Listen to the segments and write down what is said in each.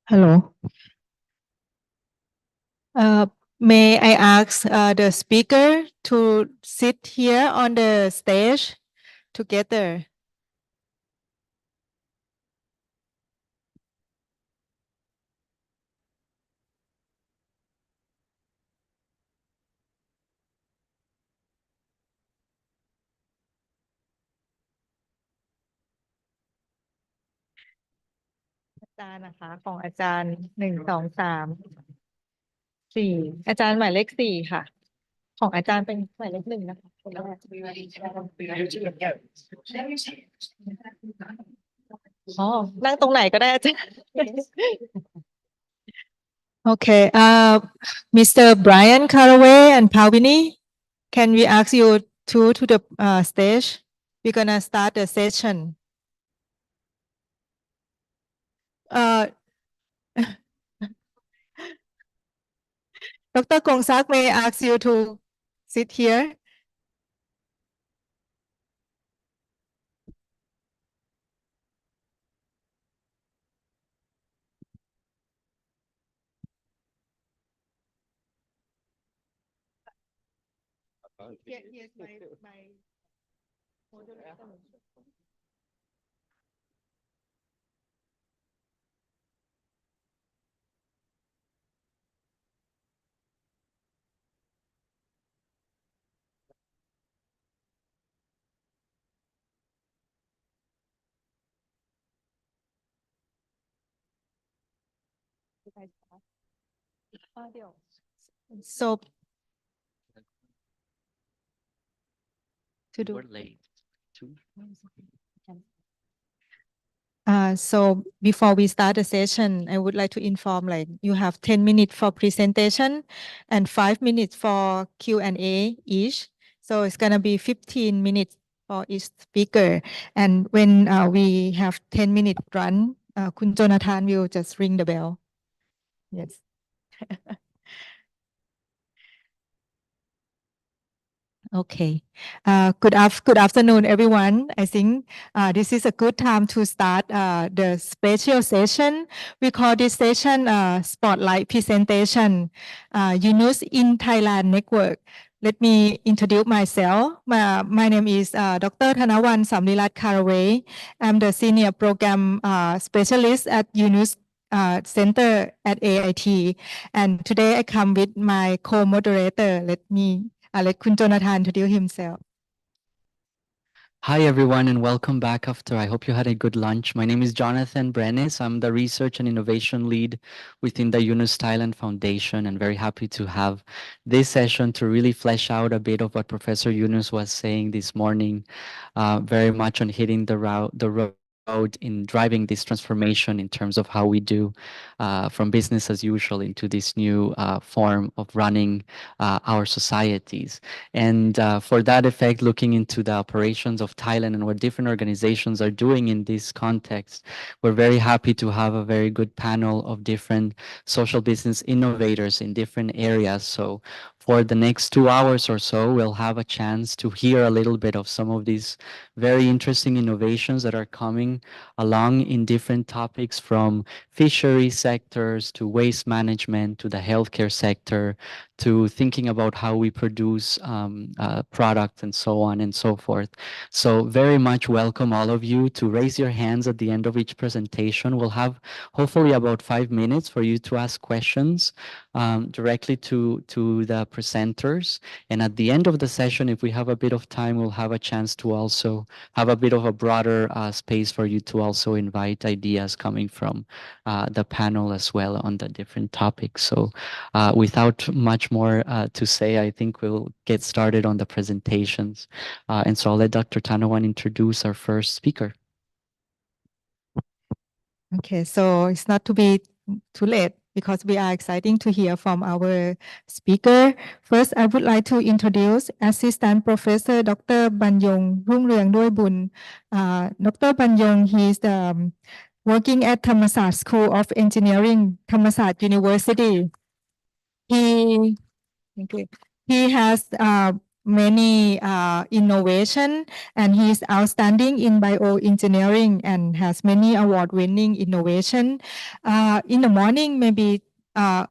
Hello. May I ask the speaker to sit here on the stage together?อาจารย์นะคะของอาจารย์1 2 3 4อาจารย์หมายเลข 4ค่ะของอาจารย์เป็นหมายเลข 1นะคะคนแรกอ๋อนั่งตรงไหนก็ได้อาจารย์ Okay, Mr. Brian Caraway and Pavini, can we ask you to the stage? We're gonna start the session. Dr. Kongsak, may I ask you to sit here? Here's my moderator. So to do. So before we start the session, I would like to inform like you have 10 minutes for presentation and 5 minutes for Q&A each. So it's gonna be 15 minutes for each speaker. And when we have 10 minutes run, Kun Jonathan will just ring the bell. Yes. Okay. Good afternoon, everyone. I think this is a good time to start the special session. We call this session Spotlight Presentation, UNUS in Thailand Network. Let me introduce myself. My name is Dr. Thanawan Samlilat Caraway. I'm the Senior Program Specialist at UNUS Center at AIT. And today I come with my co-moderator. Let Kun Jonathan introduce himself. Hi, everyone, and welcome back after. I hope you had a good lunch. My name is Jonathan Brenes. I'm the Research and Innovation Lead within the UNUS Thailand Foundation, and very happy to have this session to really flesh out a bit of what Professor Yunus was saying this morning, very much on hitting the road in driving this transformation in terms of how we do from business as usual into this new form of running our societies. And for that effect, looking into the operations of Thailand and what different organizations are doing in this context, we're very happy to have a very good panel of different social business innovators in different areas. So for the next 2 hours or so, we'll have a chance to hear a little bit of some of these very interesting innovations that are coming along in different topics, from fishery sectors to waste management to the healthcare sector to thinking about how we produce products and so on and so forth. So very much welcome all of you to raise your hands at the end of each presentation. We'll have hopefully about 5 minutes for you to ask questions directly to the presenters. And at the end of the session, if we have a bit of time, we'll have a chance to also have a bit of a broader space for you to also invite ideas coming from the panel as well on the different topics. So without much more to say, I think we'll get started on the presentations. And so I'll let Dr. Tanawan introduce our first speaker. Okay, so it's not to be too late because we are exciting to hear from our speaker. First, I would like to introduce Assistant Professor Dr. Banyong Rungrung Doibun. Dr. Banyong, he is working at Thammasat School of Engineering, Thammasat University. He has many innovation, and he is outstanding in bioengineering and has many award-winning innovation. In the morning, maybe all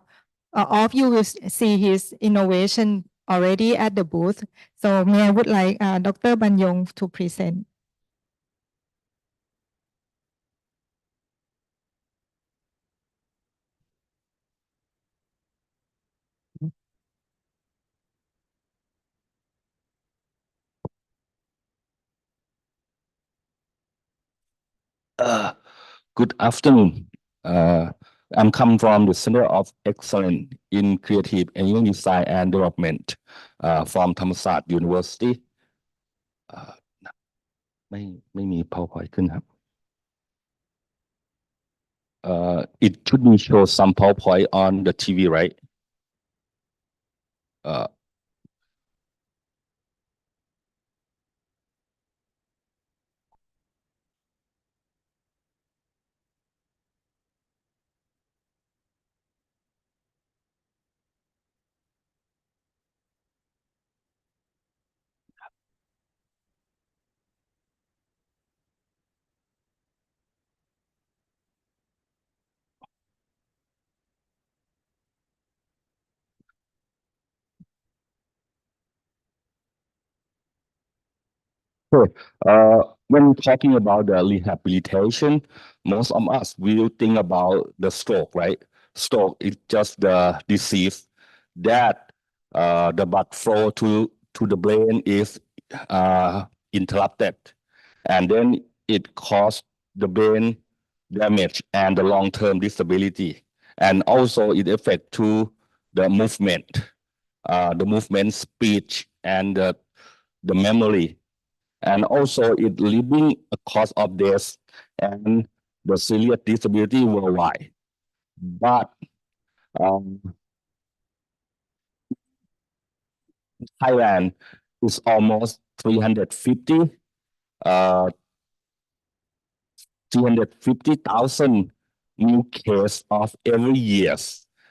of you will see his innovation already at the booth. So I would like Dr. Banyong to present. Good afternoon. I'm come from the Center of Excellence in Creative Engineering Design and Development from Thammasat University. ไม่มี PowerPoint ขึ้นครับ It should be show some PowerPoint on the TV, right? Sure. When talking about the rehabilitation, most of us will think about the stroke, right? Stroke is just the disease that the blood flow to the brain is interrupted, and then it causes the brain damage and the long-term disability, and also it affects to the movement, speech, and the memory. And also it leading a cause of death and the serious disability worldwide. But Thailand is almost 350,000 new cases of every year.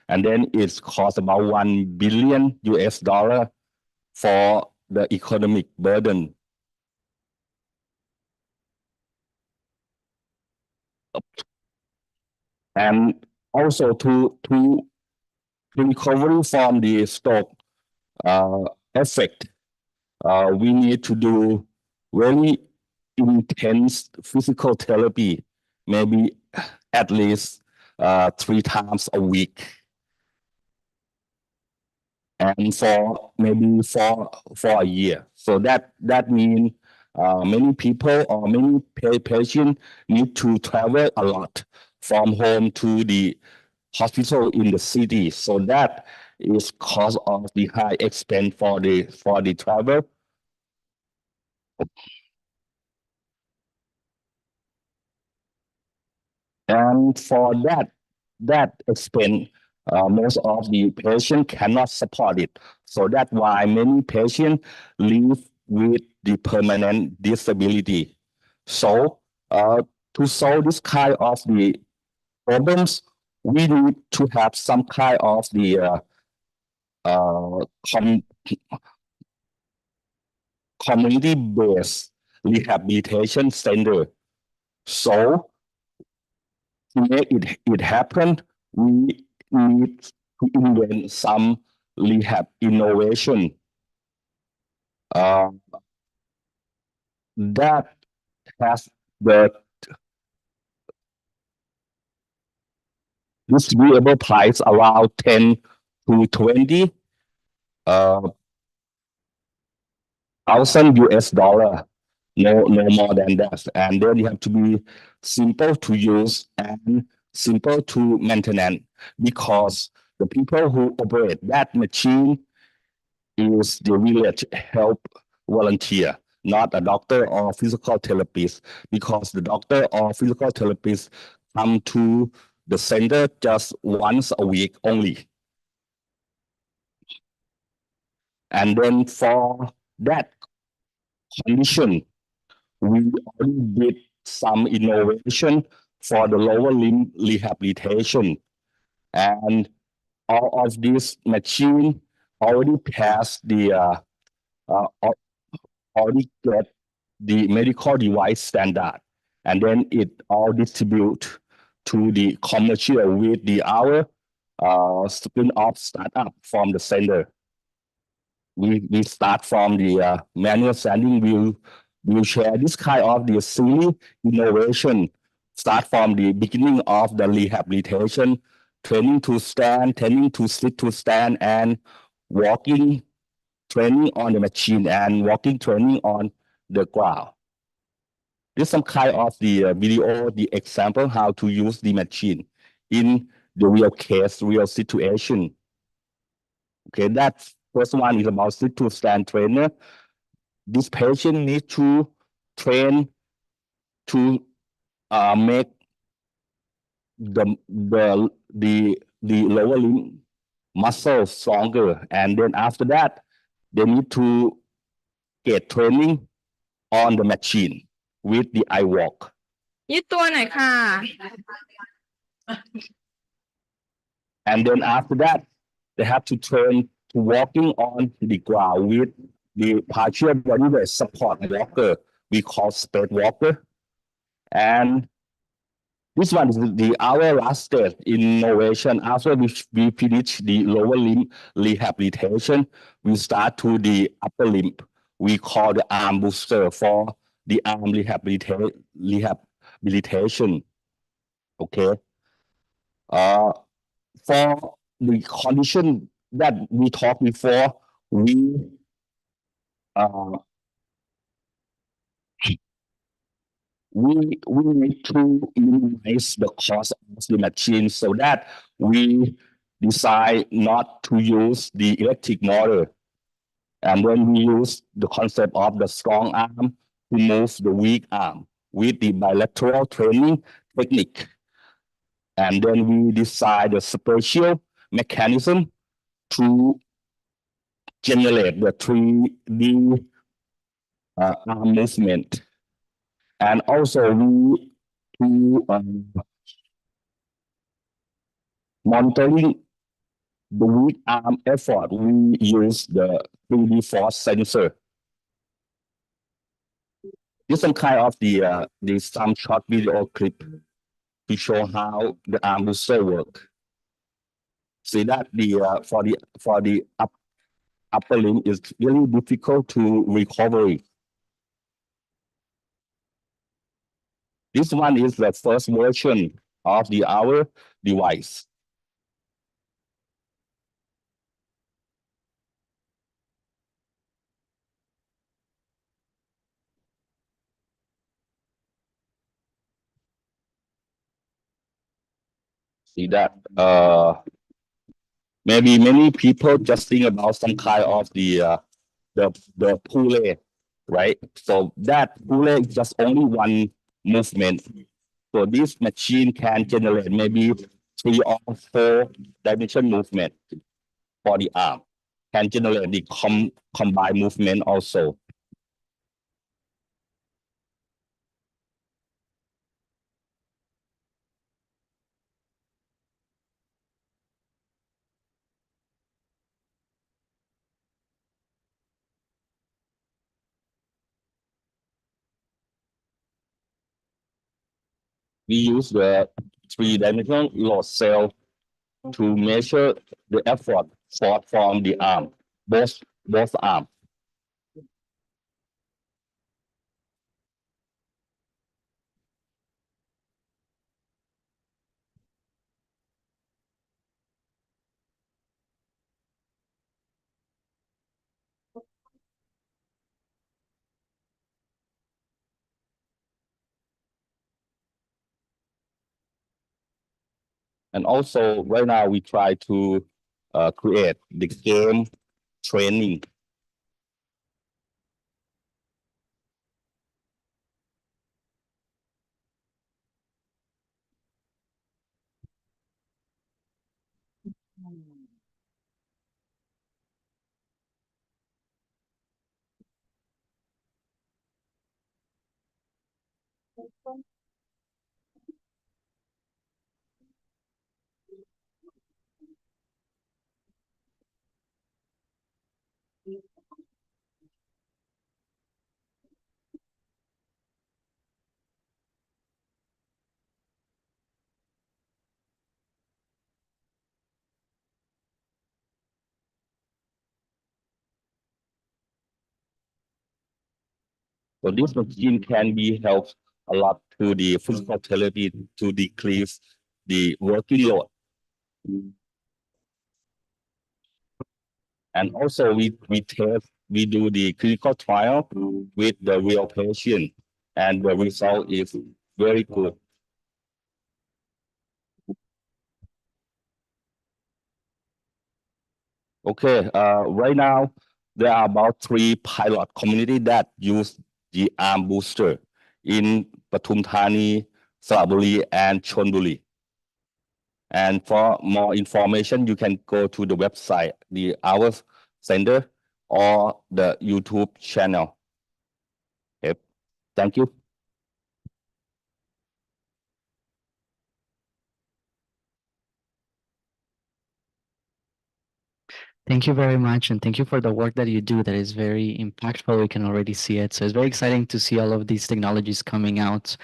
And then it's cost about $1 billion for the economic burden. And also to recover from the stroke effect, we need to do very intense physical therapy, maybe at least 3 times a week. And for a year. So that means many people or many patients need to travel a lot from home to the hospital in the city. So that is cause of the high expense for the travel. And for that expense, most of the patient cannot support it. So that's why many patients live with the permanent disability. So to solve this kind of the problems, we need to have some kind of the community-based rehabilitation center. So to make it happen, we need to invent some rehab innovation that has the distributable price around 10 to 20 thousand $, no more than that. And then you have to be simple to use and simple to maintain, because the people who operate that machine is the village health volunteer, not a doctor or physical therapist, because the doctor or physical therapist come to the center just once a week only. And then for that condition, we already did some innovation for the lower limb rehabilitation. And all of this machine already passed the al- already get the medical device standard, and then it all distribute to the commercial with the our spin-off startup from the center. We start from the manual standing. We'll share this kind of the series innovation. Start from the beginning of the rehabilitation, training to stand, training to sit to stand, and walking training on the machine and walking training on the ground. This is some kind of the video, the example how to use the machine in the real case, real situation. Okay, that first one is about sit to stand trainer. This patient needs to train to make the lower limb muscle stronger, and then after that, they need to get training on the machine with the iWalk. ยืดตัวหน่อยค่ะ And then after that, they have to train to walking on the ground with the partial body weight support walker. We call space walker. And this one is our last stage innovation. After we finish the lower limb rehabilitation, we start to the upper limb. We call the arm booster for the arm rehabilitation. Okay. For the condition that we talked before, uh, we need to minimize the cost of the machine, so that we decide not to use the electric motor. And then we use the concept of the strong arm to move the weak arm with the bilateral training technique. And then we decide the special mechanism to generate the 3D arm movement. And also we to monitoring the weak arm effort, we use the 3D force sensor. This is some kind of the some short video clip to show how the arm booster work. See that the for the upper limb is really difficult to recovery. This one is the first version of our device. See that maybe many people just think about some kind of the pulley, right? So that pulley is just only one movement. So this machine can generate maybe 3 or 4 dimension movement for the arm. Can generate the combined movement also. We use the 3-dimensional load cell to measure the effort from the arm, both arms. And also right now we try to create the game training. So this machine can be helped a lot to the physical therapy to decrease the working load. And also we do the clinical trial with the real patient, and the result is very good. Okay, right now there are about 3 pilot community that use the arm booster in Pathum Thani, Saraburi, and Chonburi. And for more information, you can go to the website, our center, or the YouTube channel. Okay, thank you. Thank you very much, and thank you for the work that you do. That is very impactful. We can already see it. So it's very exciting to see all of these technologies coming out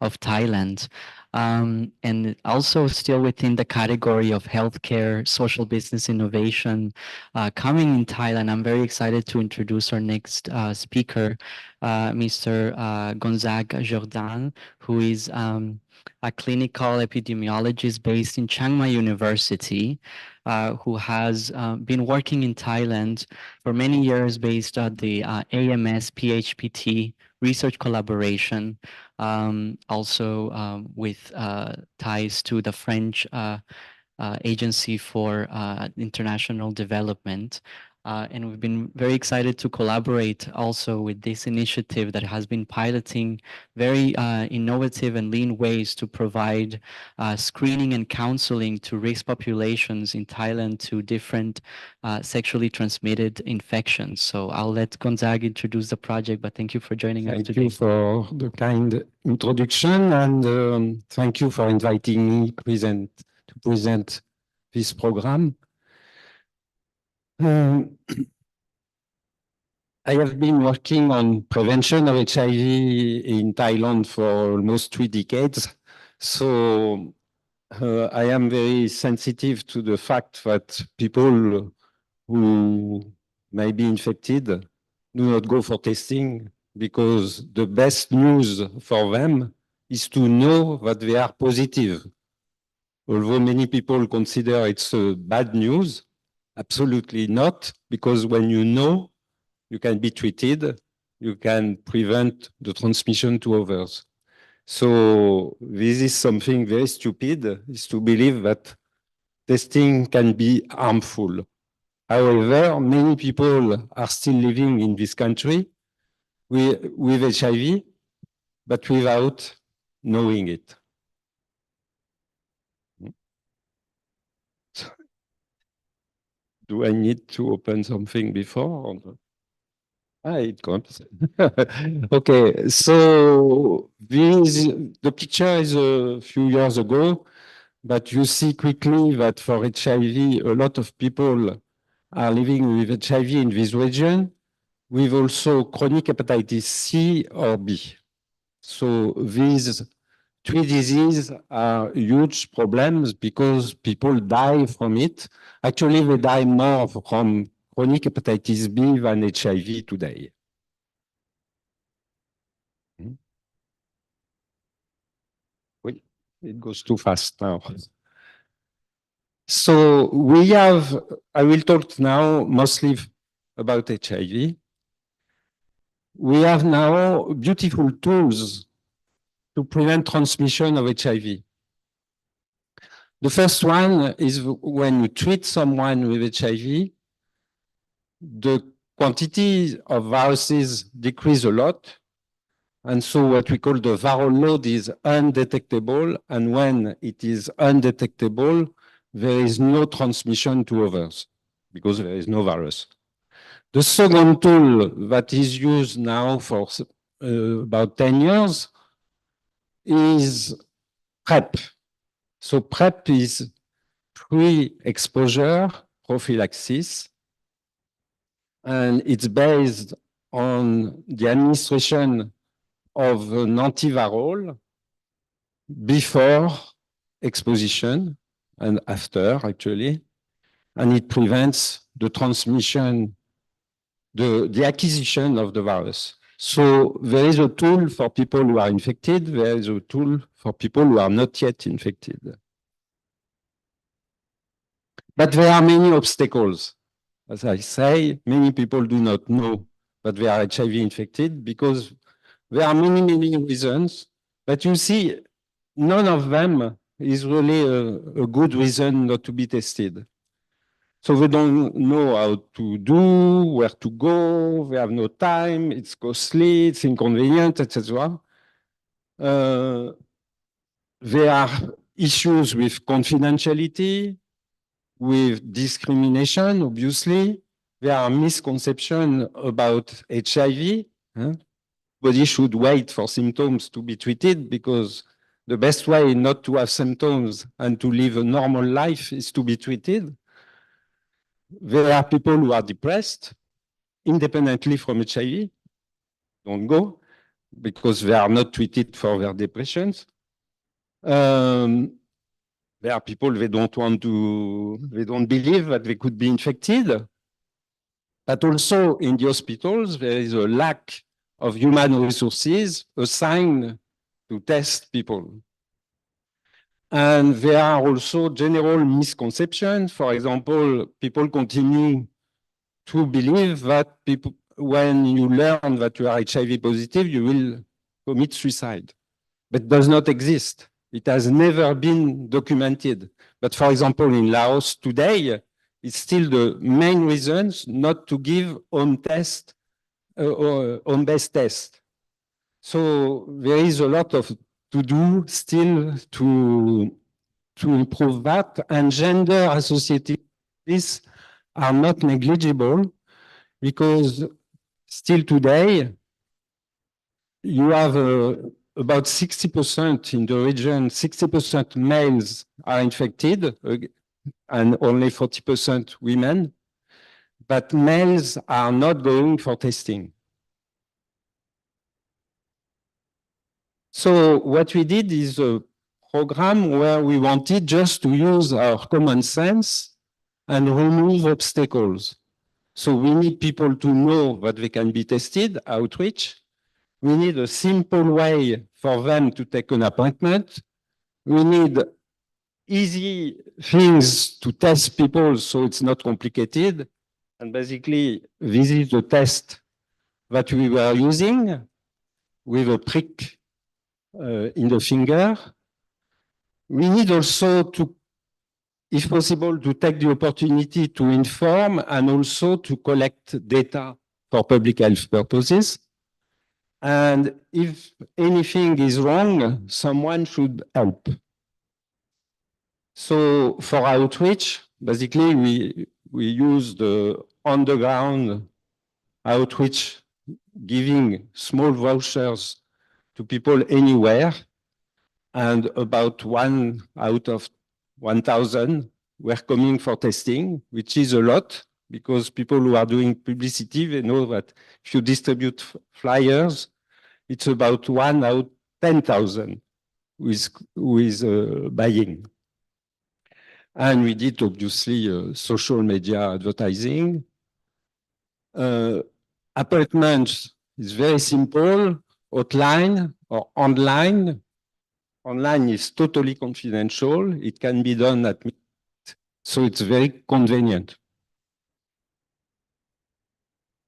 of Thailand. And also still within the category of healthcare, social business innovation, coming in Thailand, I'm very excited to introduce our next speaker, Mr. Gonzague Jordan, who is a clinical epidemiologist based in Chiang Mai University, who has been working in Thailand for many years based on the AMS PHPT research collaboration, also with ties to the French Agency for International Development. And we've been very excited to collaborate also with this initiative that has been piloting very innovative and lean ways to provide screening and counseling to risk populations in Thailand to different sexually transmitted infections. So I'll let Gonzague introduce the project, but thank you for joining us today. Thank you for the kind introduction, and thank you for inviting me to present this program. I have been working on prevention of HIV in Thailand for almost 3 decades. So I am very sensitive to the fact that people who may be infected do not go for testing, because the best news for them is to know that they are positive. Although many people consider it's bad news, absolutely not, because when you know, you can be treated, you can prevent the transmission to others. So this is something very stupid, is to believe that testing can be harmful. However, many people are still living in this country with HIV, but without knowing it. Do I need to open something before? It comes. Okay, so the picture is a few years ago, but you see quickly that for HIV, a lot of people are living with HIV in this region, with also chronic hepatitis C or B. So these 3 diseases are huge problems because people die from it. Actually, they die more from chronic hepatitis B than HIV today. Wait, it goes too fast now. So I will talk now mostly about HIV. We have now beautiful tools to prevent transmission of HIV. The first one is when you treat someone with HIV, the quantity of viruses decrease a lot. And so what we call the viral load is undetectable. And when it is undetectable, there is no transmission to others because there is no virus. The second tool that is used now for about 10 years is PrEP. So PrEP is pre-exposure prophylaxis, and it's based on the administration of an antiviral before exposition and after, actually, and it prevents the transmission, the acquisition of the virus. So there is a tool for people who are infected. There is a tool for people who are not yet infected. But there are many obstacles. As I say, many people do not know that they are HIV infected because there are many, many reasons. But you see, none of them is really a good reason not to be tested. So they don't know how to do, where to go, they have no time, it's costly, it's inconvenient, etc. There are issues with confidentiality, with discrimination, obviously. There are misconceptions about HIV. Nobody should wait for symptoms to be treated because the best way not to have symptoms and to live a normal life is to be treated. There are people who are depressed independently from HIV. Don't go because they are not treated for their depressions. There are people they don't believe that they could be infected. But also in the hospitals, there is a lack of human resources assigned to test people. And there are also general misconceptions. For example, people continue to believe that when you learn that you are HIV positive, you will commit suicide. But it does not exist. It has never been documented. But for example, in Laos today, it's still the main reasons not to give home-based test. So there is a lot of to do still to improve that, and gender-associated risks are not negligible because still today, you have about 60% in the region, 60% males are infected and only 40% women, but males are not going for testing. So what we did is a program where we wanted just to use our common sense and remove obstacles. So we need people to know that they can be tested, outreach. We need a simple way for them to take an appointment. We need easy things to test people so it's not complicated. And basically, this is the test that we were using with a prick in the finger. We need also to, if possible, to take the opportunity to inform and also to collect data for public health purposes. And if anything is wrong, someone should help. So for outreach, basically we use the on-the-ground outreach, giving small vouchers to people anywhere. And about 1 out of 1,000 were coming for testing, which is a lot because people who are doing publicity, they know that if you distribute flyers, it's about 1 out of 10,000 who is buying. And we did obviously social media advertising. Appointments is very simple, hotline or online. Online is totally confidential. It can be done at midnight, so it's very convenient.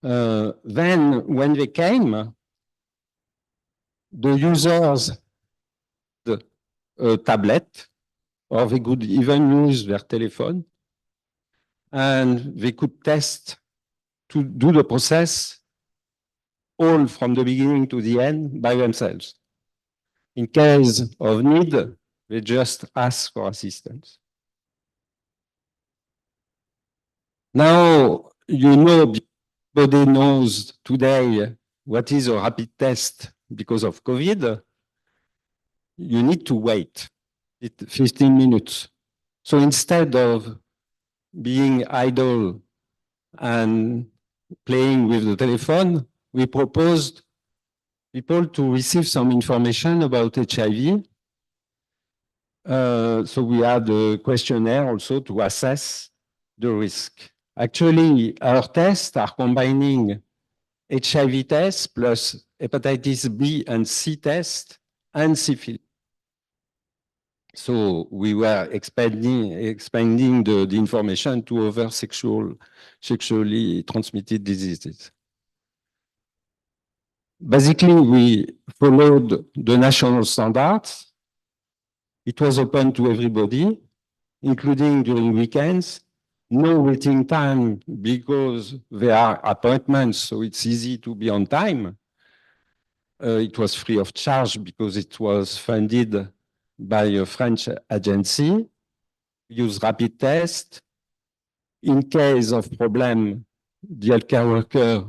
Then when they came, the users had a tablet, or they could even use their telephone, and they could test to do the process all from the beginning to the end by themselves. In case of need, they just ask for assistance. Now, you know, everybody knows today what is a rapid test because of COVID. You need to wait 15 minutes. So instead of being idle and playing with the telephone, we proposed people to receive some information about HIV. So we had a questionnaire also to assess the risk. Actually, our tests are combining HIV test plus hepatitis B and C test and syphilis. So we were expanding the information to other sexually transmitted diseases. Basically, we followed the national standards. It was open to everybody, including during weekends. No waiting time because there are appointments, so it's easy to be on time. It was free of charge because it was funded by a French agency. Use rapid test. In case of problem, the healthcare worker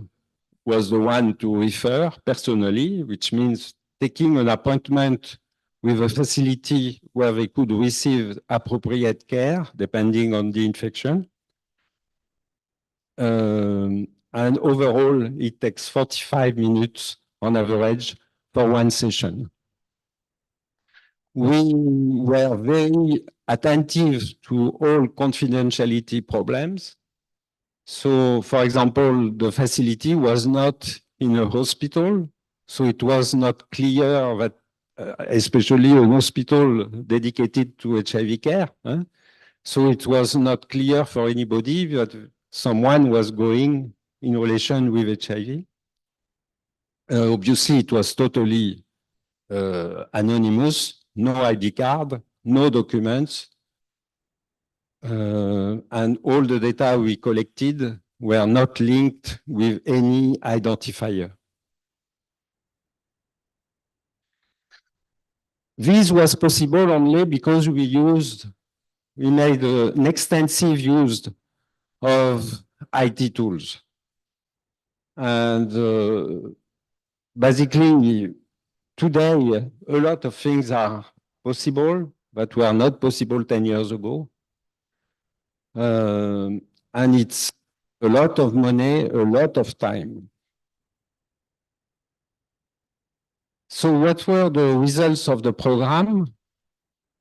was the one to refer personally, which means taking an appointment with a facility where they could receive appropriate care depending on the infection. And overall, it takes 45 minutes on average for one session. We were very attentive to all confidentiality problems. So, for example, the facility was not in a hospital, so it was not clear that, especially a hospital dedicated to HIV care, so it was not clear for anybody that someone was going in relation with HIV. Obviously, it was totally anonymous, no ID card, no documents, and all the data we collected were not linked with any identifier. This was possible only because we made an extensive use of IT tools. And basically, today, a lot of things are possible that were not possible 10 years ago. And it's a lot of money, a lot of time. So what were the results of the program?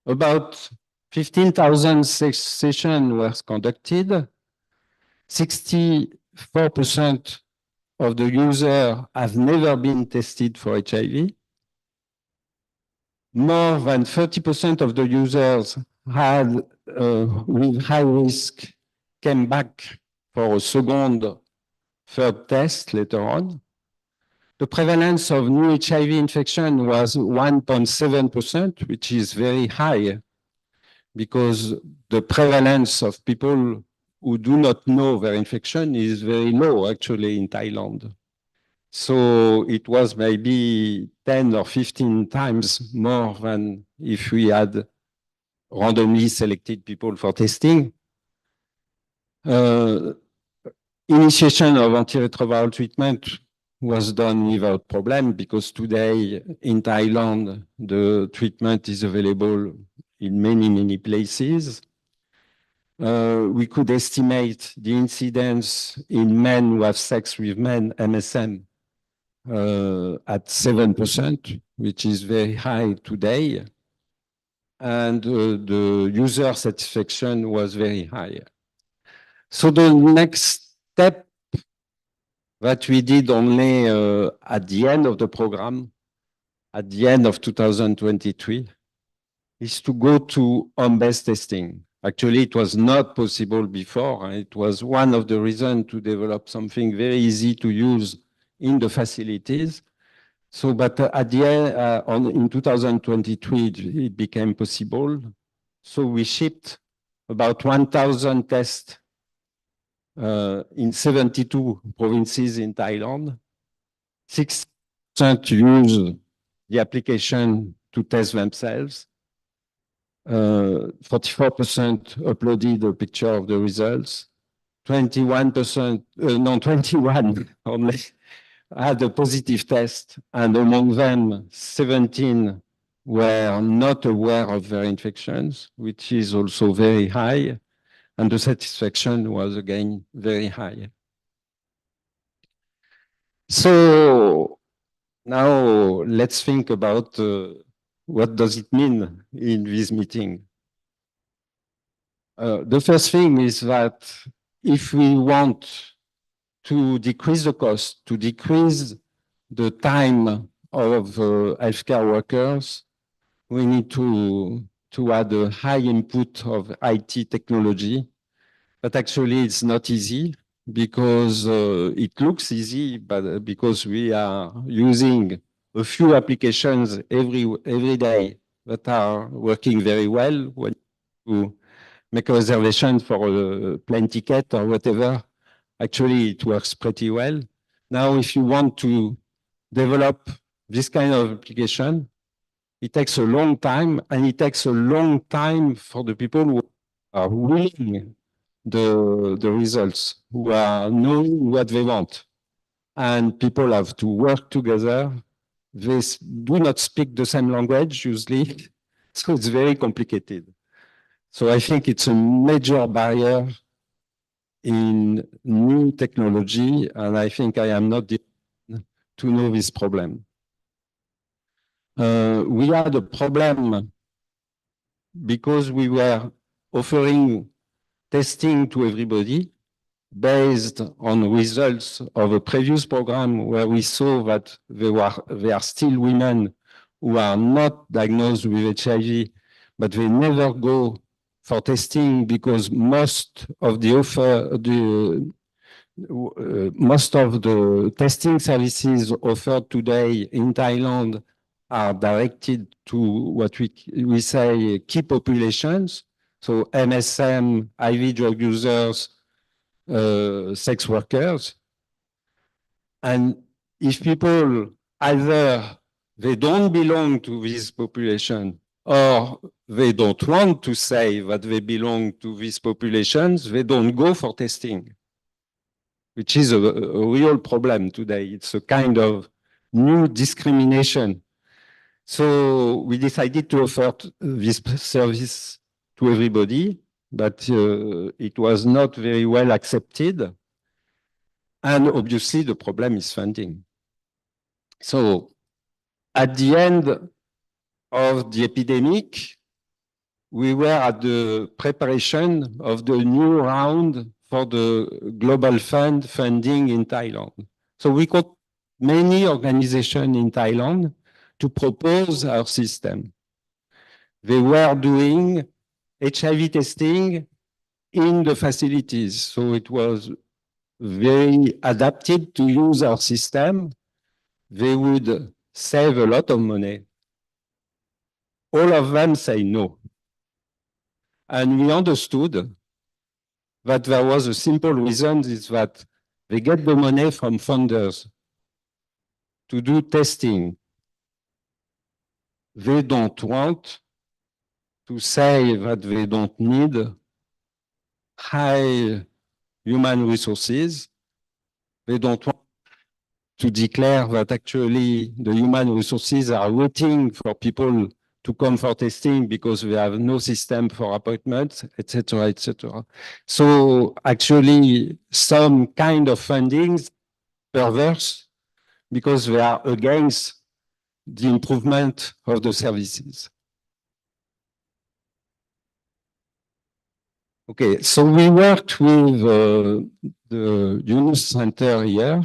About 15,000 sessions were conducted. 64% of the users have never been tested for HIV. More than 30% of the users had, with high risk, came back for a second, third test later on. The prevalence of new HIV infection was 1.7%, which is very high because the prevalence of people who do not know their infection is very low, actually, in Thailand. So it was maybe 10 or 15 times more than if we had randomly selected people for testing. Initiation of antiretroviral treatment was done without problem because today in Thailand, the treatment is available in many, many places. We could estimate the incidence in men who have sex with men, MSM, at 7%, which is very high today. And the user satisfaction was very high. So the next step that we did only at the end of the program, at the end of 2023, is to go to home-based testing. Actually, it was not possible before. It was one of the reasons to develop something very easy to use in the facilities. So, but at the end, in 2023, it became possible. So we shipped about 1,000 tests in 72 provinces in Thailand. 6% use the application to test themselves. 44% uploaded a picture of the results. 21%, 21 only had a positive test, and among them, 17 were not aware of their infections, which is also very high, and the satisfaction was again very high. So now let's think about what does it mean in this meeting. The first thing is that if we want to decrease the cost, to decrease the time of healthcare workers, we need to add a high input of IT technology. But actually, it's not easy because it looks easy, but because we are using a few applications every day that are working very well. When you make a reservation for a plane ticket or whatever, actually it works pretty well. Now, if you want to develop this kind of application, it takes a long time, and it takes a long time for the people who are willing the results, who are knowing what they want. And people have to work together. They do not speak the same language usually, so it's very complicated. So I think it's a major barrier in new technology, and I think I am not the one to know this problem. We had a problem because we were offering testing to everybody based on results of a previous program where we saw that there are still women who are not diagnosed with HIV, but they never go for testing because most of the testing services offered today in Thailand are directed to what we say key populations, so MSM, IV drug users, sex workers. And if people either they don't belong to this population or they don't want to say that they belong to these populations, they don't go for testing, which is a real problem today. It's a kind of new discrimination. So we decided to offer this service to everybody, but it was not very well accepted. And obviously, the problem is funding. So at the end of the epidemic, we were at the preparation of the new round for the Global Fund funding in Thailand. So we got many organizations in Thailand to propose our system. They were doing HIV testing in the facilities. So it was very adapted to use our system. They would save a lot of money. All of them say no. And we understood that there was a simple reason, is that they get the money from funders to do testing. They don't want to say that they don't need high human resources. They don't want to declare that actually the human resources are waiting for people to come for testing because we have no system for appointments, etc., etc. So actually, some kind of fundings perverse because they are against the improvement of the services. Okay, so we worked with the Yunus Center here,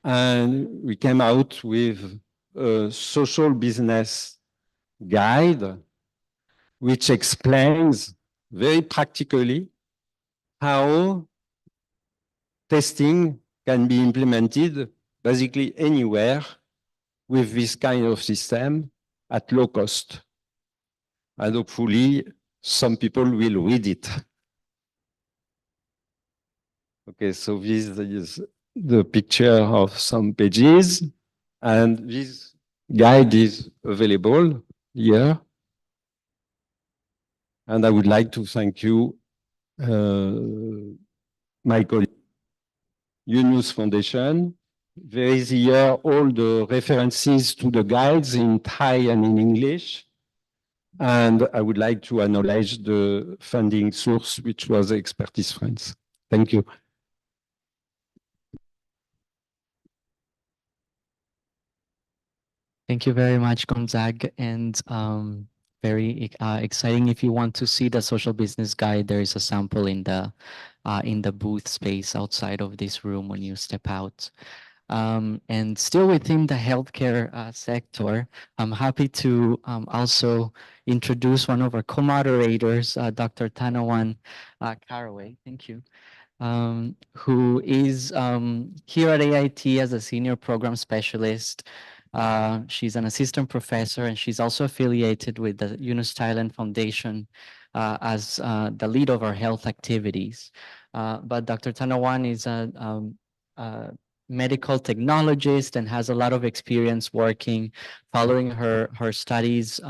and we came out with a social business guide, which explains very practically how testing can be implemented basically anywhere with this kind of system at low cost. And hopefully, some people will read it. Okay, so this is the picture of some pages, and this guide is available here. And I would like to thank you, my colleague, Yunus Foundation. There is here all the references to the guides in Thai and in English. And I would like to acknowledge the funding source, which was Expertise France. Thank you. Thank you very much, Gonzag. And very exciting. If you want to see the social business guide, there is a sample in the booth space outside of this room when you step out. And still within the healthcare sector, I'm happy to also introduce one of our co-moderators, Dr. Tanawan Caraway. Thank you. Who is here at AIT as a senior program specialist. She's an assistant professor, and she's also affiliated with the Yunus Thailand Foundation as the lead of our health activities. But Dr. Tanawan is a medical technologist and has a lot of experience working, following her studies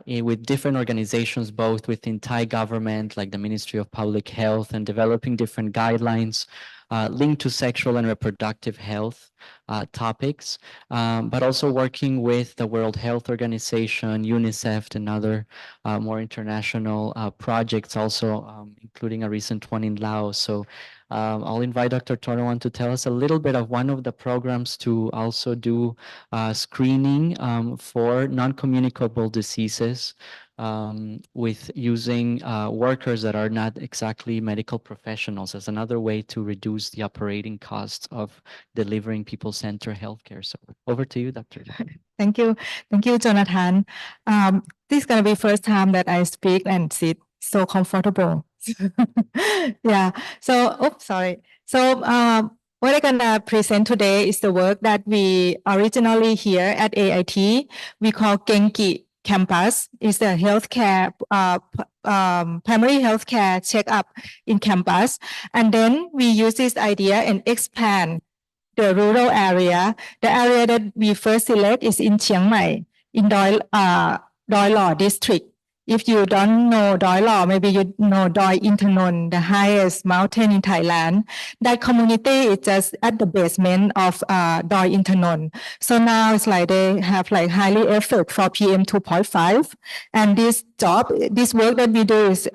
with different organizations, both within Thai government, like the Ministry of Public Health, and developing different guidelines linked to sexual and reproductive health topics, but also working with the World Health Organization, UNICEF, and other more international projects, also including a recent one in Laos. So I'll invite Dr. Tornawan to tell us a little bit of one of the programs to also do screening for non-communicable diseases with using workers that are not exactly medical professionals as another way to reduce the operating costs of delivering people-centered healthcare. So over to you, Dr. Thank you. Thank you, Jonathan. This is going to be first time that I speak and sit so comfortable. Yeah. So, oops, sorry. So, what I'm gonna present today is the work that we originally here at AIT, we call Genki Campus. It's a healthcare, primary healthcare checkup in campus. And then we use this idea and expand the rural area. The area that we first select is in Chiang Mai, in Doi Law district. If you don't know Doi Law, maybe you know Doi Intanon, the highest mountain in Thailand. That community is just at the basement of Doi Intanon. So now it's like they have like highly effort for PM 2.5. And this work that we do is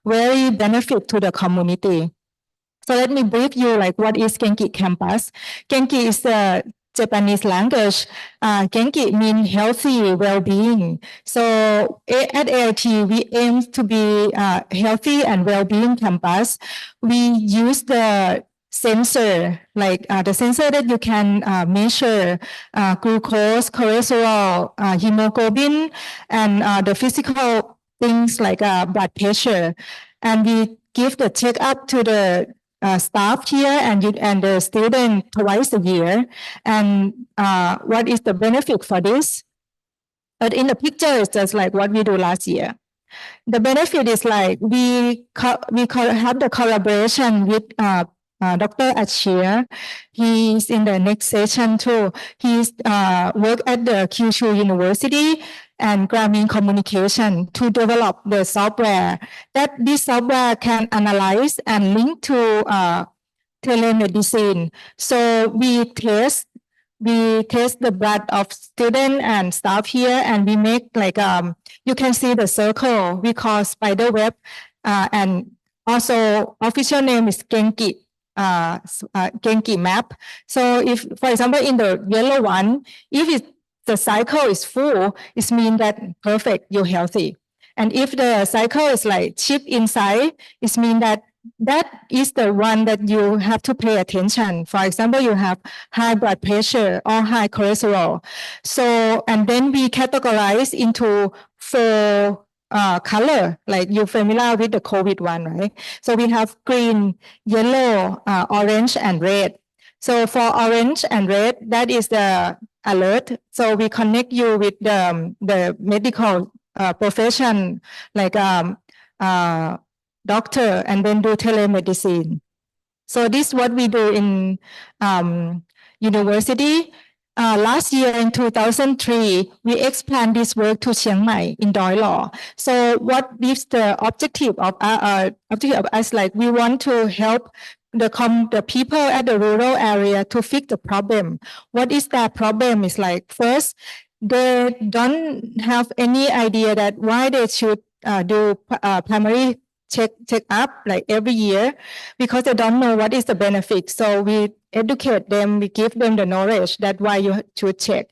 very benefit to the community. So let me brief you like what is Genki Campus. Genki is the Japanese language. Genki means healthy well-being. So at AIT, we aim to be healthy and well-being campus. We use the sensor, like the sensor that you can measure glucose, cholesterol, hemoglobin, and the physical things like blood pressure. And we give the checkup to the staff here and the student twice a year. And what is the benefit for this? But in the picture, it's just like what we do last year. The benefit is like we have the collaboration with Dr. Achir. He's in the next session too. He's worked at the Kyushu University and Grameen Communication to develop the software. That this software can analyze and link to telemedicine. So we test the blood of student and staff here, and we make like you can see the circle we call spider web, and also official name is Genki. Genki map. So if, for example, in the yellow one, if the cycle is full, it means that perfect, you're healthy. And if the cycle is like chip inside, it means that is the one that you have to pay attention. For example, you have high blood pressure or high cholesterol. So, and then we categorize into 4 color, like you're familiar with the COVID one, right? So we have green, yellow, orange, and red. So for orange and red, that is the alert. So we connect you with the medical profession, like doctor, and then do telemedicine. So this is what we do in university. Last year in 2003, we expand this work to Chiang Mai in Doi Law. So what is the objective of us? Like we want to help the people at the rural area to fix the problem. What is that problem? Is like first, they don't have any idea that why they should do primary check up like every year, because they don't know what is the benefit. So we educate them, we give them the knowledge that why you should check.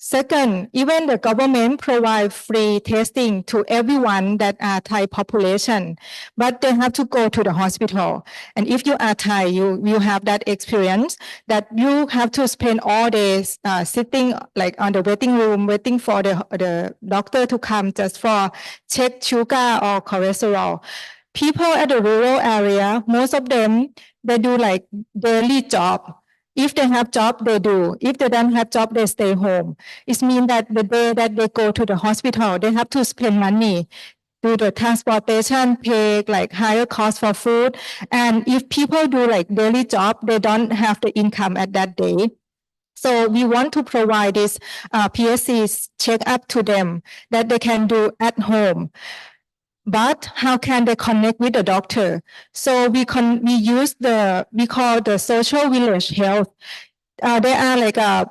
Second, even the government provide free testing to everyone that are Thai population, but they have to go to the hospital. And if you are Thai, you have that experience that you have to spend all days sitting like on the waiting room, waiting for the doctor to come just for check sugar or cholesterol. People at the rural area, most of them, they do like daily job. If they have job, they do. If they don't have job, they stay home. It means that the day that they go to the hospital, they have to spend money, do the transportation, pay like higher cost for food. And if people do like daily job, they don't have the income at that day. So we want to provide this PSC check up to them that they can do at home. But how can they connect with the doctor? So we use we call the social village health. They are like the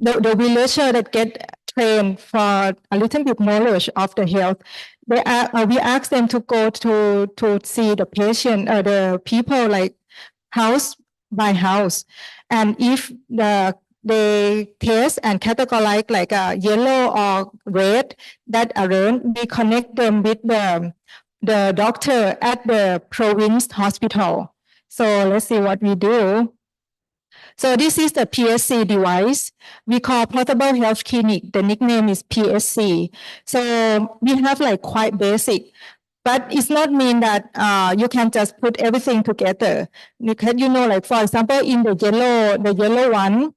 villager that get trained for a little bit knowledge of the health. We ask them to go to see the patient or the people like house by house, and if they test and categorize like yellow or red, that we connect them with the doctor at the province hospital. So let's see what we do. So this is the PSC device. We call Portable Health Clinic. The nickname is PSC. So we have like quite basic, but it's not mean that you can just put everything together. Because like for example, in the yellow one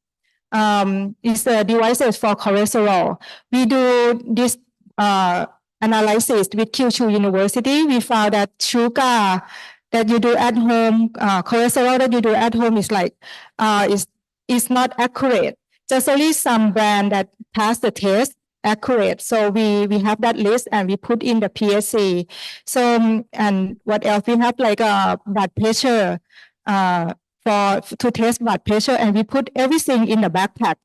is the devices for cholesterol. We do this analysis with Kyushu University. We found that sugar that you do at home, cholesterol that you do at home is like is not accurate. Just only some brand that pass the test accurate. So we have that list and we put in the PSC. So and what else? We have like blood pressure to test blood pressure, and we put everything in the backpack.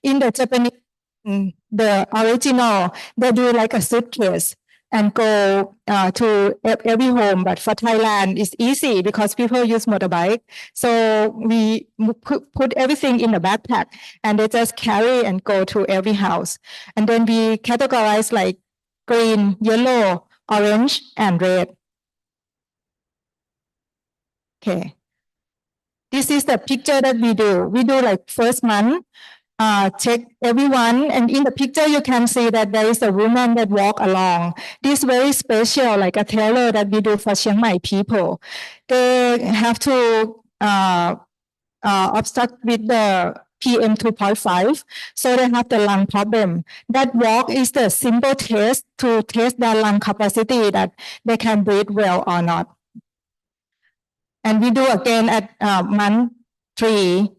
In the Japanese, the original, they do like a suitcase and go to every home. But for Thailand, it's easy because people use motorbike. So we put everything in the backpack and they just carry and go to every house. And then we categorize like green, yellow, orange, and red. Okay. This is the picture that we do. We do like first month, check everyone. And in the picture, you can see that there is a woman that walk along. This very special, like a tailor that we do for Chiang Mai people. They have to obstruct with the PM 2.5. So they have the lung problem. That walk is the simple test to test their lung capacity that they can breathe well or not. And we do again at month 3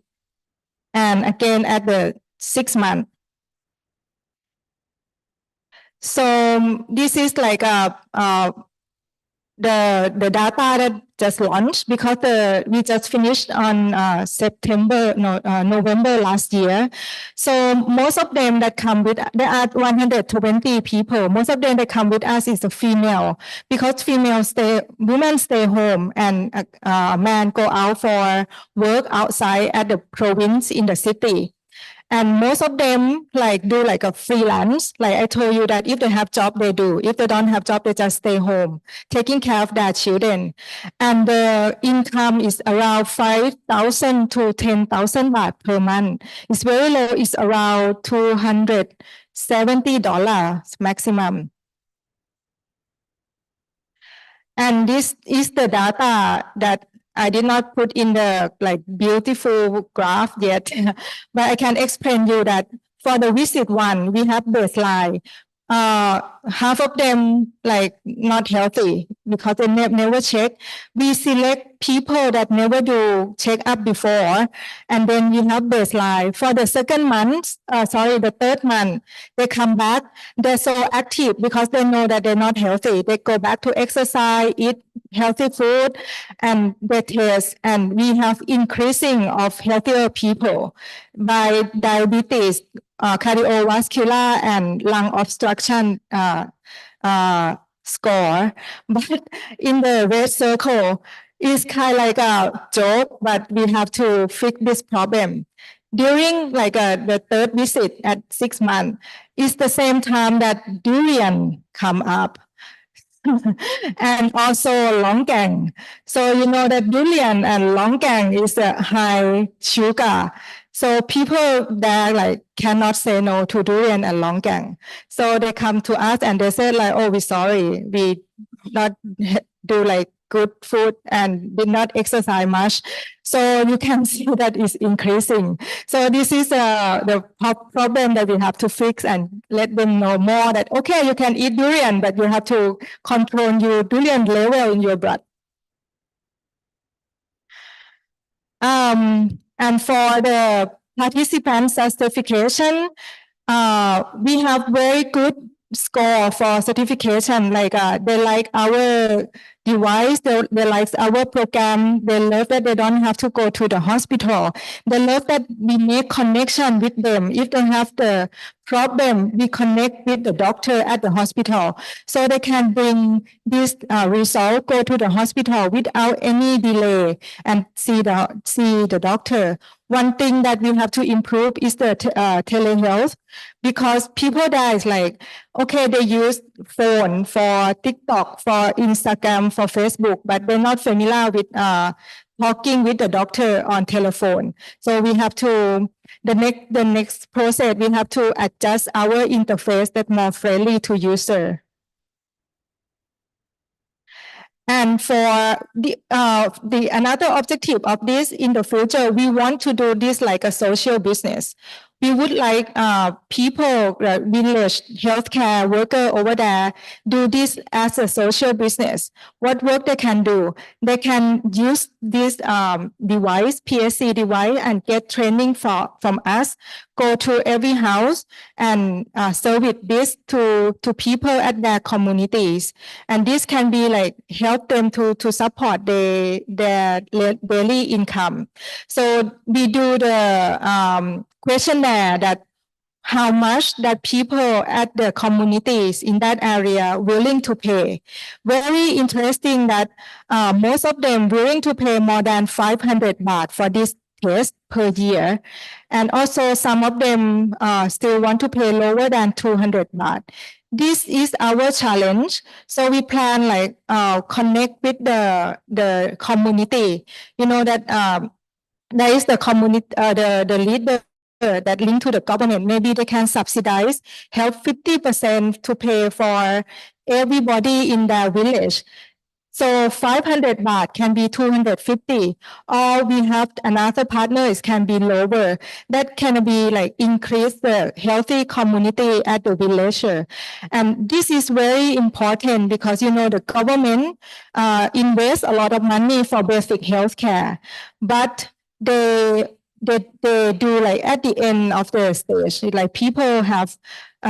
and again at the 6 month. So this is like the data that just launched because we just finished on November last year. So most of them that come with, there are 120 people. Most of them that come with us is a female because women stay home and men go out for work outside at the province in the city. And most of them like do like a freelance. Like I told you that if they have job, they do. If they don't have job, they just stay home, taking care of their children. And the income is around 5,000 to 10,000 baht per month. It's very low. It's around $270 maximum. And this is the data that I did not put in the like beautiful graph yet, but I can explain you that for the visit one, we have baseline. Half of them like not healthy because they never check. We select people that never do check up before, and then we have baseline. For the second month, the third month, they come back. They're so active because they know that they're not healthy. They go back to exercise, eat healthy food, and they test. And we have increasing of healthier people by diabetes, cardiovascular and lung obstruction score. But in the red circle, it's kind of like a joke, but we have to fix this problem. during like the third visit at 6 months is the same time that durian come up. And also longan. So you know that durian and longan is a high sugar. So people that like cannot say no to durian and longan. So they come to us and they say like, oh, we're sorry, we not do like good food and did not exercise much. So you can see that is increasing. So this is the problem that we have to fix and let them know more that, okay, you can eat durian, but you have to control your durian level in your blood. And for the participant certification, we have very good score for certification. Like they like our device, they like our program. They love that they don't have to go to the hospital. They love that we make connection with them. If they have the problem, we connect with the doctor at the hospital, so they can bring this result, go to the hospital without any delay and see the doctor. One thing that we have to improve is the telehealth, because people that is like, okay, they use phone for TikTok, for Instagram, for Facebook, but they're not familiar with talking with the doctor on telephone. So we have to, the next process, we have to adjust our interface that more friendly to user. And for the another objective of this in the future, we want to do this like a social business. We would like people, village healthcare worker over there, do this as a social business. What work they can do? They can use this device, PSC device, and get training from us. Go to every house and service this to people at their communities. And this can be like help them to support their daily income. So we do the questionnaire that how much that people at the communities in that area willing to pay. Very interesting that most of them willing to pay more than 500 baht for this test per year. And also some of them still want to pay lower than 200 baht. This is our challenge. So we plan like connect with the community. You know that there is the community, the leader that link to the government. Maybe they can subsidize, help 50% to pay for everybody in their village. So 500 baht can be 250, or we have another partner, it can be lower. That can be like increase the healthy community at the village. And this is very important because, you know, the government invests a lot of money for basic healthcare, but they do like at the end of the stage, like people have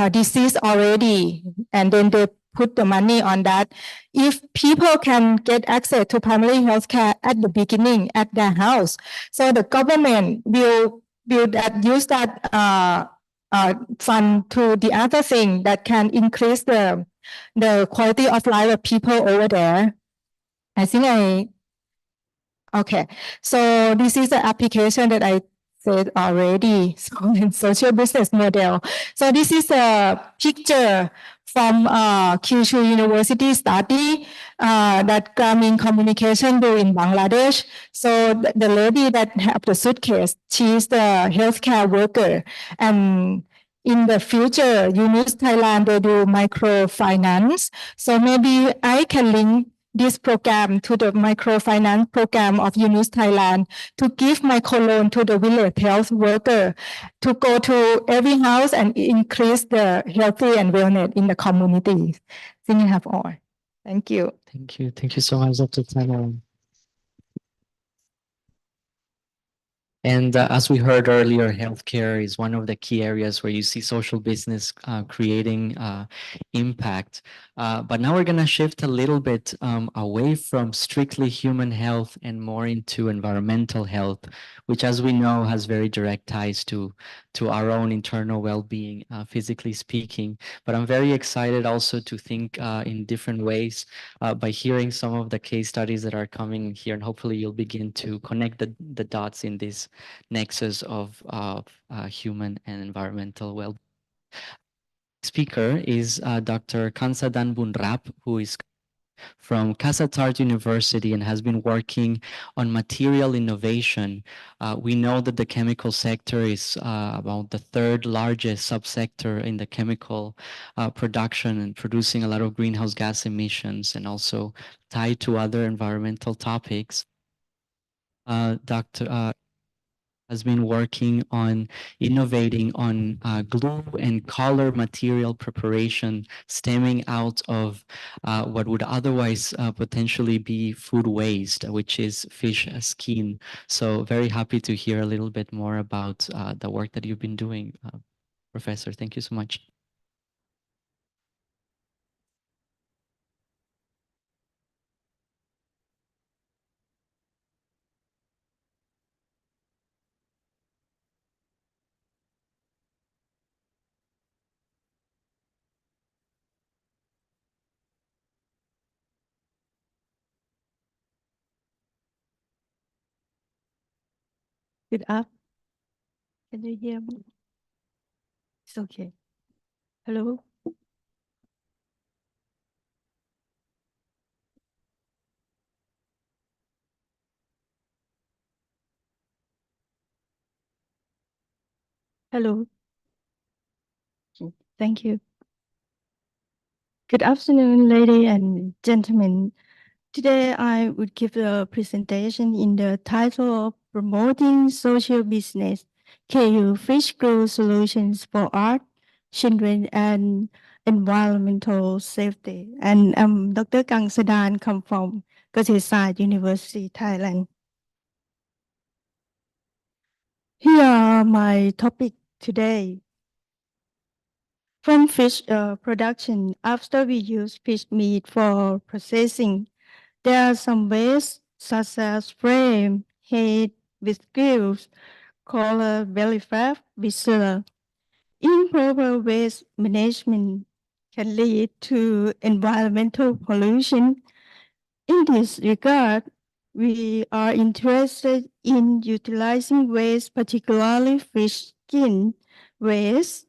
disease already, and then they put the money on that. If people can get access to primary health care at the beginning at their house, so the government will use that fund to the other thing that can increase the quality of life of people over there. I think okay, so this is the application that I said already. So in social business model. So this is a picture from Kyushu University study that Grameen Communication do in Bangladesh. So the lady that have the suitcase, she's the healthcare worker. And in the future, UNIS Thailand, they do microfinance. So maybe I can link this program to the microfinance program of UNIS Thailand to give microloan to the village health worker to go to every house and increase the healthy and wellness in the community. I think I have all. Thank you. Thank you. Thank you so much, Dr. Tano. And as we heard earlier, healthcare is one of the key areas where you see social business creating impact. But now we're going to shift a little bit away from strictly human health and more into environmental health, which, as we know, has very direct ties to our own internal well-being, physically speaking. But I'm very excited also to think in different ways by hearing some of the case studies that are coming here, and hopefully you'll begin to connect the dots in this nexus of human and environmental well. Speaker is Dr. Kansadan Bunrap, who is from Kasatart University and has been working on material innovation. We know that the chemical sector is about the third largest subsector in the chemical production and producing a lot of greenhouse gas emissions and also tied to other environmental topics. Dr. Has been working on innovating on glue and color material preparation stemming out of what would otherwise potentially be food waste, which is fish skin. So very happy to hear a little bit more about the work that you've been doing, Professor. Thank you so much. Good up. Can you hear me? It's okay. Hello. Hello. Thank you. Good afternoon, ladies and gentlemen. Today, I would give a presentation in the title of Promoting Social Business, KU Fish Glue Solutions for Art, Children, and Environmental Safety. And I'm Dr. Kang Sadan, come from Kasetsart University, Thailand. Here are my topic today. From fish production, after we use fish meat for processing, there are some waste such as frame, head with gills, collar, belly flap, viscera. Improper waste management can lead to environmental pollution. In this regard, we are interested in utilizing waste, particularly fish skin waste,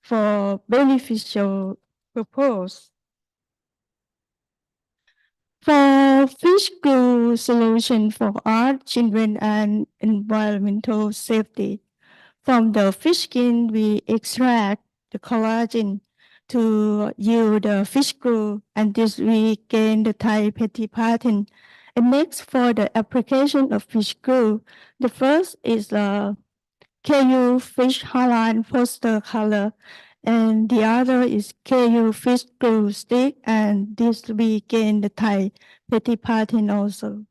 for beneficial purpose. For fish glue solution for art, children, and environmental safety, from the fish skin, we extract the collagen to yield the fish glue, and this we gain the Thai petty patent. And next, for the application of fish glue, the first is the KU fish Holland poster color, and the other is KU fish glue stick, and this we gain the Thai petty patent also.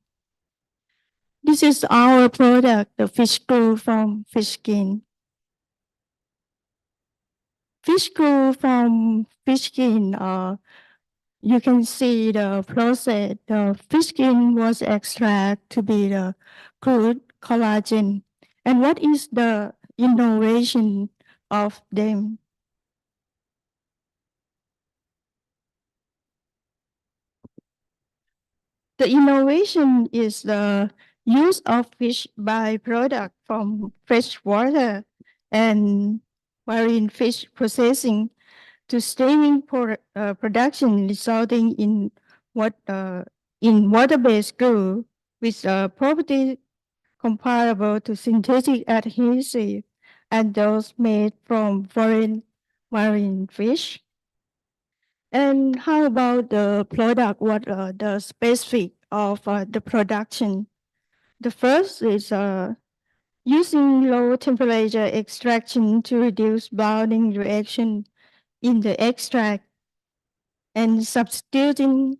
This is our product, the fish glue from fish skin. Fish glue from fish skin, you can see the process. The fish skin was extracted to be the crude collagen. And what is the innovation of them? The innovation is the use of fish byproduct from fresh water and marine fish processing to steaming production, resulting in water-based glue with a property comparable to synthetic adhesive and those made from foreign marine fish. And how about the product? What are the specific of the production? The first is using low temperature extraction to reduce bonding reaction in the extract and substituting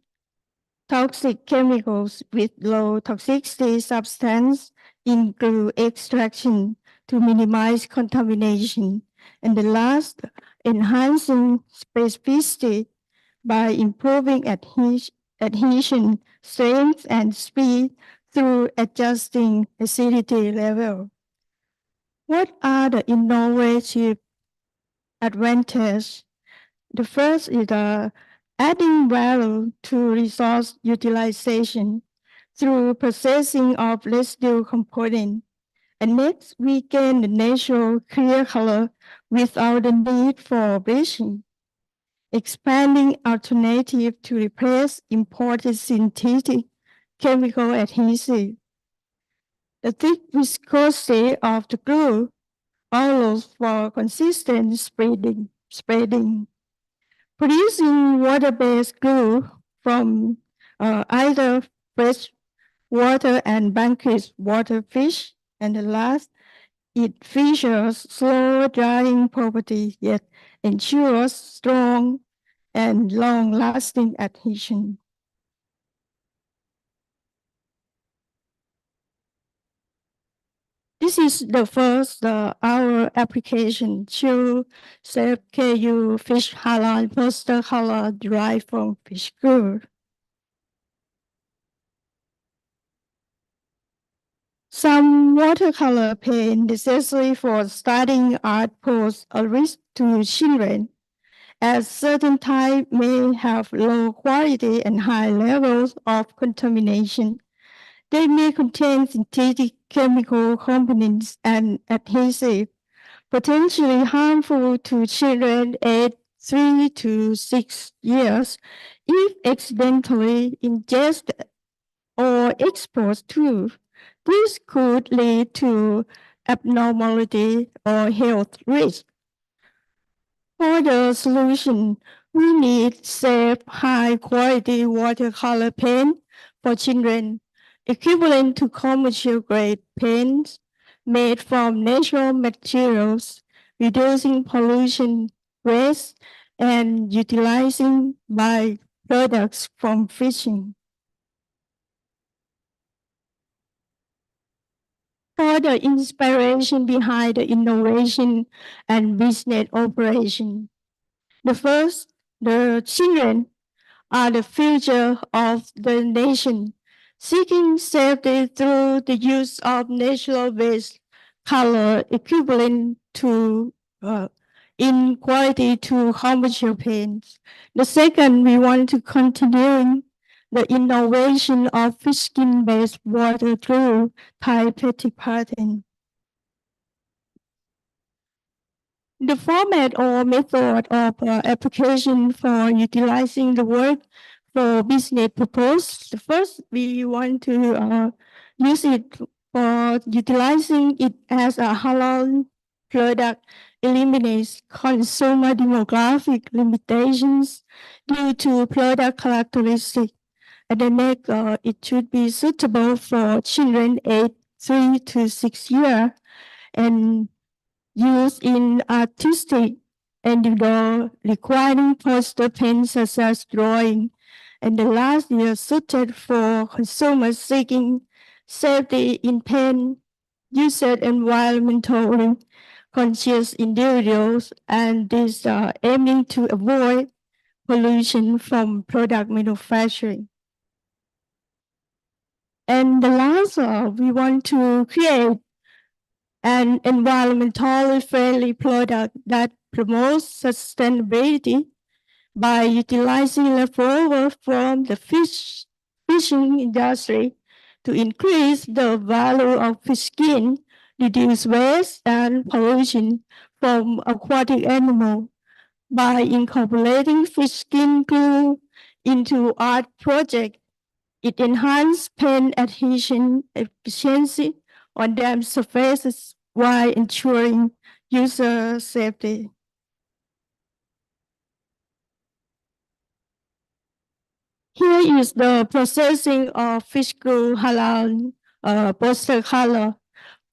toxic chemicals with low toxicity substance in glue extraction to minimize contamination. And the last, enhancing specificity by improving adhesion, strength, and speed through adjusting acidity level. What are the innovative advantages? The first is adding value to resource utilization through processing of residue component And next, we gain the natural clear color without the need for bleaching, expanding alternative to replace imported synthetic chemical adhesive. The thick viscosity of the glue allows for consistent spreading. Producing water-based glue from either fresh water and banquet water fish, and the last, it features slow drying property yet ensures strong and long-lasting adhesion. This is the first our application to save KU fish halal poster color derived from fish glue. Some watercolor paint necessary for studying art pose a risk to children, as certain type may have low quality and high levels of contamination. They may contain synthetic chemical components and adhesive, potentially harmful to children aged 3 to 6 years if accidentally ingested or exposed to. This could lead to abnormality or health risk. For the solution, we need safe, high-quality watercolor paint for children, equivalent to commercial-grade paints made from natural materials, reducing pollution, waste, and utilizing byproducts from fishing. For the inspiration behind the innovation and business operation. The first, the children are the future of the nation, seeking safety through the use of natural-based color equivalent to in quality to commercial paints. The second, we want to continue the innovation of fish skin-based water through pipetting pattern. The format or method of application for utilizing the work for business purpose. The first, we want to use it for utilizing it as a halal product, eliminates consumer demographic limitations due to product characteristics, and then make it should be suitable for children aged 3 to 6 years and used in artistic individual requiring poster paint such as drawing, and the last year suited for consumers seeking safety in paint usage environmentally conscious individuals, and this aiming to avoid pollution from product manufacturing. And the last, we want to create an environmentally friendly product that promotes sustainability by utilizing leftover from the fishing industry to increase the value of fish skin, reduce waste and pollution from aquatic animals. By incorporating fish skin glue into art project, it enhances paint adhesion efficiency on dam surfaces while ensuring user safety. Here is the processing of fish glue halal poster color.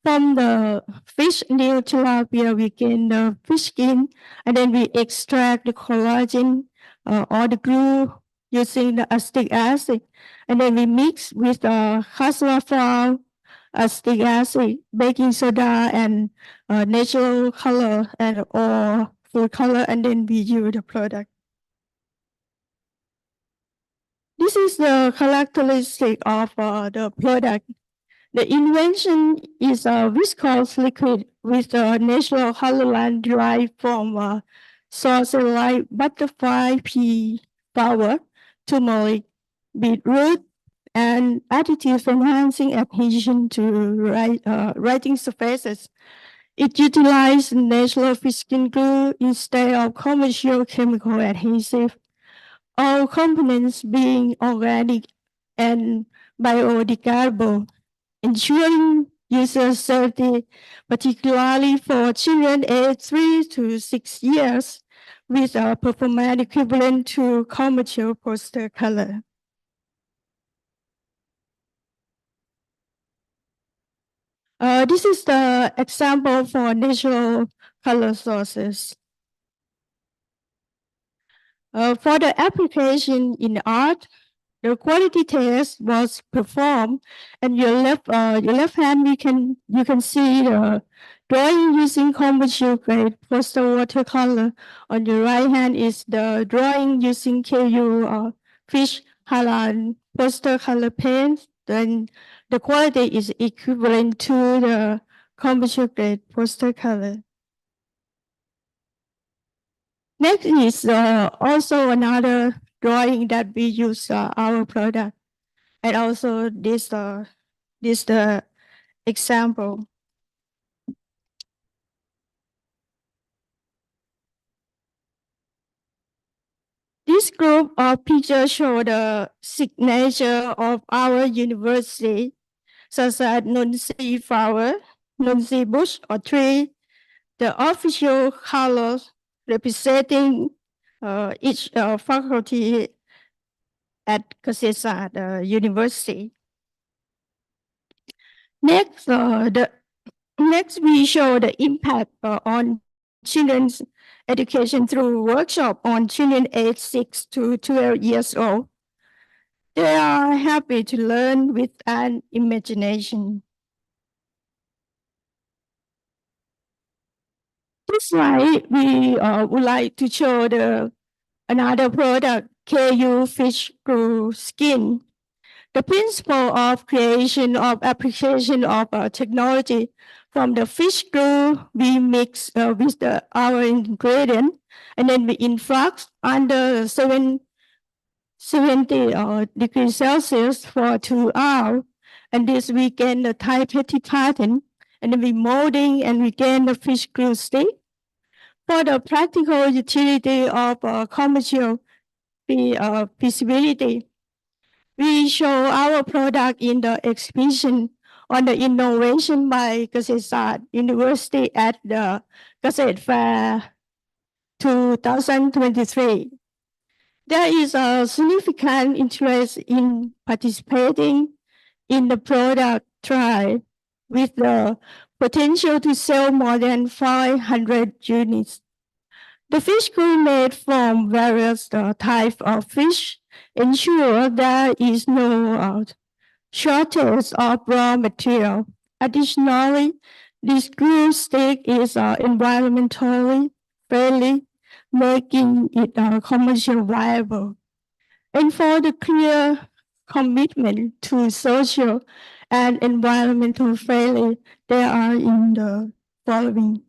From the fish new tilapia, we gain the fish skin, and then we extract the collagen or the glue using the acetic acid, and then we mix with the castor flour, acetic acid, baking soda, and natural color and or food color, and then we use the product. This is the characteristic of the product. The invention is a viscose liquid with a natural colorant derived from sources like butterfly pea flower, turmeric, beetroot, and additive enhancing adhesion to writing surfaces. It utilizes natural fish skin glue instead of commercial chemical adhesive. All components being organic and biodegradable, ensuring user safety, particularly for children aged 3 to 6 years, with a performance equivalent to commercial poster color. This is the example for natural color sources. For the application in art, the quality test was performed, and your left hand you can see the drawing using commercial grade poster watercolor. On your right hand is the drawing using KU fish halal poster color paint. Then the quality is equivalent to the commercial grade poster color. Next is also another drawing that we use our product, and also this example. This group of pictures show the signature of our university, such as Nunsi flower, Nunsi bush or tree, the official colors representing each faculty at Kasesa University. Next, we show the impact on children's education through workshop on children aged 6 to 12 years old. They are happy to learn with an imagination. This slide, we would like to show another product, KU Fish Glue Skin. The principle of creation of application of technology from the fish glue we mix with our ingredient, and then we influx under 70 degrees Celsius for 2 hours. And this we gain the Thai petty pattern, and then we molding and we gain the fish glue stick. For the practical utility of commercial feasibility, we show our product in the exhibition on the innovation by Kasetsart University at the Kasset Fair 2023. There is a significant interest in participating in the product trial with the potential to sell more than 500 units. The fish glue made from various types of fish ensure there is no shortage of raw material. Additionally, this glue stick is environmentally friendly, making it commercially viable. And for the clear commitment to social and environmental friendly, they are in the following.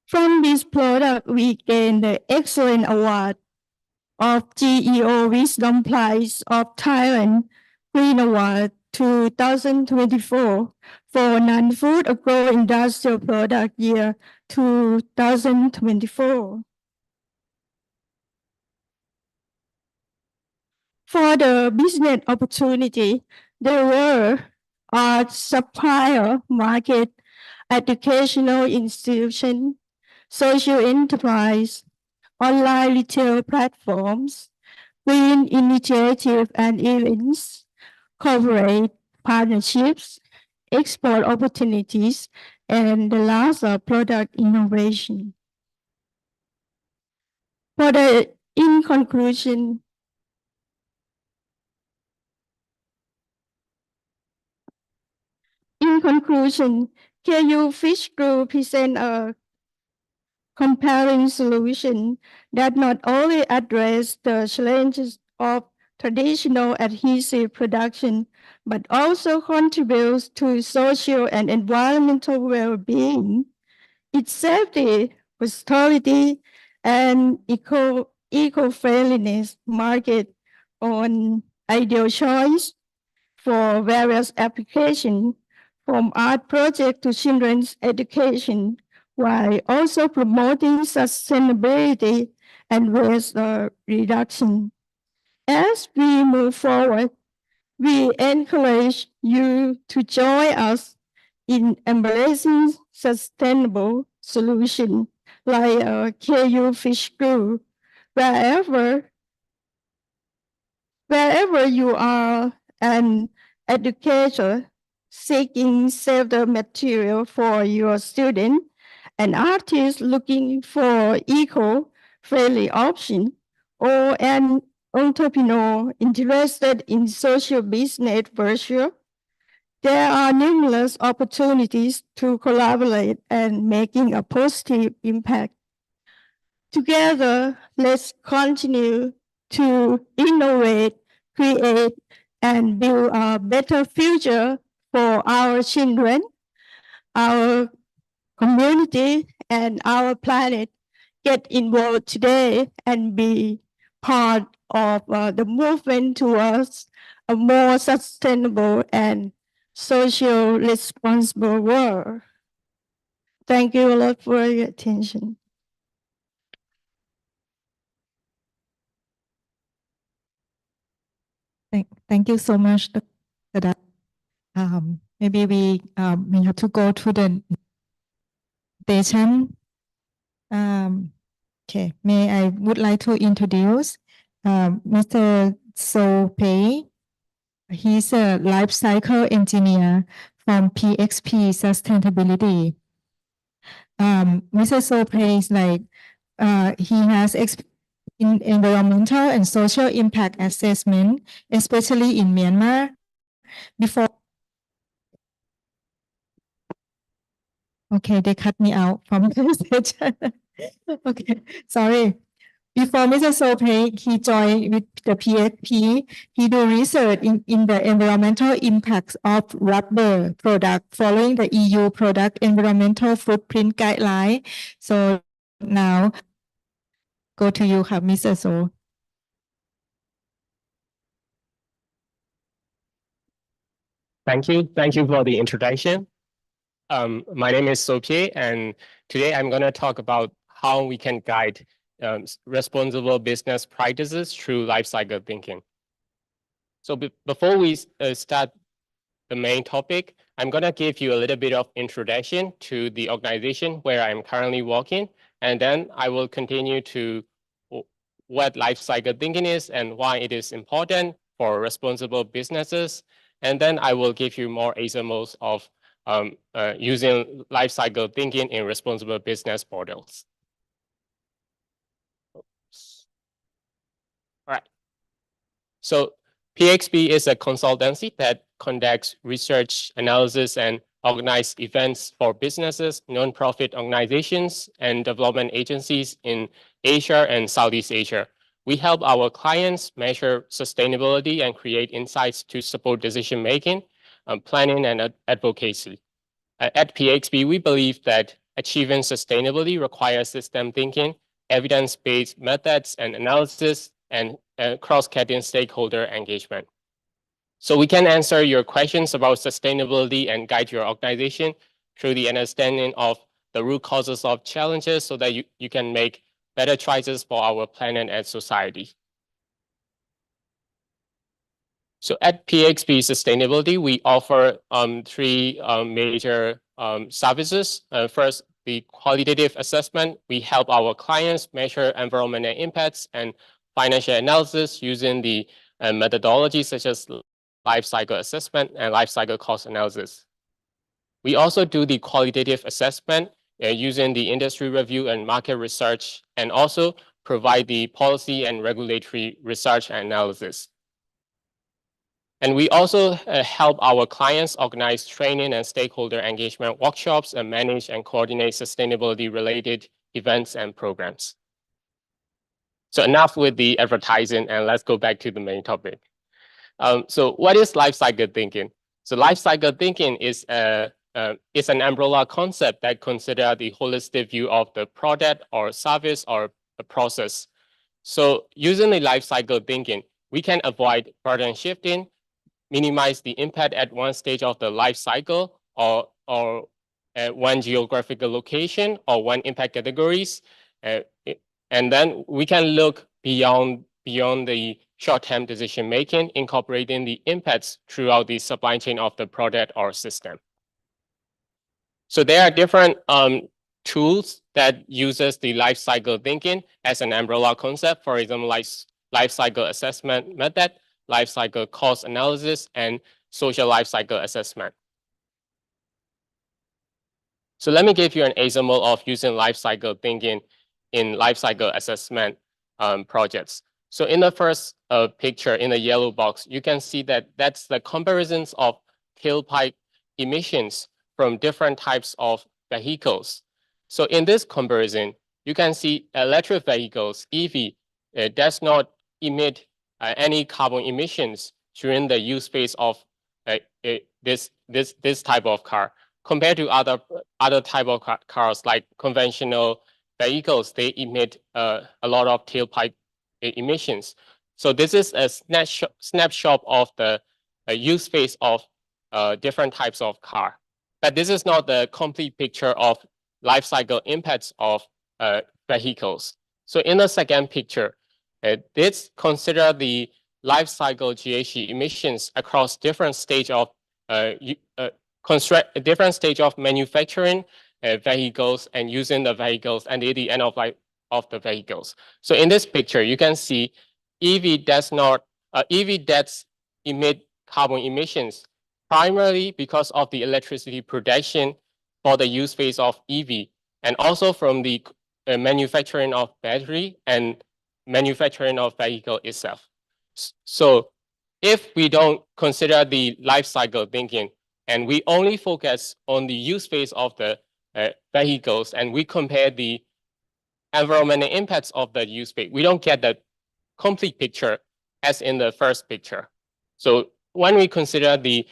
From this product, we gain the Excellent Award of GEO Wisdom Prize of Thailand Green Award 2024 for non-food agro-industrial product year 2024. For the business opportunity, there were art supplier market, educational institution, social enterprise, online retail platforms, green initiative and events, corporate partnerships, export opportunities, and the last product innovation. In conclusion, KU Fish Glue present a compelling solution that not only address the challenges of traditional adhesive production, but also contributes to social and environmental well-being. Its safety, versatility, and eco-friendliness market on ideal choice for various applications, from art project to children's education, while also promoting sustainability and waste reduction. As we move forward, we encourage you to join us in embracing sustainable solutions like KU Fish Crew, wherever you are an educator seeking shelter material for your student, an artist looking for eco-friendly option, or an entrepreneur interested in social business virtue, there are numerous opportunities to collaborate and making a positive impact. Together, let's continue to innovate, create, and build a better future for our children, our community, and our planet. Get involved today and be part of the movement towards a more sustainable and social responsible world. Thank you a lot for your attention. Thank you so much, Dr. Dat. Maybe we have to go to the station. Okay, I would like to introduce Mr. So Pei. He's a life cycle engineer from PXP Sustainability. Mr. So Pei is he has experience in environmental and social impact assessment, especially in Myanmar. Before, okay, they cut me out from the session. Okay, sorry. Before Mr. Sopay, he joined with the PXP. He do research in the environmental impacts of rubber product following the EU product environmental footprint guideline. So now, go to you, Mr. So. Thank you. Thank you for the introduction. My name is Sopye, and today I'm going to talk about how we can guide responsible business practices through life cycle thinking. So before we start the main topic, I'm going to give you a little bit of introduction to the organization where I'm currently working, and then I will continue to what life cycle thinking is and why it is important for responsible businesses. And then I will give you more examples of using life cycle thinking in responsible business models. Oops. All right. So PXP is a consultancy that conducts research, analysis, and organizes events for businesses, nonprofit organizations, and development agencies in Asia and Southeast Asia. We help our clients measure sustainability and create insights to support decision-making, planning, and advocacy. At PXP, we believe that achieving sustainability requires system thinking, evidence-based methods and analysis, and cross-cutting stakeholder engagement. So we can answer your questions about sustainability and guide your organization through the understanding of the root causes of challenges so that you can make better choices for our planet and society. So at PXP Sustainability, we offer three major services. First, the qualitative assessment. We help our clients measure environmental impacts and financial analysis using the methodologies such as life cycle assessment and life cycle cost analysis. We also do the qualitative assessment using the industry review and market research, and also provide the policy and regulatory research and analysis. And we also help our clients organize training and stakeholder engagement workshops and manage and coordinate sustainability-related events and programs. So enough with the advertising, and let's go back to the main topic. So what is life cycle thinking? So life cycle thinking is an umbrella concept that considers the holistic view of the product or service or process. So using the life cycle thinking, we can avoid burden shifting, minimize the impact at one stage of the life cycle or at one geographical location or one impact categories. And then we can look beyond the short-term decision making, incorporating the impacts throughout the supply chain of the product or system. So there are different tools that uses the life cycle thinking as an umbrella concept. For example, like life cycle assessment method, life cycle cost analysis, and social life cycle assessment. So let me give you an example of using life cycle thinking in life cycle assessment projects. So in the first picture in the yellow box, you can see that that's the comparisons of tailpipe emissions from different types of vehicles. So in this comparison, you can see electric vehicles, EV, does not emit any carbon emissions during the use phase of this type of car. Compared to other type of cars like conventional vehicles, they emit a lot of tailpipe emissions. So this is a snapshot of the use phase of different types of car. But this is not the complete picture of life cycle impacts of vehicles. So in the second picture, this consider the life cycle GHG emissions across different stage of construct a different stage of manufacturing vehicles and using the vehicles and at the end of life of the vehicles. So in this picture, you can see EV does emit carbon emissions primarily because of the electricity production for the use phase of EV and also from the manufacturing of battery and manufacturing of vehicle itself. So if we don't consider the life cycle thinking, and we only focus on the use phase of the vehicles, and we compare the environmental impacts of the use phase, we don't get the complete picture as in the first picture. So when we consider the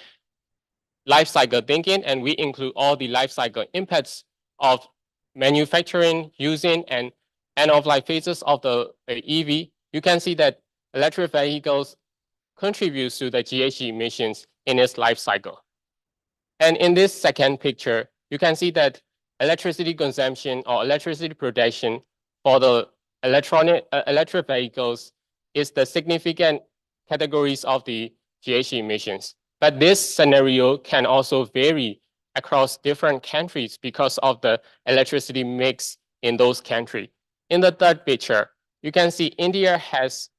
life cycle thinking, and we include all the life cycle impacts of manufacturing, using, and end-of-life phases of the EV, you can see that electric vehicles contributes to the GHG emissions in its life cycle. And in this second picture, you can see that electricity consumption or electricity production for the electric vehicles is the significant categories of the GHG emissions. But this scenario can also vary across different countries because of the electricity mix in those countries. In the third picture, you can see India has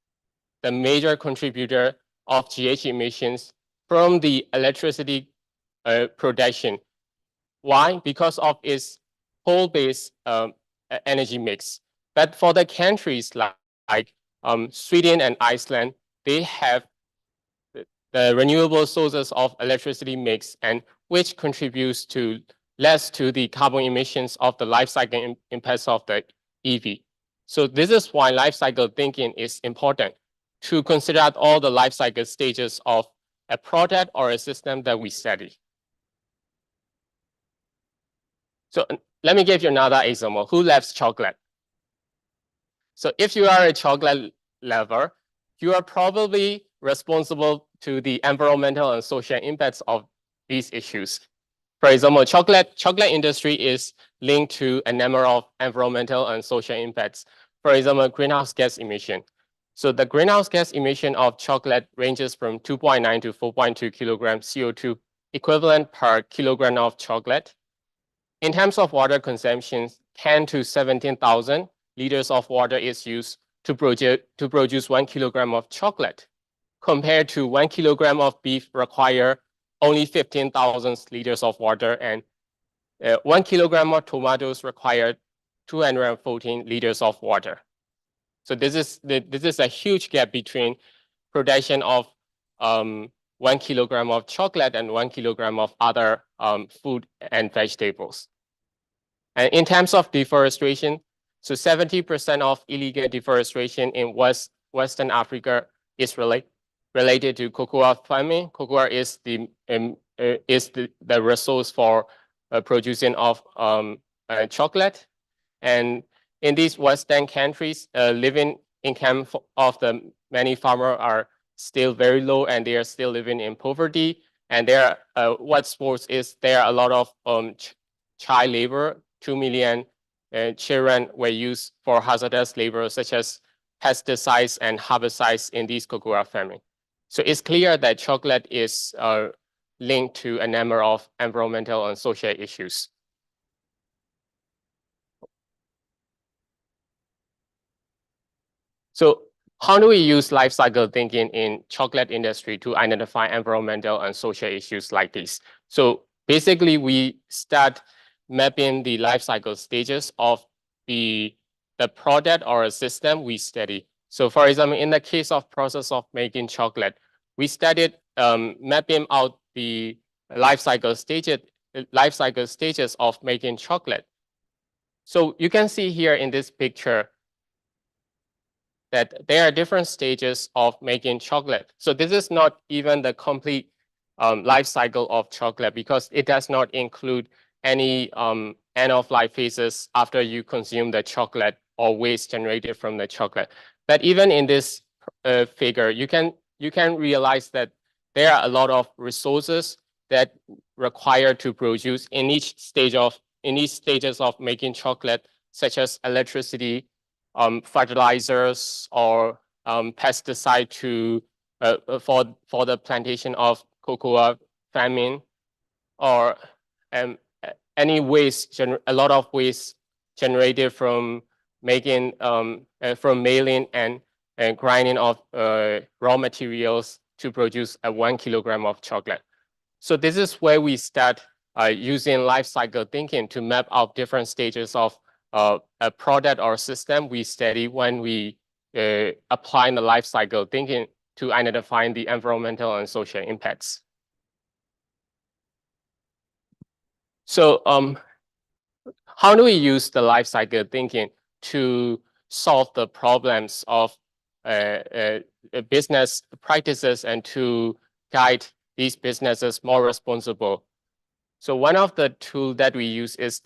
the major contributor of GHG emissions from the electricity production. Why? Because of its coal-based energy mix. But for the countries like Sweden and Iceland, they have the renewable sources of electricity mix, and which contributes to less to the carbon emissions of the life cycle impacts of the EV. So this is why life cycle thinking is important, to consider all the life cycle stages of a product or a system that we study. So let me give you another example. Who loves chocolate? So if you are a chocolate lover, you are probably responsible to the environmental and social impacts of these issues. For example, chocolate industry is linked to a number of environmental and social impacts. For example, greenhouse gas emission. So the greenhouse gas emission of chocolate ranges from 2.9 to 4.2 kilograms CO2 equivalent per kilogram of chocolate. In terms of water consumption, 10 to 17,000 liters of water is used to produce 1 kilogram of chocolate, compared to 1 kilogram of beef require only 15,000 liters of water, and 1 kilogram of tomatoes require 214 liters of water. So this is a huge gap between production of 1 kilogram of chocolate and 1 kilogram of other food and vegetables. And in terms of deforestation, so 70% of illegal deforestation in Western Africa is related to cocoa farming. Cocoa is the resource for producing of chocolate, and in these Western countries, living income of the many farmers are still very low, and they are still living in poverty. And there, what's worse is there are a lot of child labor. 2 million children were used for hazardous labor, such as pesticides and herbicides in these cocoa farming. So it's clear that chocolate is linked to a number of environmental and social issues. So how do we use life cycle thinking in chocolate industry to identify environmental and social issues like this? So basically, we start mapping the life cycle stages of the product or a system we study. So for example, in the case of process of making chocolate, we started mapping out the life cycle stages of making chocolate. So you can see here in this picture that there are different stages of making chocolate. So this is not even the complete life cycle of chocolate, because it does not include any end of life phases after you consume the chocolate or waste generated from the chocolate. But even in this figure, you can realize that there are a lot of resources that require to produce in each stages of making chocolate, such as electricity, fertilizers, or pesticide to for the plantation of cocoa farming, or any waste, a lot of waste generated from making from mailing and grinding of raw materials to produce 1 kilogram of chocolate. So this is where we start using life cycle thinking to map out different stages of a product or system we study when we apply the life cycle thinking to identify the environmental and social impacts. So how do we use the life cycle thinking to solve the problems of business practices and to guide these businesses more responsible? So one of the tools that we use is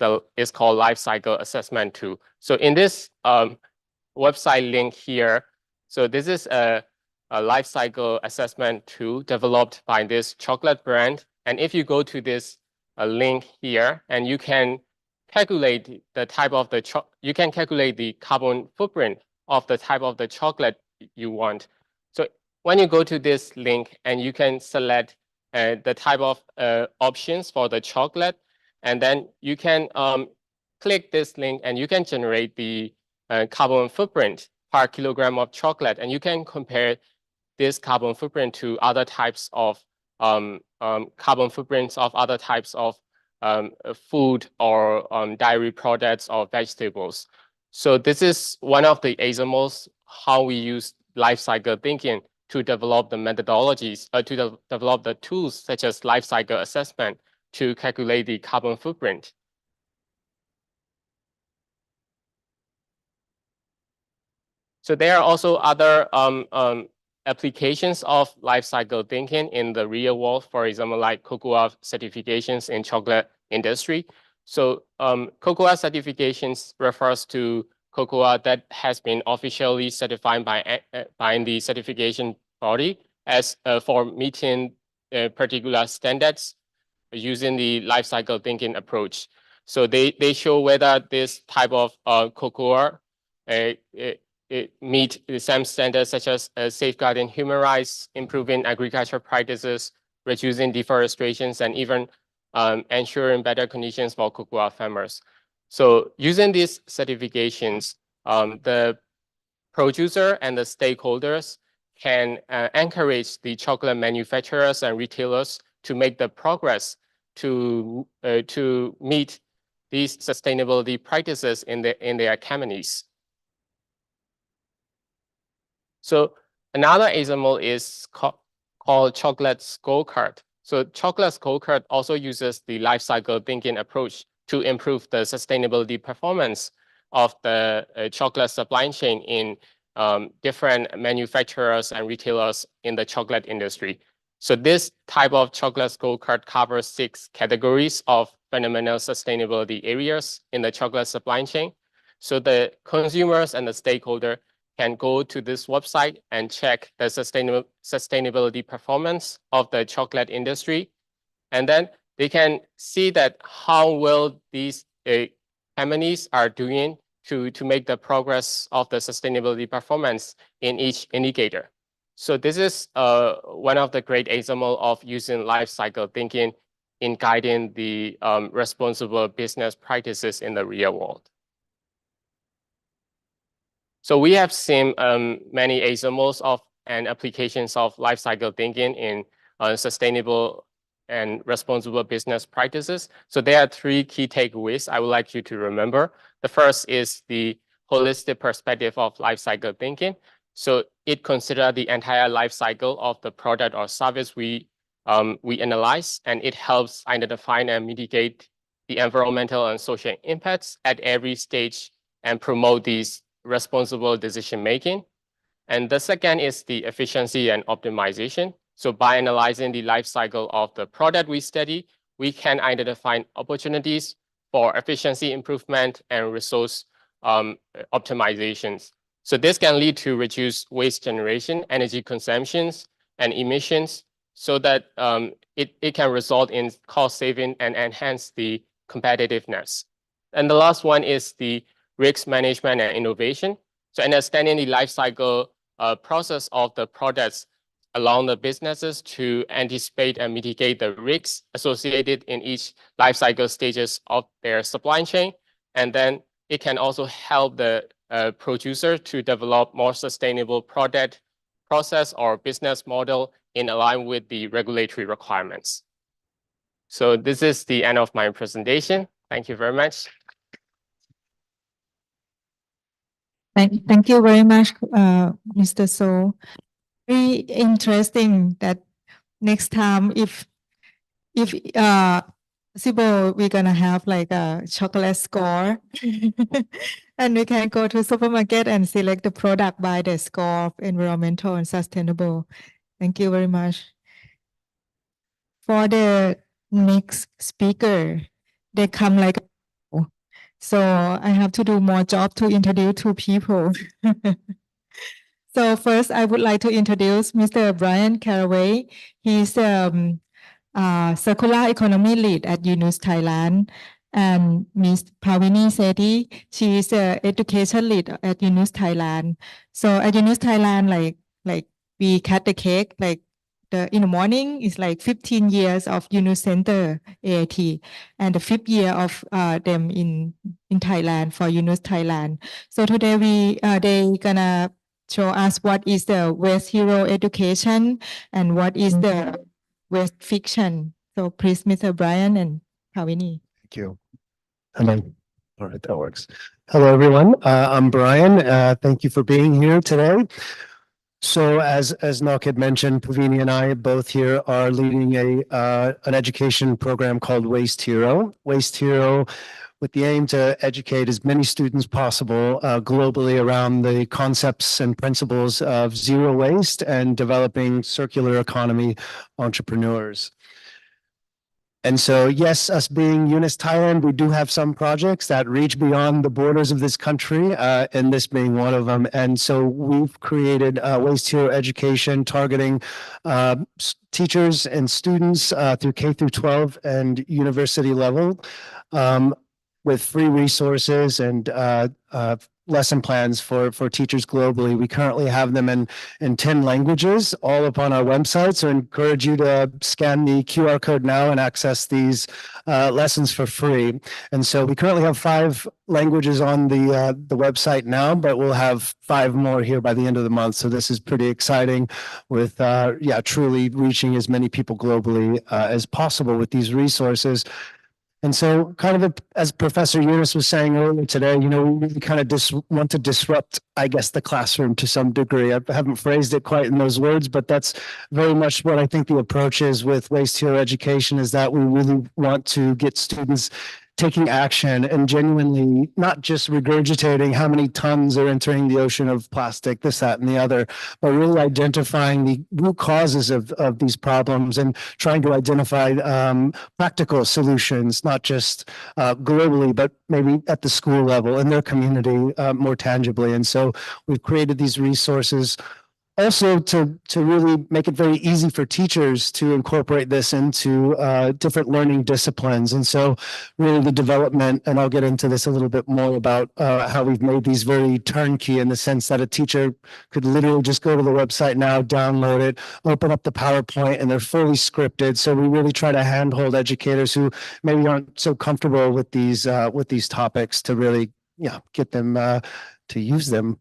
called life cycle assessment tool. So in this website link here, so this is a life cycle assessment tool developed by this chocolate brand. And if you go to this link here, and you can calculate the type of you can calculate the carbon footprint of the type of the chocolate you want. So when you go to this link, and you can select the type of options for the chocolate, and then you can click this link, and you can generate the carbon footprint per kilogram of chocolate, and you can compare this carbon footprint to other types of carbon footprints of other types of food or dairy products or vegetables. So this is one of the examples how we use life cycle thinking to develop the methodologies, to develop the tools such as life cycle assessment to calculate the carbon footprint. So there are also other applications of life cycle thinking in the real world, for example, like cocoa certifications in chocolate industry. So cocoa certifications refers to cocoa that has been officially certified by the certification body as for meeting particular standards using the life cycle thinking approach. So they show whether this type of cocoa it meet the same standards, such as safeguarding human rights, improving agricultural practices, reducing deforestation, and even ensuring better conditions for cocoa farmers. So using these certifications, the producer and the stakeholders can encourage the chocolate manufacturers and retailers to make the progress to meet these sustainability practices in their companies. So another example is called chocolate scorecard. So chocolate scorecard also uses the life cycle thinking approach to improve the sustainability performance of the chocolate supply chain in different manufacturers and retailers in the chocolate industry. So this type of chocolate scorecard covers 6 categories of fundamental sustainability areas in the chocolate supply chain. So the consumers and the stakeholder can go to this website and check the sustainability performance of the chocolate industry. And then they can see that how well these companies are doing to make the progress of the sustainability performance in each indicator. So this is one of the great examples of using life cycle thinking in guiding the responsible business practices in the real world. So we have seen many examples of and applications of life cycle thinking in sustainable and responsible business practices. So there are three key takeaways I would like you to remember. The first is the holistic perspective of life cycle thinking. So it considers the entire life cycle of the product or service we analyze, and it helps identify and mitigate the environmental and social impacts at every stage and promote these responsible decision making. And the second is the efficiency and optimization. So by analyzing the life cycle of the product we study, we can identify opportunities for efficiency improvement and resource optimizations. So this can lead to reduced waste generation, energy consumptions, and emissions, so that it can result in cost saving and enhance the competitiveness. And the last one is the risk management and innovation. So understanding the life cycle process of the products along the businesses to anticipate and mitigate the risks associated in each life cycle stages of their supply chain. And then it can also help the producer to develop more sustainable product process or business model in alignment with the regulatory requirements. So this is the end of my presentation. Thank you very much. Thank you very much, Mr. So. Very interesting that next time if possible, we're gonna have like a chocolate score and we can go to supermarket and select the product by the score of environmental and sustainable. Thank you very much. For the next speaker, they come like, so I have to do more job to introduce two people. So first, I would like to introduce Mr. Brian Caraway. He's circular economy lead at UNUS Thailand, and Ms. Pavini Sethi, she is education lead at UNUS Thailand. So at UNUS Thailand, like we cut the cake, like in the morning is like 15 years of UNUS Center AIT, and the 5th year of them in Thailand for UNUS Thailand. So today they gonna show us what is the Waste Hero education and what is the Waste fiction. So please, Mr. Brian and Pavini. Thank you. Hello. All right, that works. Hello, everyone. I'm Brian. Thank you for being here today. So as Nok had mentioned, Pavini and I both here are leading an education program called Waste Hero. Waste Hero, with the aim to educate as many students possible globally around the concepts and principles of zero waste and developing circular economy entrepreneurs. And so, yes, us being UNUS Thailand, we do have some projects that reach beyond the borders of this country, and this being one of them. And so we've created Waste Hero Education targeting teachers and students through K through 12 and university level, with free resources and lesson plans for teachers globally. We currently have them in 10 languages, all up on our website. So I encourage you to scan the QR code now and access these lessons for free. And so we currently have 5 languages on the website now, but we'll have 5 more here by the end of the month. So this is pretty exciting with, truly reaching as many people globally as possible with these resources. And so kind of as Professor Yunus was saying earlier today, we really kind of want to disrupt, I guess, the classroom to some degree. I haven't phrased it quite in those words, but that's very much what I think the approach is with Waste Hero Education, is that we really want to get students taking action and genuinely not just regurgitating how many tons are entering the ocean of plastic, this, that, and the other, but really identifying the root causes of these problems and trying to identify practical solutions, not just globally, but maybe at the school level in their community more tangibly. And so we've created these resources also to really make it very easy for teachers to incorporate this into different learning disciplines. And so really the development, and I'll get into this a little bit more about how we've made these very turnkey in the sense that a teacher could literally just go to the website now, download it, open up the PowerPoint, and they're fully scripted. So we really try to handhold educators who maybe aren't so comfortable with these topics to really get them to use them.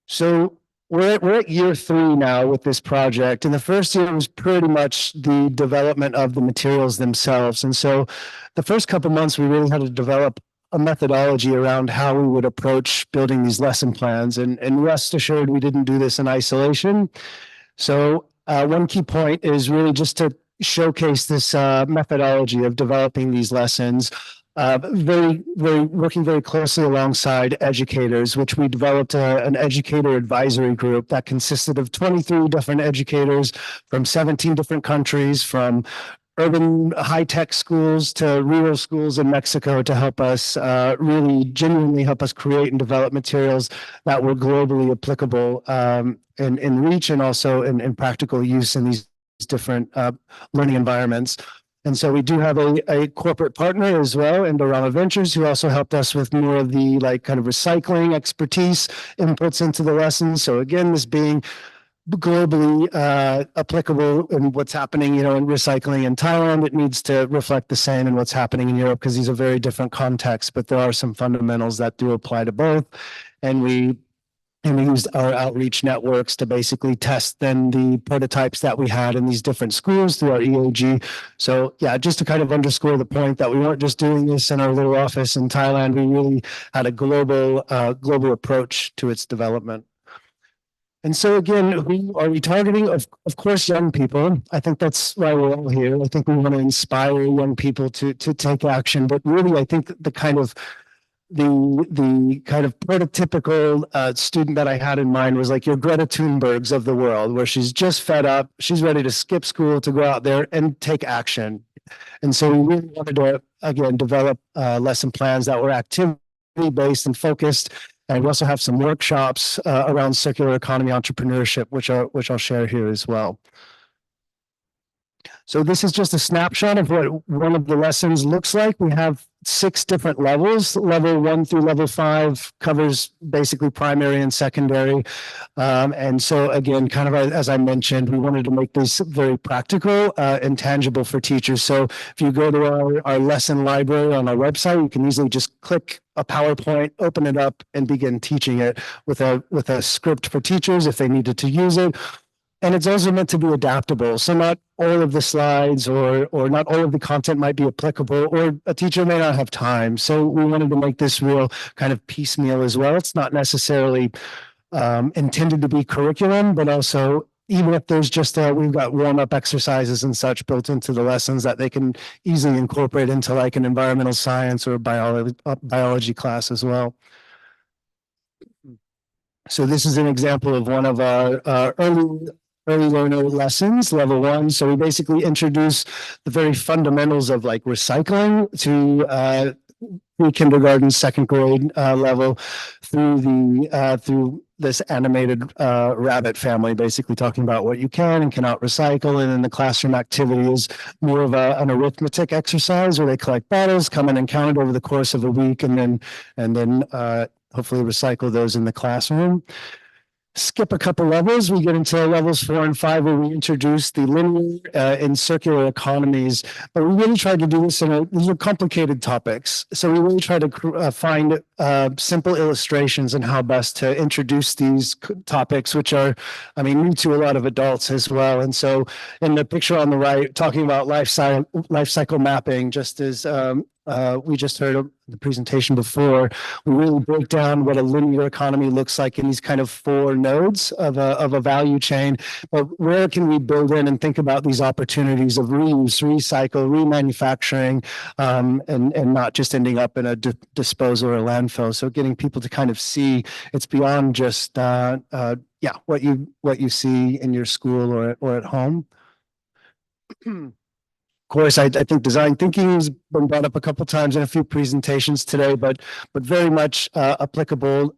So we're at year 3 now with this project, and the first year was pretty much the development of the materials themselves. And so the first couple months, we really had to develop a methodology around how we would approach building these lesson plans. And rest assured, we didn't do this in isolation. So one key point is really just to showcase this methodology of developing these lessons. Working very closely alongside educators, which we developed an educator advisory group that consisted of 23 different educators from 17 different countries, from urban high-tech schools to rural schools in Mexico, to help us really genuinely help us create and develop materials that were globally applicable in reach and also in practical use in these different learning environments. And so we do have a corporate partner as well, Indorama Ventures, who also helped us with more of the kind of recycling expertise inputs into the lessons. So again, this being globally applicable in what's happening, in recycling in Thailand, it needs to reflect the same in what's happening in Europe, because these are very different contexts, but there are some fundamentals that do apply to both. And we used our outreach networks to basically test then the prototypes that we had in these different schools through our EAG. So yeah, just to kind of underscore the point that we weren't just doing this in our little office in Thailand, we really had a global approach to its development. And so again, who are we targeting? Of course, young people. I think that's why we're all here. I think we want to inspire young people to take action, but really I think the kind of prototypical student that I had in mind was like your Greta Thunbergs of the world, where she's just fed up, she's ready to skip school to go out there and take action. And so we really wanted to, again, develop lesson plans that were activity-based and focused. And we also have some workshops around circular economy entrepreneurship, which I'll share here as well. So this is just a snapshot of what one of the lessons looks like. We have 6 different levels. Level 1 through level 5 covers basically primary and secondary. And so again, kind of as I mentioned, we wanted to make this very practical and tangible for teachers. So if you go to our lesson library on our website, you can easily just click a PowerPoint, open it up, and begin teaching it with a script for teachers if they needed to use it. And it's also meant to be adaptable. So not all of the slides or not all of the content might be applicable, or a teacher may not have time. So we wanted to make this real kind of piecemeal as well. It's not necessarily intended to be curriculum, but also even if there's just we've got warm-up exercises and such built into the lessons that they can easily incorporate into like an environmental science or biology class as well. So this is an example of one of our early learner lessons, level 1. So we basically introduce the very fundamentals of like recycling to pre-kindergarten, 2nd grade level through this animated rabbit family, basically talking about what you can and cannot recycle. And then the classroom activity is more of an arithmetic exercise where they collect bottles, come in and count it over the course of a week, and then hopefully recycle those in the classroom. Skip a couple levels, we get into levels 4 and 5, where we introduce the linear and circular economies. But we really tried to do this these are complicated topics. So we really tried to find simple illustrations and how best to introduce these topics, which are, new to a lot of adults as well. And so in the picture on the right, talking about life cycle mapping, just as we just heard the presentation before, we really break down what a linear economy looks like in these kind of 4 nodes of a value chain. But where can we build in and think about these opportunities of reuse, recycle, remanufacturing, and not just ending up in a disposal or landfill. So getting people to kind of see it's beyond just what you see in your school or at home. Of course, I think design thinking has been brought up a couple times in a few presentations today, but very much applicable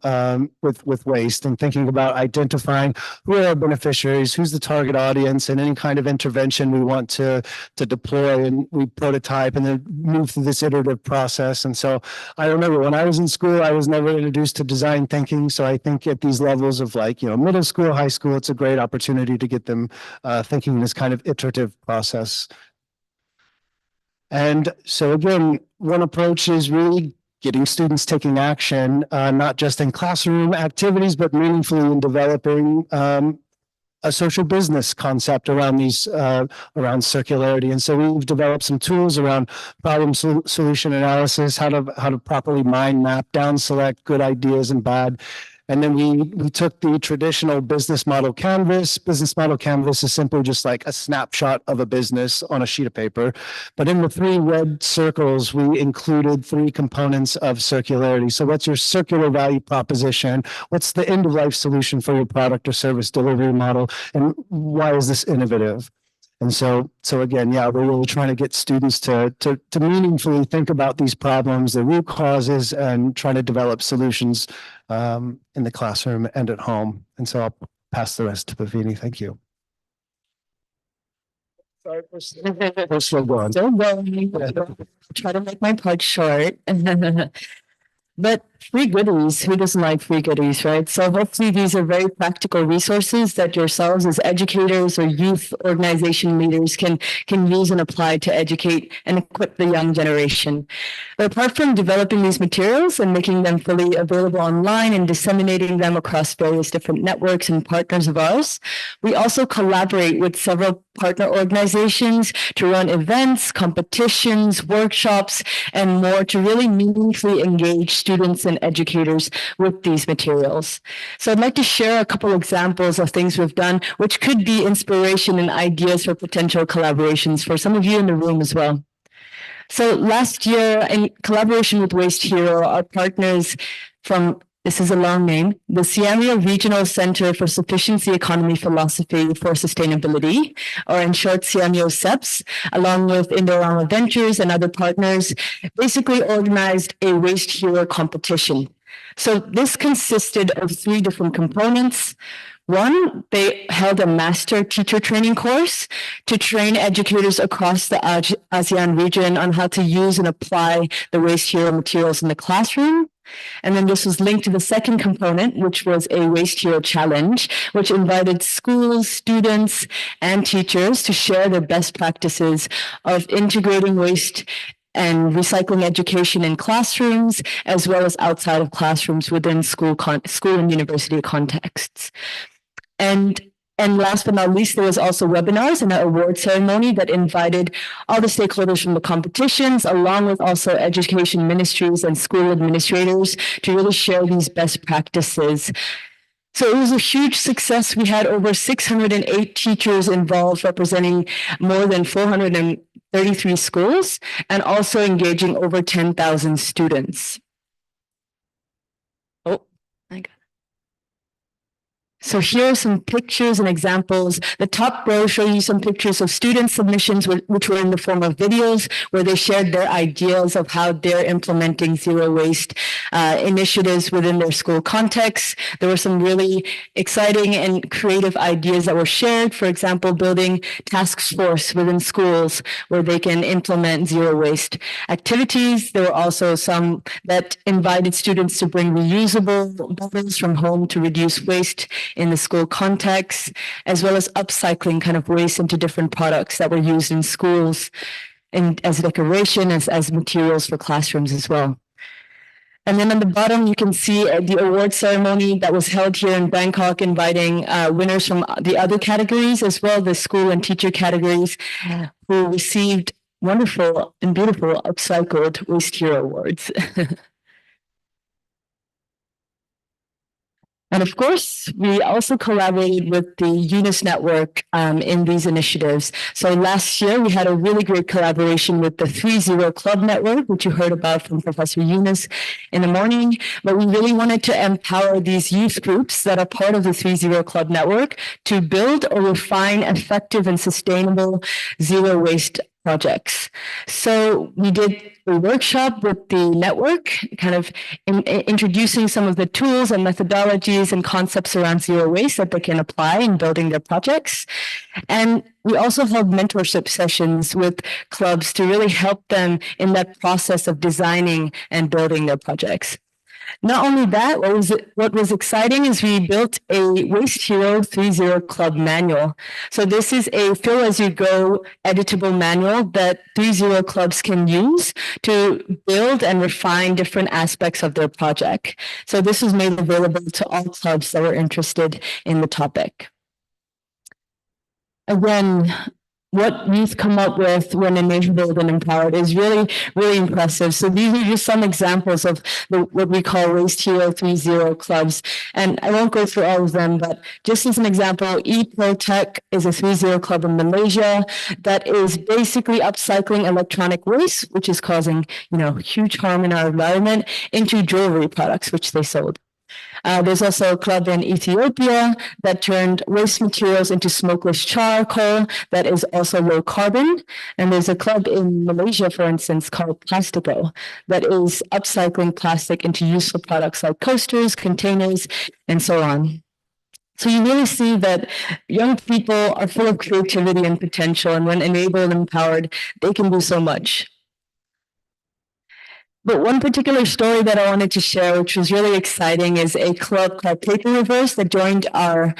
with waste and thinking about identifying who are our beneficiaries, who's the target audience, and any kind of intervention we want to deploy, and we prototype and then move through this iterative process. And so I remember when I was in school, I was never introduced to design thinking. So I think at these levels of middle school, high school, it's a great opportunity to get them thinking this kind of iterative process. And so again, one approach is really getting students taking action, not just in classroom activities, but meaningfully in developing a social business concept around these around circularity. And so we've developed some tools around problem solution analysis, how to properly mind map, down select good ideas and bad. And then we took the traditional business model canvas. Business model canvas is simply just like a snapshot of a business on a sheet of paper. But in the 3 red circles, we included 3 components of circularity. So what's your circular value proposition? What's the end of life solution for your product or service delivery model? And why is this innovative? And so again, we're really trying to get students to meaningfully think about these problems, the root causes, and trying to develop solutions in the classroom and at home. And so I'll pass the rest to Pavini. Thank you. Sorry for slow going. Don't worry. Try to make my part short. But free goodies, who doesn't like free goodies, right? So hopefully these are very practical resources that yourselves as educators or youth organization leaders can use and apply to educate and equip the young generation. But apart from developing these materials and making them fully available online and disseminating them across various different networks and partners of ours, we also collaborate with several partner organizations to run events, competitions, workshops, and more to really meaningfully engage students and educators with these materials. So I'd like to share a couple examples of things we've done, which could be inspiration and ideas for potential collaborations for some of you in the room as well. So last year, in collaboration with Waste Hero, our partners from, this is a long name, the Siamia Regional Center for Sufficiency Economy Philosophy for Sustainability, or in short, Siamio SEPS, along with Indorama Ventures and other partners, basically organized a Waste Hero competition. So this consisted of 3 different components. One, they held a master teacher training course to train educators across the ASEAN region on how to use and apply the Waste Hero materials in the classroom. And then this was linked to the second component, which was a Waste Hero challenge, which invited schools, students, and teachers to share their best practices of integrating waste and recycling education in classrooms, as well as outside of classrooms within school and university contexts. And last but not least, there was also webinars and an award ceremony that invited all the stakeholders from the competitions, along with also education ministries and school administrators, to really share these best practices. So it was a huge success. We had over 608 teachers involved, representing more than 433 schools, and also engaging over 10,000 students. Oh, my God. So here are some pictures and examples. The top row shows you some pictures of student submissions, which were in the form of videos, where they shared their ideas of how they're implementing zero waste initiatives within their school context. There were some really exciting and creative ideas that were shared. For example, building task force within schools where they can implement zero waste activities. There were also some that invited students to bring reusable bottles from home to reduce waste in the school context, as well as upcycling kind of waste into different products that were used in schools and as decoration, as materials for classrooms as well. And then on the bottom, you can see the award ceremony that was held here in Bangkok, inviting winners from the other categories as well, the school and teacher categories, who received wonderful and beautiful upcycled Waste Hero Awards. And of course, we also collaborated with the Eunice Network in these initiatives. So last year, we had a really great collaboration with the 3-0 Club Network, which you heard about from Professor Eunice in the morning. But we really wanted to empower these youth groups that are part of the 3-0 Club Network to build or refine effective and sustainable zero waste projects. So we did a workshop with the network, kind of introducing some of the tools and methodologies and concepts around zero waste that they can apply in building their projects. And we also held mentorship sessions with clubs to really help them in that process of designing and building their projects. Not only that, what was exciting is we built a Waste Hero 3-0 Club manual. So this is a fill-as-you-go editable manual that 3-0 clubs can use to build and refine different aspects of their project. So this was made available to all clubs that were interested in the topic. Again, what youth come up with when enabled and empowered is really, really impressive. So these are just some examples of what we call Waste Hero 3-0 clubs. And I won't go through all of them, but just as an example, eProtech is a 3-0 club in Malaysia that is basically upcycling electronic waste, which is causing, huge harm in our environment, into jewelry products, which they sold. There's also a club in Ethiopia that turned waste materials into smokeless charcoal that is also low carbon. And there's a club in Malaysia, for instance, called Plastico that is upcycling plastic into useful products like coasters, containers, and so on. So you really see that young people are full of creativity and potential, and when enabled and empowered, they can do so much. But one particular story that I wanted to share, which was really exciting, is a club called Paper Reverse that joined our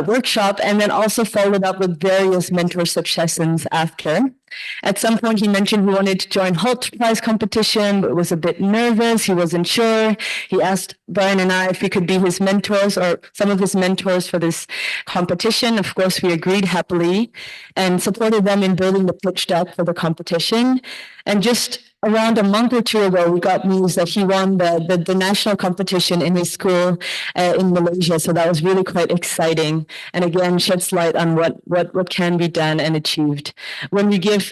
workshop and then also followed up with various mentorship sessions after. At some point, he mentioned he wanted to join Holt Prize competition, but was a bit nervous. He wasn't sure. He asked Brian and I if we could be his mentors or some of his mentors for this competition. Of course, we agreed happily and supported them in building the pitch deck for the competition. And just around a month or two ago, we got news that he won the national competition in his school in Malaysia. So that was really quite exciting. And again, sheds light on what can be done and achieved. When we give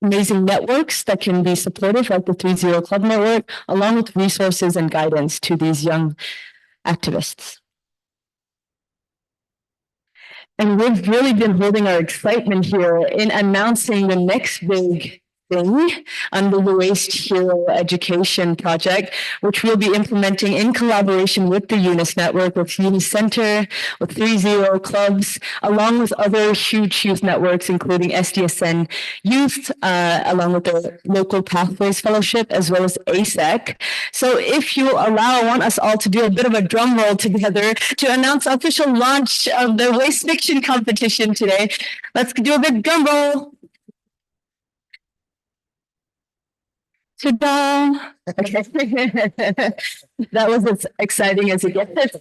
amazing networks that can be supportive, like the 3-0 Club Network, along with resources and guidance to these young activists. And we've really been holding our excitement here in announcing the next big thing under the Waste Hero Education Project, which we'll be implementing in collaboration with the Eunice Network, with Eunice Center, with 3-0 clubs, along with other huge youth networks, including SDSN Youth, along with the Local Pathways Fellowship, as well as ASEC. So if you allow, I want us all to do a bit of a drum roll together to announce the official launch of the Waste Fiction competition today. Let's do a big drum roll. Ta-da! Okay. That was as exciting as it gets.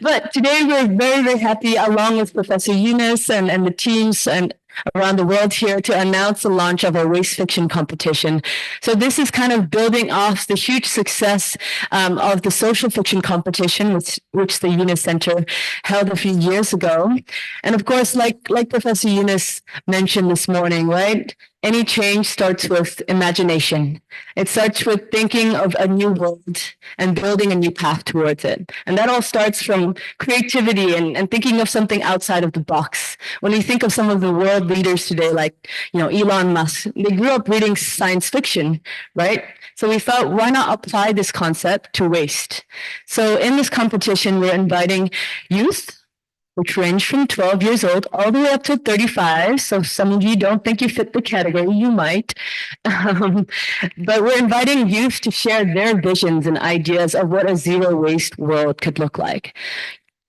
But today we're very, very happy, along with Professor Eunice and the teams and around the world here, to announce the launch of our Waste Fiction competition. So this is kind of building off the huge success of the social fiction competition, which the Eunice Center held a few years ago. And of course, like Professor Eunice mentioned this morning, right? Any change starts with imagination. It starts with thinking of a new world and building a new path towards it. And that all starts from creativity and thinking of something outside of the box. When you think of some of the world leaders today, like Elon Musk, they grew up reading science fiction, right? So we thought, why not apply this concept to waste? So in this competition, we're inviting youth, which range from 12 years old all the way up to 35. So some of you don't think you fit the category, you might. But we're inviting youth to share their visions and ideas of what a zero waste world could look like.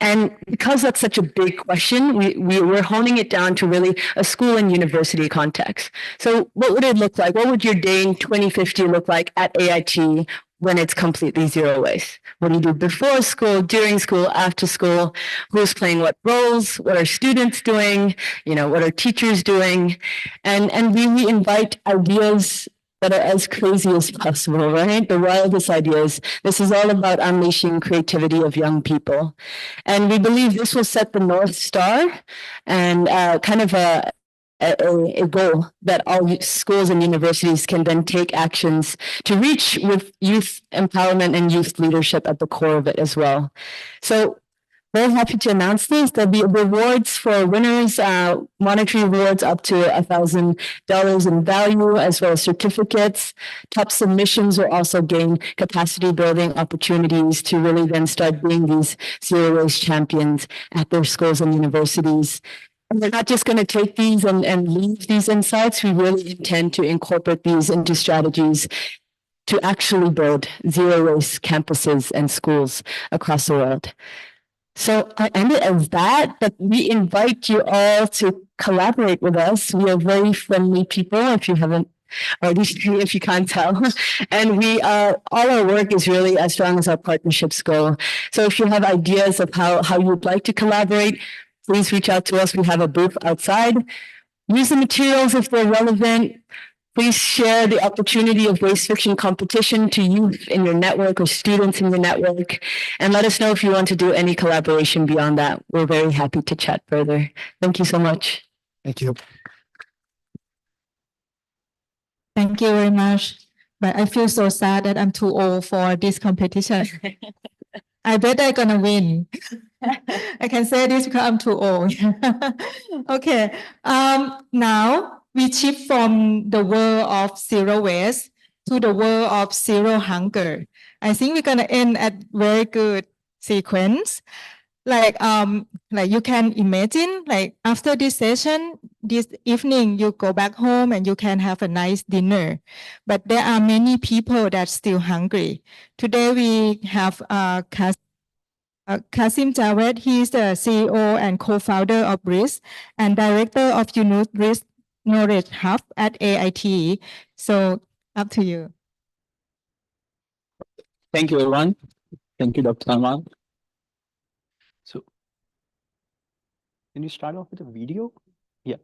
And because that's such a big question, we're honing it down to really a school and university context. So what would it look like? What would your day in 2050 look like at AIT when it's completely zero waste? What do you do before school, during school, after school? Who's playing what roles? What are students doing? You know, what are teachers doing? And we invite ideas that are as crazy as possible, right? The wildest ideas. This is all about unleashing creativity of young people. And we believe this will set the North Star and kind of a goal that all schools and universities can then take actions to reach with youth empowerment and youth leadership at the core of it as well. So very happy to announce this. There'll be rewards for winners, monetary rewards up to $1,000 in value, as well as certificates. Top submissions will also gain capacity building opportunities to really then start being these zero waste champions at their schools and universities. And we're not just going to take these and leave these insights. We really intend to incorporate these into strategies to actually build zero waste campuses and schools across the world. So I end it as that, but we invite you all to collaborate with us. We are very friendly people, if you haven't, or at least if you can't tell. And we all our work is really as strong as our partnerships go. So if you have ideas of how you'd like to collaborate, please reach out to us. We have a booth outside. Use the materials if they're relevant. Please share the opportunity of waste fiction competition to youth in your network or students in your network. And let us know if you want to do any collaboration beyond that. We're very happy to chat further. Thank you so much. Thank you. Thank you very much. But I feel so sad that I'm too old for this competition. I bet I'm gonna win. I can say this because I'm too old. Okay. Now we shift from the world of zero waste to the world of zero hunger. I think we're gonna end at very good sequence. Like you can imagine, like after this session, this evening you go back home and you can have a nice dinner. But there are many people that still hungry. Today we have Kasim Javed. He is the CEO and co-founder of RIS and director of RIS Knowledge Hub at AIT. So up to you. Thank you, everyone. Thank you, Dr. Salman. So, can you start off with a video? Yeah.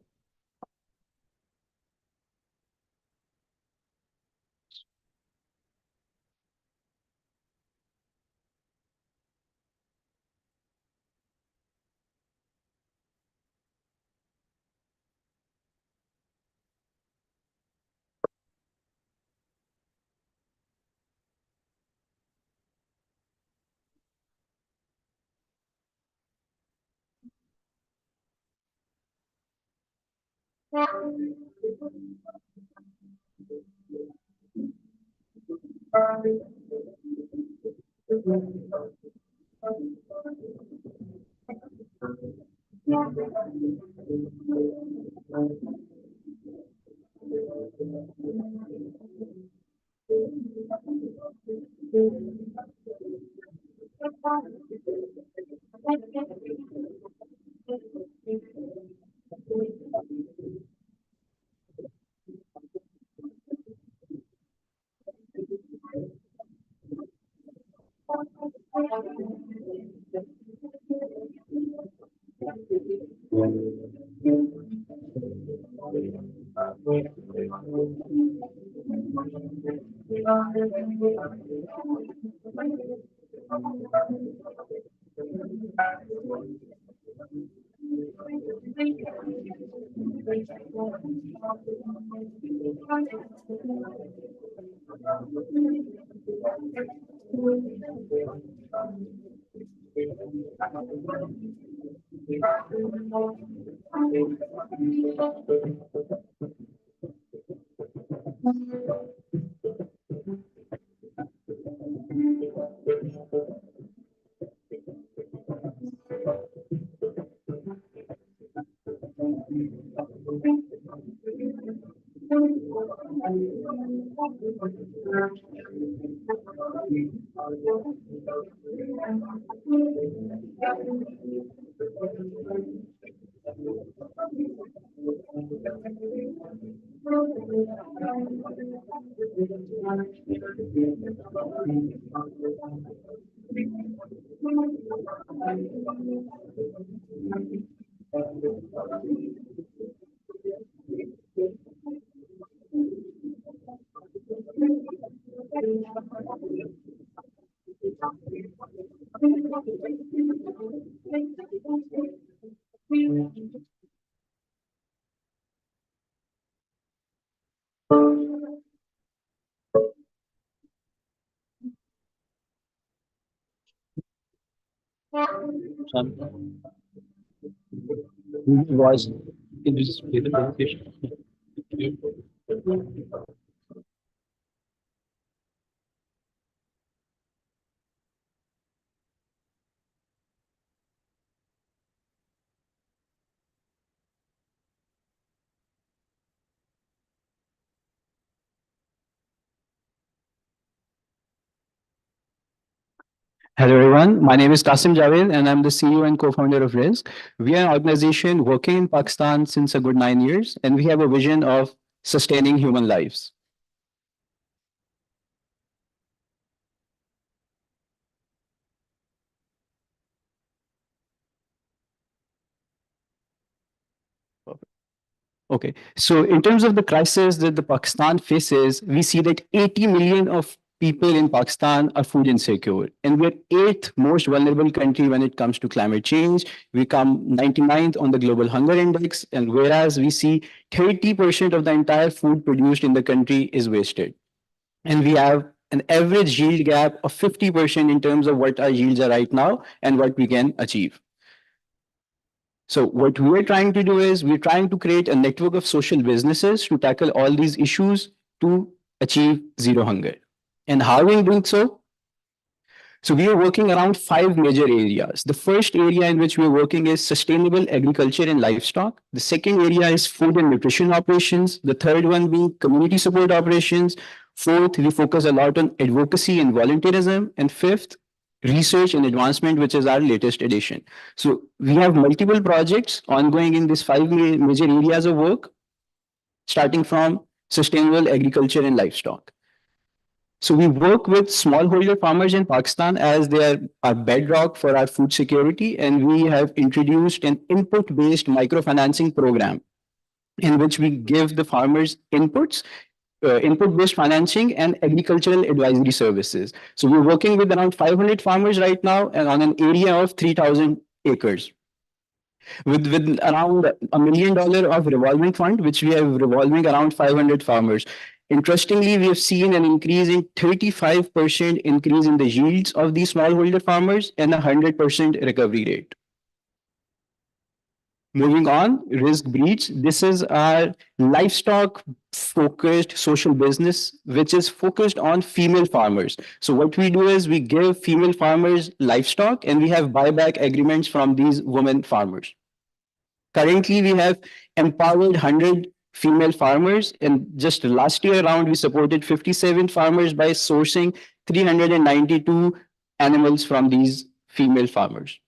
Voice. Can you just play the presentation? Hello everyone, my name is Qasim Javed and I'm the CEO and co-founder of Risk. We are an organization working in Pakistan since a good 9 years and we have a vision of sustaining human lives. Okay, so in terms of the crisis that the Pakistan faces, we see that 80 million of people in Pakistan are food insecure, and we're eighth most vulnerable country when it comes to climate change. We come 99th on the global hunger index, and whereas we see 30% of the entire food produced in the country is wasted, and we have an average yield gap of 50% in terms of what our yields are right now and what we can achieve. So what we're trying to do is we're trying to create a network of social businesses to tackle all these issues to achieve zero hunger. And how are we doing so? So we are working around 5 major areas. The first area in which we are working is sustainable agriculture and livestock. The second area is food and nutrition operations. The third one being community support operations. Fourth, we focus a lot on advocacy and volunteerism. And fifth, research and advancement, which is our latest addition. So we have multiple projects ongoing in these 5 major areas of work, starting from sustainable agriculture and livestock. So we work with smallholder farmers in Pakistan as they are our bedrock for our food security, and we have introduced an input-based microfinancing program in which we give the farmers inputs, input-based financing and agricultural advisory services. So we're working with around 500 farmers right now and on an area of 3,000 acres. With around $1 million of revolving fund, which we have revolving around 500 farmers. Interestingly, we have seen an increase in 35% increase in the yields of these smallholder farmers and a 100% recovery rate. Moving on, Risk Breeds. This is our livestock-focused social business, which is focused on female farmers. So what we do is we give female farmers livestock and we have buyback agreements from these women farmers. Currently, we have empowered 100 female farmers, and just last year around, we supported 57 farmers by sourcing 392 animals from these female farmers.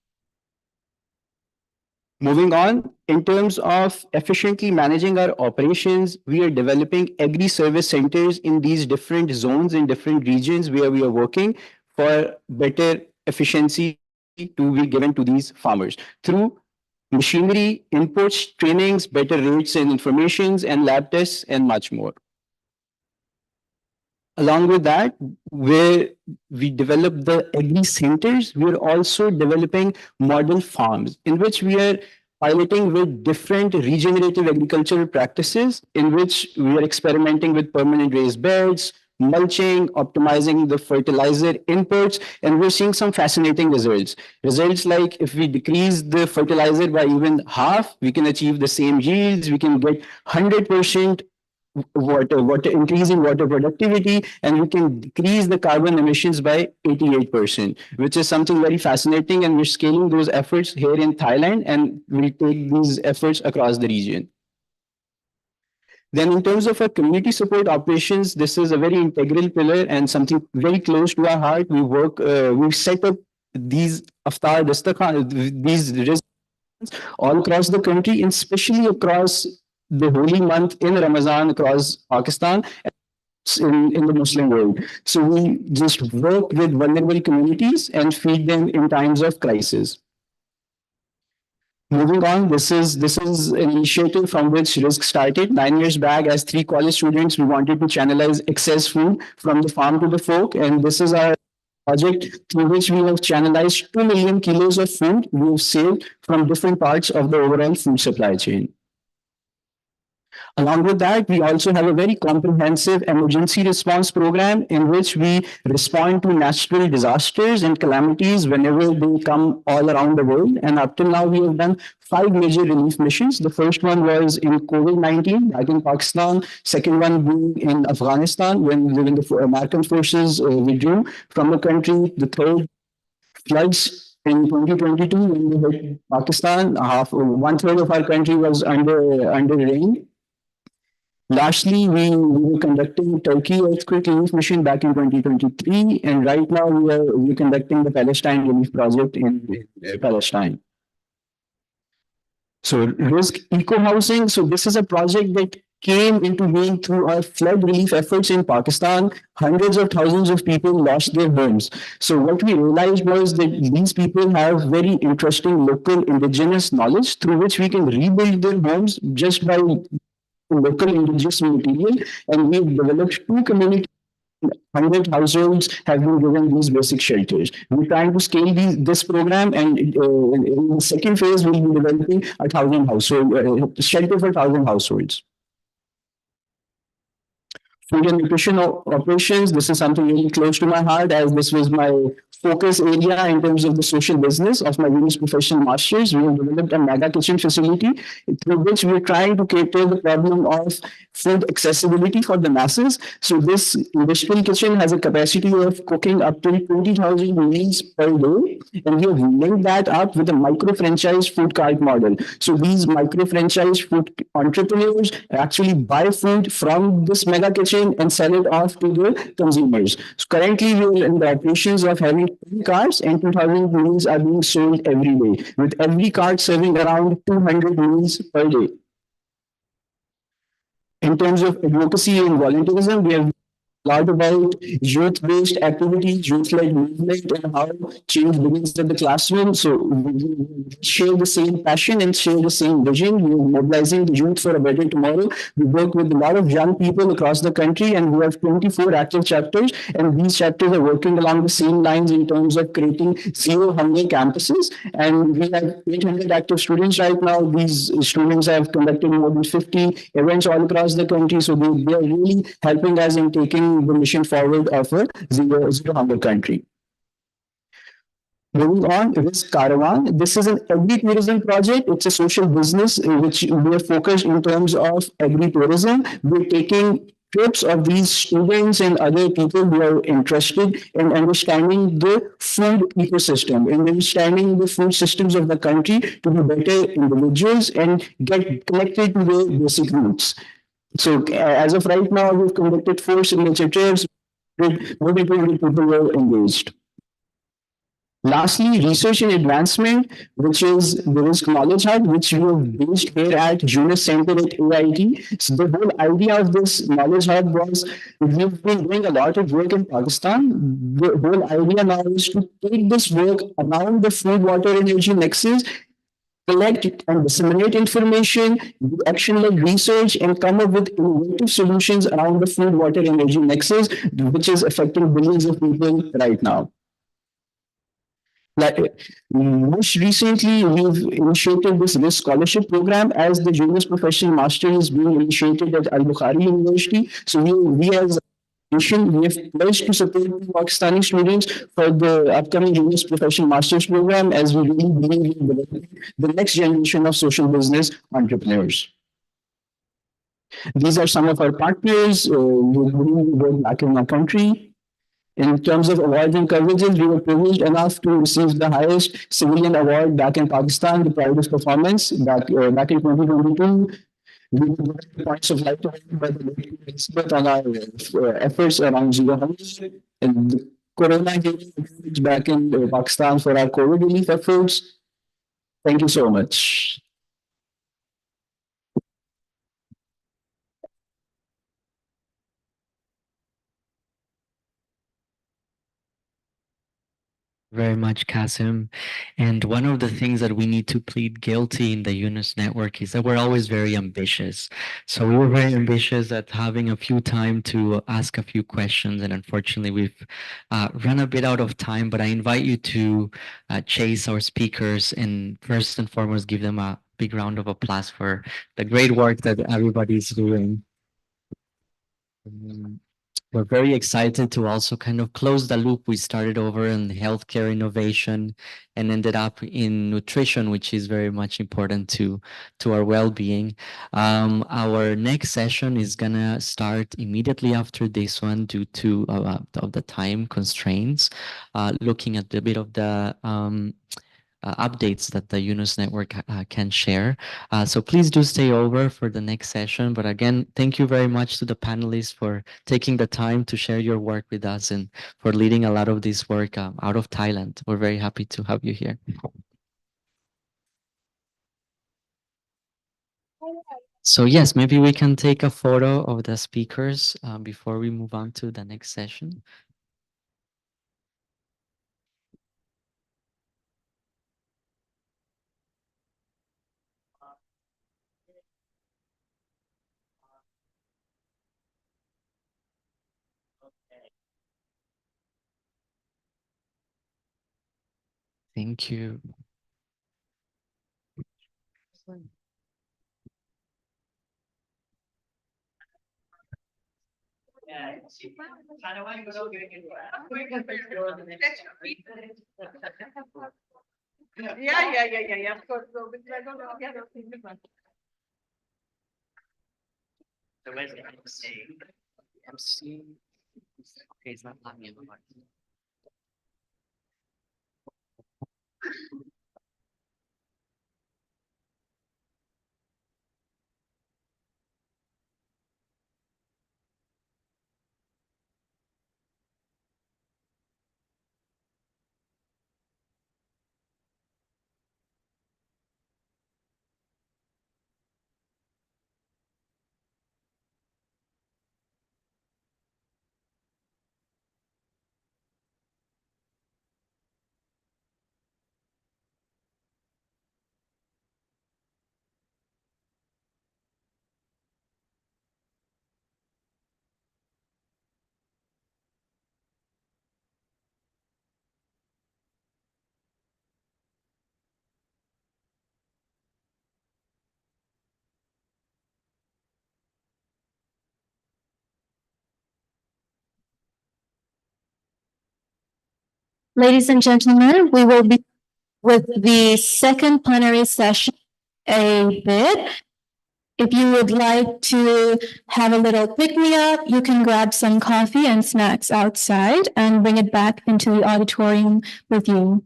Moving on, in terms of efficiently managing our operations, we are developing agri-service centers in these different zones in different regions where we are working for better efficiency to be given to these farmers through machinery, inputs, trainings, better rates and informations, and lab tests, and much more. Along with that, where we develop the agri centers, we are also developing model farms in which we are piloting with different regenerative agricultural practices, in which we are experimenting with permanent raised beds, mulching, optimizing the fertilizer inputs, and we're seeing some fascinating results. Results like if we decrease the fertilizer by even half, we can achieve the same yields, we can get 100% water increase in water productivity, and we can decrease the carbon emissions by 88%, which is something very fascinating. And we're scaling those efforts here in Thailand, and we'll take these efforts across the region. Then in terms of our community support operations, this is a very integral pillar and something very close to our heart. We work, we've set up these Aftar Dastakhan, these all across the country, and especially across the holy month in Ramadan across Pakistan in the Muslim world. So we just work with vulnerable communities and feed them in times of crisis. Moving on, this is an initiative from which Risk started 9 years back. As 3 college students, we wanted to channelize excess food from the farm to the folk, and this is our project through which we have channelized 2 million kilos of food we have saved from different parts of the overall food supply chain. Along with that, we also have a very comprehensive emergency response program in which we respond to natural disasters and calamities whenever they come all around the world. And up till now, we have done 5 major relief missions. The first one was in COVID-19 back in Pakistan. Second one being in Afghanistan when the American forces withdrew from the country. The third, floods in 2022 when we hit Pakistan. One third of our country was under rain. Lastly, we were conducting Turkey earthquake relief mission back in 2023, and right now we are conducting the Palestine relief project in Palestine. So risk eco housing. So this is a project that came into being through our flood relief efforts in Pakistan. Hundreds of thousands of people lost their homes. So what we realized was that these people have very interesting local indigenous knowledge through which we can rebuild their homes just by local indigenous material, and we've developed 2 communities. 100 households have been given these basic shelters. We're trying to scale this program, and in the second phase, we'll be developing 1,000 household shelter for 1,000 households. Food and nutrition operations. This is something really close to my heart, as this was my focus area in terms of the social business of my Venus Professional Masters. We have developed a mega kitchen facility through which we're trying to cater the problem of food accessibility for the masses. So this industrial kitchen has a capacity of cooking up to 20,000 meals per day, and we have linked that up with a micro franchise food cart model. So these micro franchise food entrepreneurs actually buy food from this mega kitchen and sell it off to the consumers. So currently we are in the operations of having 10 carts, and 2,000 meals are being sold every day, with every cart serving around 200 meals per day. In terms of advocacy and volunteerism, we have lot about youth-based activities, youth-led movement, and how change begins at the classroom. So we share the same passion and share the same vision. We are mobilizing the youth for a better tomorrow. We work with a lot of young people across the country, and we have 24 active chapters. And these chapters are working along the same lines in terms of creating zero hunger campuses. And we have 800 active students right now. These students have conducted more than 50 events all across the country. So they are really helping us in taking the mission forward of a zero hunger country. Moving on, Risk Caravan. This is an agri-tourism project. It's a social business which we are focused in terms of agri-tourism. We're taking trips of these students and other people who are interested in understanding the food ecosystem and understanding the food systems of the country to be better individuals and get connected to the basic roots. So as of right now, we've conducted 4 signature trips. More than 200 people were engaged. Lastly, research and advancement, which is the Risk Knowledge Hub, which we have based here at Jonas Center at AIT. So the whole idea of this Knowledge Hub was we've been doing a lot of work in Pakistan. The whole idea now is to take this work around the food, water, energy nexus, collect and disseminate information, do action-led research, and come up with innovative solutions around the food, water, energy nexus, which is affecting billions of people right now. Like, most recently, we've initiated this Risk Scholarship Program as the Jonas Professional Master is being initiated at Al-Bukhari University. So we as we have pledged to support Pakistani students for the upcoming Jonas Professional Masters program, as we really believe in developing the next generation of social business entrepreneurs. These are some of our partners with whom we work back in our country. In terms of awards and coverages, we were privileged enough to receive the highest civilian award back in Pakistan, the proudest performance back in 2022. We were given points of light by the local expert on our efforts around zero hunger and the Corona back in Pakistan for our COVID relief efforts. Thank you so much. Very much, Kasim. And one of the things that we need to plead guilty in the Yunus network is that we're always very ambitious. So we were very ambitious at having a few time to ask a few questions, and unfortunately, we've run a bit out of time. But I invite you to chase our speakers and first and foremost give them a big round of applause for the great work that everybody's doing. We're very excited to also kind of close the loop. We started over in healthcare innovation and ended up in nutrition, which is very much important to our well-being. Our next session is gonna start immediately after this one due to of the time constraints, looking at a bit of the updates that the Yunus network can share. So please do stay over for the next session. But again, thank you very much to the panelists for taking the time to share your work with us and for leading a lot of this work out of Thailand. We're very happy to have you here. So yes, maybe we can take a photo of the speakers before we move on to the next session. Thank you. Yeah. Of course. So, I don't know. Yeah, The where's the MC? MC. Okay, it's not letting me invite. Ladies and gentlemen, we will be with the second plenary session a bit. If you would like to have a little pick-me-up, you can grab some coffee and snacks outside and bring it back into the auditorium with you.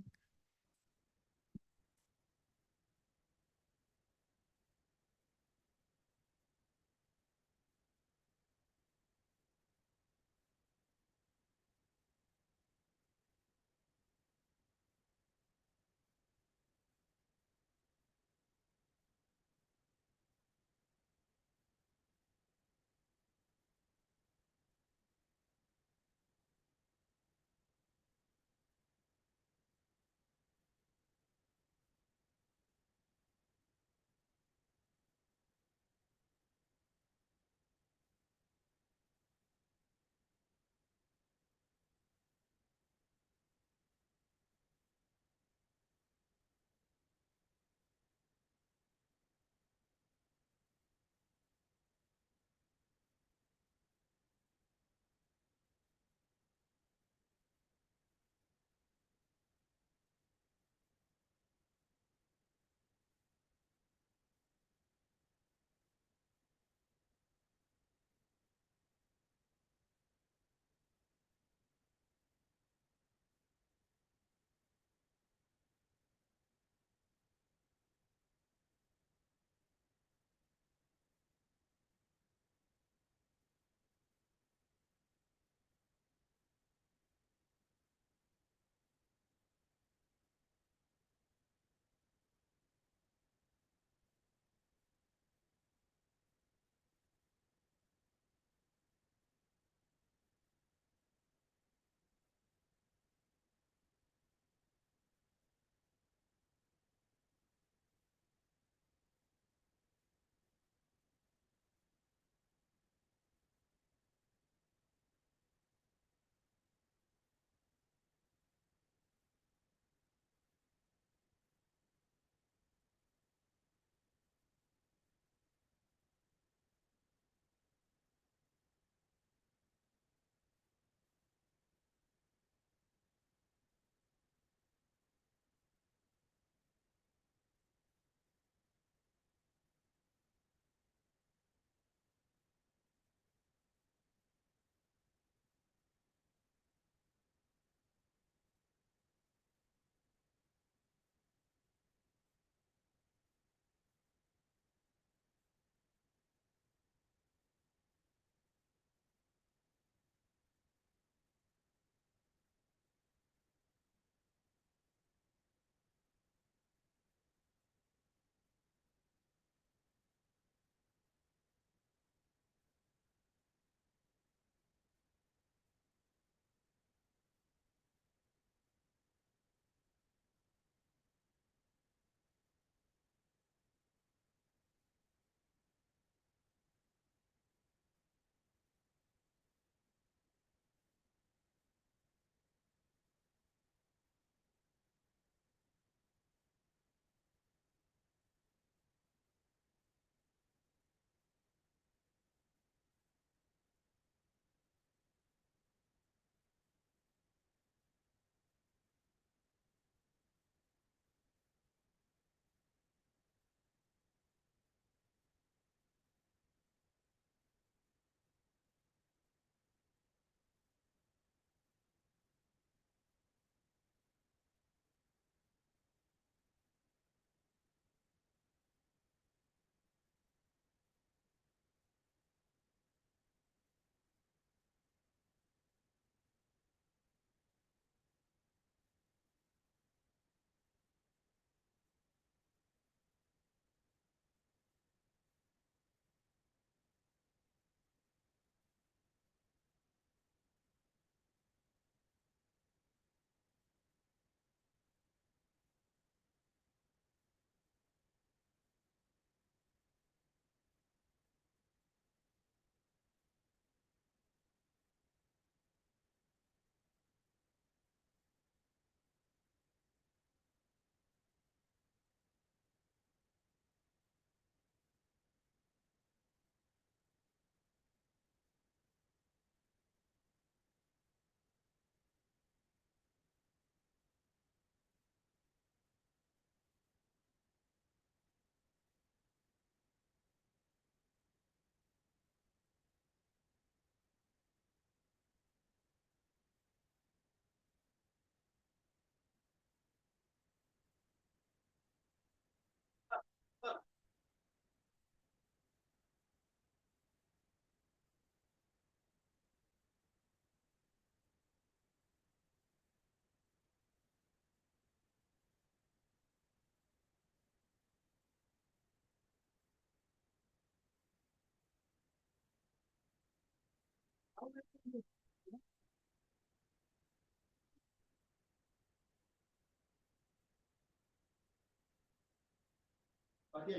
Okay,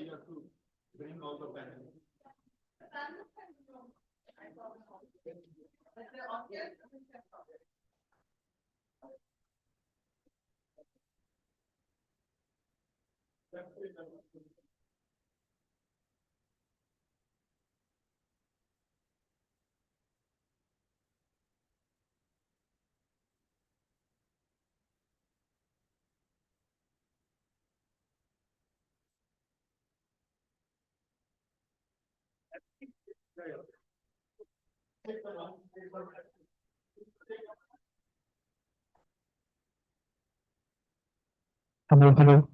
you have to bring all the panel. Hello, hello.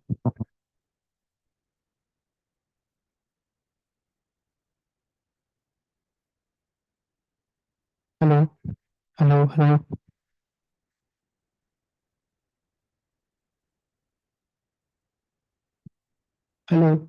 Hello, hello, hello. Hello.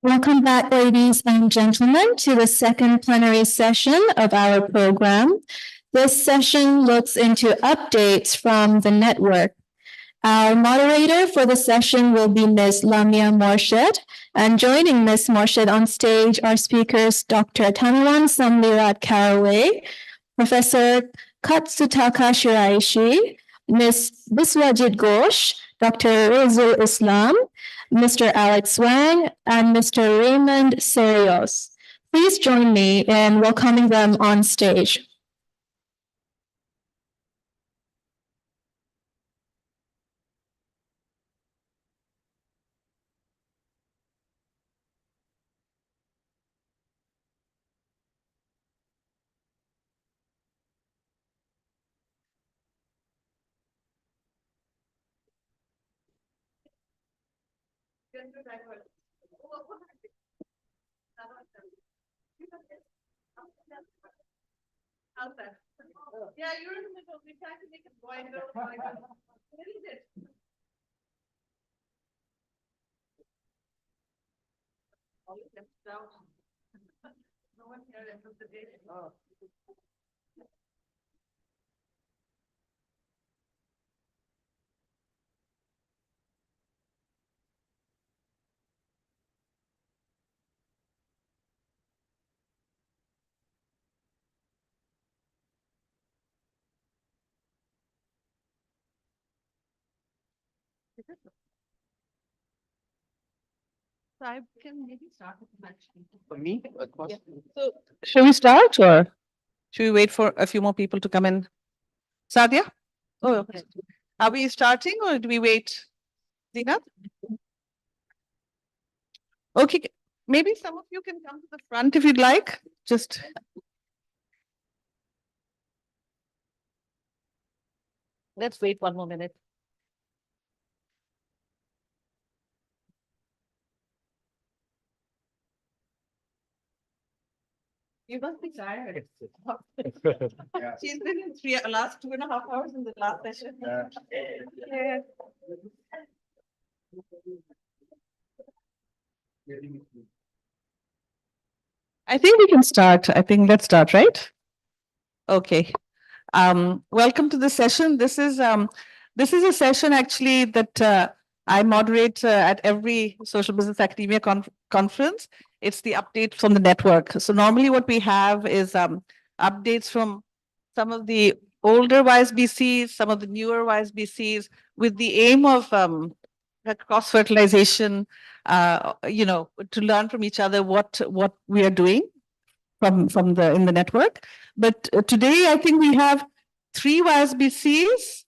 Welcome back, ladies and gentlemen, to the second plenary session of our program. This session looks into updates from the network. Our moderator for the session will be Ms. Lamia Morshed, and joining Ms. Morshed on stage are speakers Dr. Tanawan Samlirat Caraway, Professor Katsutaka Shiraishi, Ms. Biswajit Ghosh, Dr. Rizul Islam, Mr. Alex Wang, and Mr. Raymond Serios. Please join me in welcoming them on stage. Yeah, you're in the middle. We tried to make it wider. Where is it? No one here enters the day. So I can maybe start with the actually. For me? Yeah. So should we start or should we wait for a few more people to come in? Sadia? Oh, okay. Are we starting or do we wait? Zina? Okay, maybe some of you can come to the front if you'd like. Just. Let's wait one more minute. You must be tired. She's been in last 2.5 hours in the last session. Yeah. I think we can start. I think let's start, right? Okay. Welcome to the session. This is a session actually that I moderate at every social business academia conference. It's the update from the network. So normally what we have is updates from some of the older YSBCs, some of the newer YSBCs, with the aim of cross fertilization. To learn from each other what we are doing from the in the network. But today, I think we have 3 YSBCs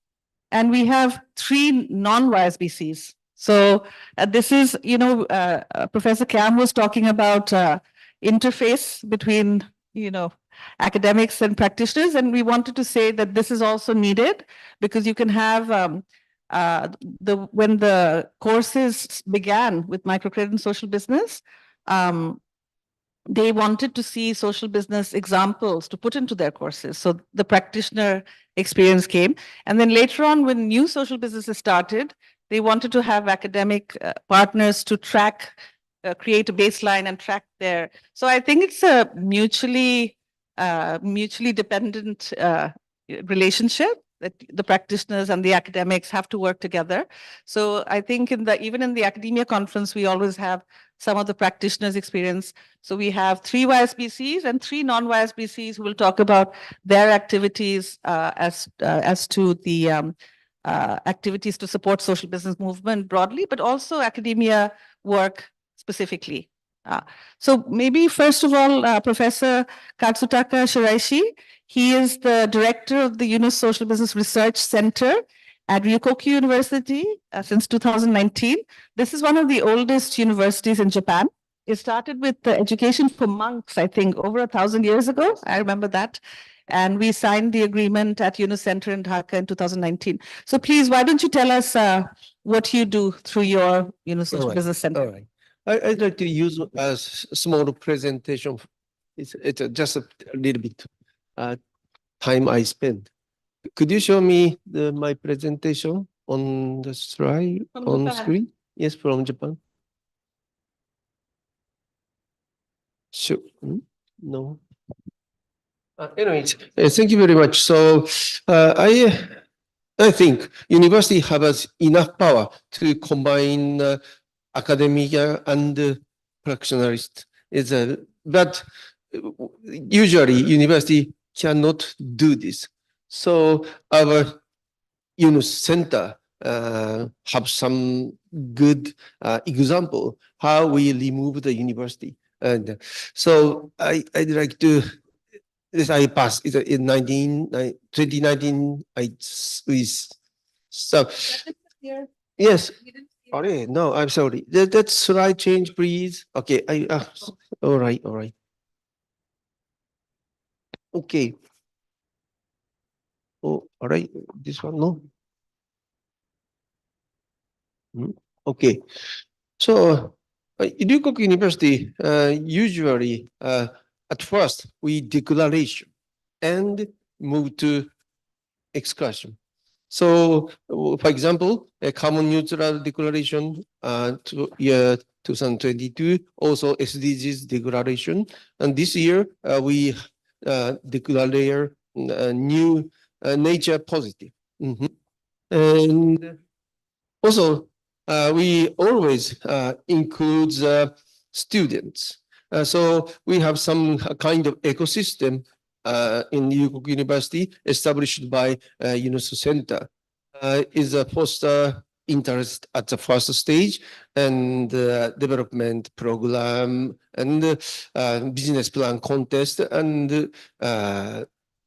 and we have 3 non-YSBCs. So this is, Professor Cam was talking about interface between, academics and practitioners. And we wanted to say that this is also needed because you can have when the courses began with microcredit and social business, they wanted to see social business examples to put into their courses. So the practitioner experience came. And then later on, when new social businesses started, they wanted to have academic partners to track, create a baseline and track their. So I think it's a mutually dependent relationship that the practitioners and the academics have to work together. So I think even in the academia conference, we always have some of the practitioners' experience. So we have 3 YSBCs and 3 non-YSBCs who will talk about their activities as to the activities to support social business movement broadly, but also academia work specifically. So maybe first of all, Professor Katsutaka Shiraishi, he is the director of the Yunus Social Business Research Center at Ryukoku University since 2019. This is one of the oldest universities in Japan. It started with the education for monks, I think, over 1,000 years ago. I remember that. And we signed the agreement at Yunus Center in Dhaka in 2019. So please, why don't you tell us what you do through your Yunus Social Business Center? All right. I'd like to use a small presentation. It's just a little bit time I spend. Could you show me my presentation on the slide on screen? Yes, from Japan. Sure. No. Anyways, thank you very much. So I think university has enough power to combine academia and practitionerist. But usually university cannot do this. So our Yunus Center have some good example how we remove the university. And so I'd like to, this I passed in 2019. So yes. Okay, no, I'm sorry. That slide change, please. Okay, all right, all right. Okay. Oh, all right. This one, no. Okay. So, Ryukok University, usually, at first, we declaration and move to excursion. So, for example, a common neutral declaration to year 2022, also SDGs declaration. And this year, we declare new nature positive. And also, we always include students. So we have some kind of ecosystem in Ryukok University established by UNESCO Center. Is a foster interest at the first stage and development program and business plan contest and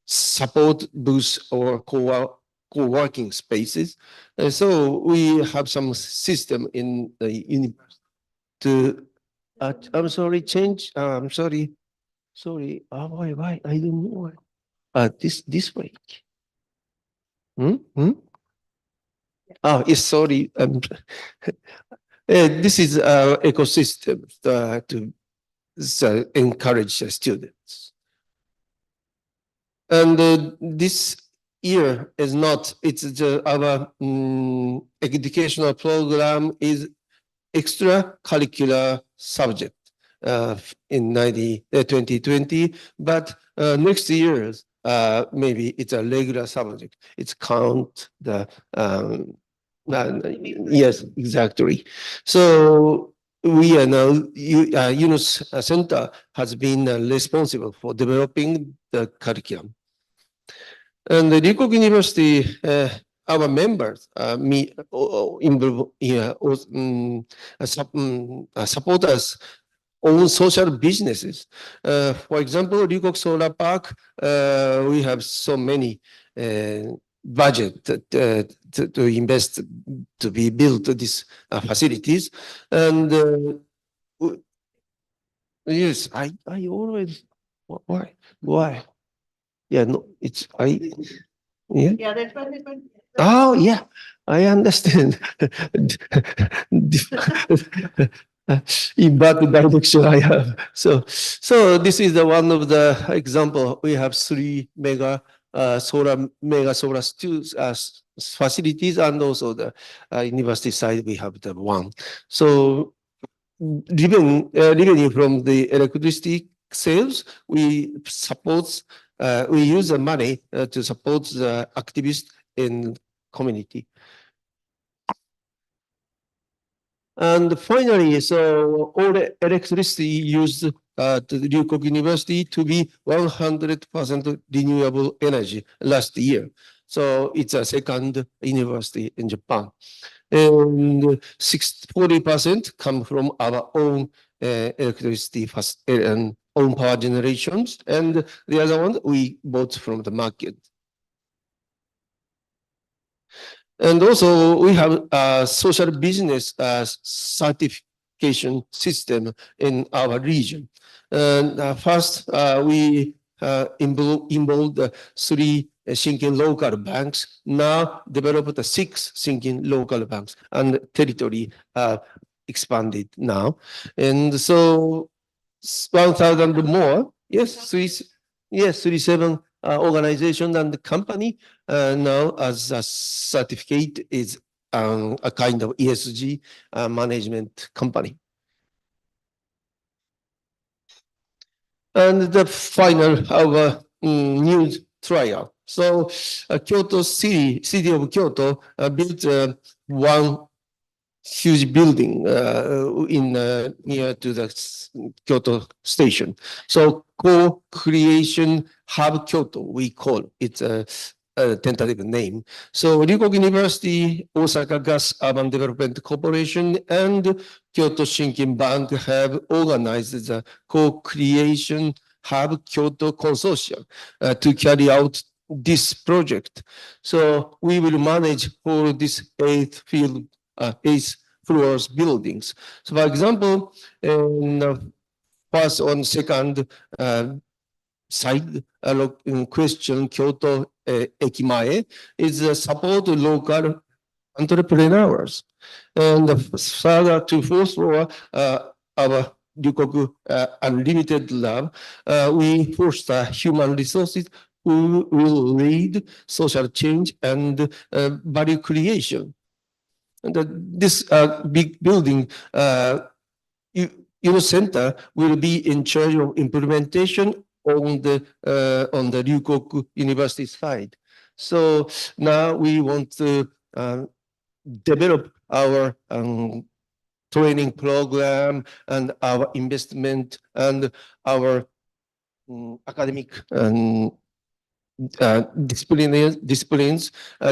support booths or co-working spaces. So we have some system in the university to, I'm sorry, change, I'm sorry, why, I don't know why. This way. Oh, yes, sorry. This is our ecosystem to encourage students. And this year is not, it's our educational program is extracurricular subject in 2020, but next year, maybe it's a regular subject. It's count the, yes, exactly. So we are now, UNESCO Center has been responsible for developing the curriculum. And the Ryukok University, our members, support us own social businesses. For example, Ryukok Solar Park, we have so many budget to invest to be built these facilities. And yes, I always, why? Yeah, no, it's, yeah. Yeah, that's what. Oh, yeah, I understand. In bad direction I have. So this is the one of the example. We have 3 mega solar facilities, and also the university side we have the one. So revenue from the electricity sales, we use the money to support the activists in community. And finally, so all the electricity used at the Ryukok University to be 100% renewable energy last year. So it's a second university in Japan. And 40% come from our own electricity and own power generations. And the other one we bought from the market. And also we have a social business certification system in our region. And first, we involved 3 Shinkin local banks, now developed 6 Shinkin local banks, and territory expanded now. And so 1,000 more, yes, 37 organization and the company now as a certificate is a kind of ESG management company. And the final our news trial. So Kyoto city of Kyoto built one huge building in near to the Kyoto station. So co-creation hub Kyoto, we call it a tentative name. So Ryukok University, Osaka Gas Urban Development Corporation, and Kyoto Shinkin Bank have organized the co-creation hub Kyoto consortium to carry out this project. So we will manage all these 8 floors buildings. So for example, in first and second side in question, Kyoto Ekimae is support local entrepreneurs. And the third to fourth floor, our Ryukoku Unlimited Lab, we foster human resources who will lead social change and value creation. And this big building, Center will be in charge of implementation on the Ryukoku University side. So now we want to develop our training program and our investment and our academic disciplines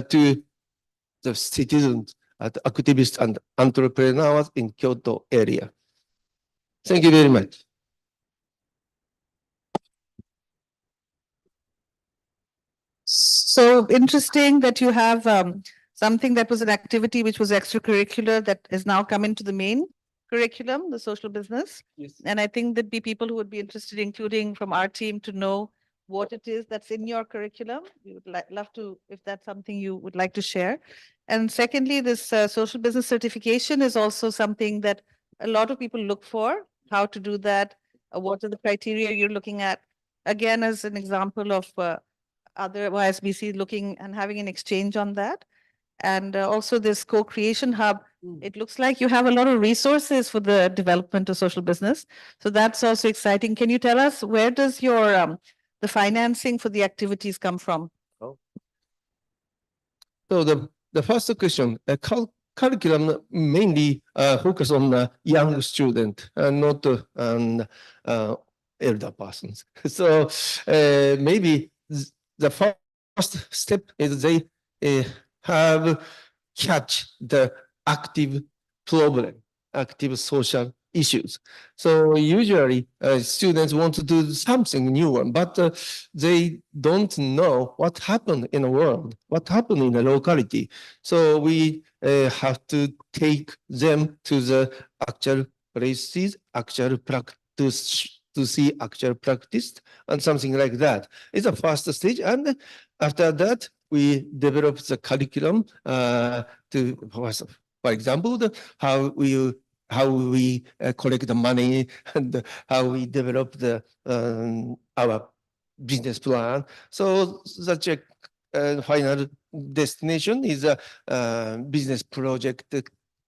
to the citizens, activists and entrepreneurs in Kyoto area. Thank you very much. So interesting that you have something that was an activity which was extracurricular that has now come into the main curriculum, the social business. Yes. And I think there'd be people who would be interested, including from our team, to know what it is that's in your curriculum. We would love to, if that's something you would like to share. And secondly, this social business certification is also something that a lot of people look for, how to do that, what are the criteria you're looking at. Again, as an example of other YSBC looking and having an exchange on that. And also this co-creation hub, it looks like you have a lot of resources for the development of social business. So that's also exciting. Can you tell us where does your the financing for the activities come from? So the first question, curriculum mainly focus on young student and not elder persons. So maybe the first step is they have catch the active problem, active social issues. So usually students want to do something new, but they don't know what happened in the world, what happened in the locality. So we have to take them to the actual places, actual practice, to see actual practice and something like that. It's a first stage. And after that, we develop the curriculum for example, how we collect the money and how we develop the our business plan. So such a final destination is a business project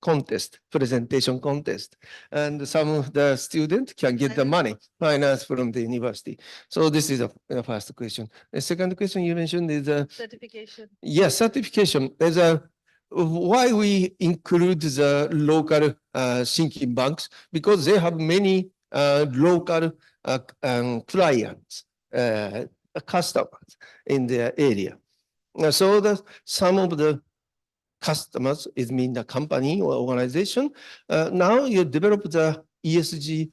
contest, presentation contest. And some of the students can get the money, finance from the university. So this is a first question. The second question you mentioned is certification. Yes, certification. There's why we include the local thinking banks, because they have many local clients, customers in their area. So that some of the customers is mean the company or organization. Now you develop the ESG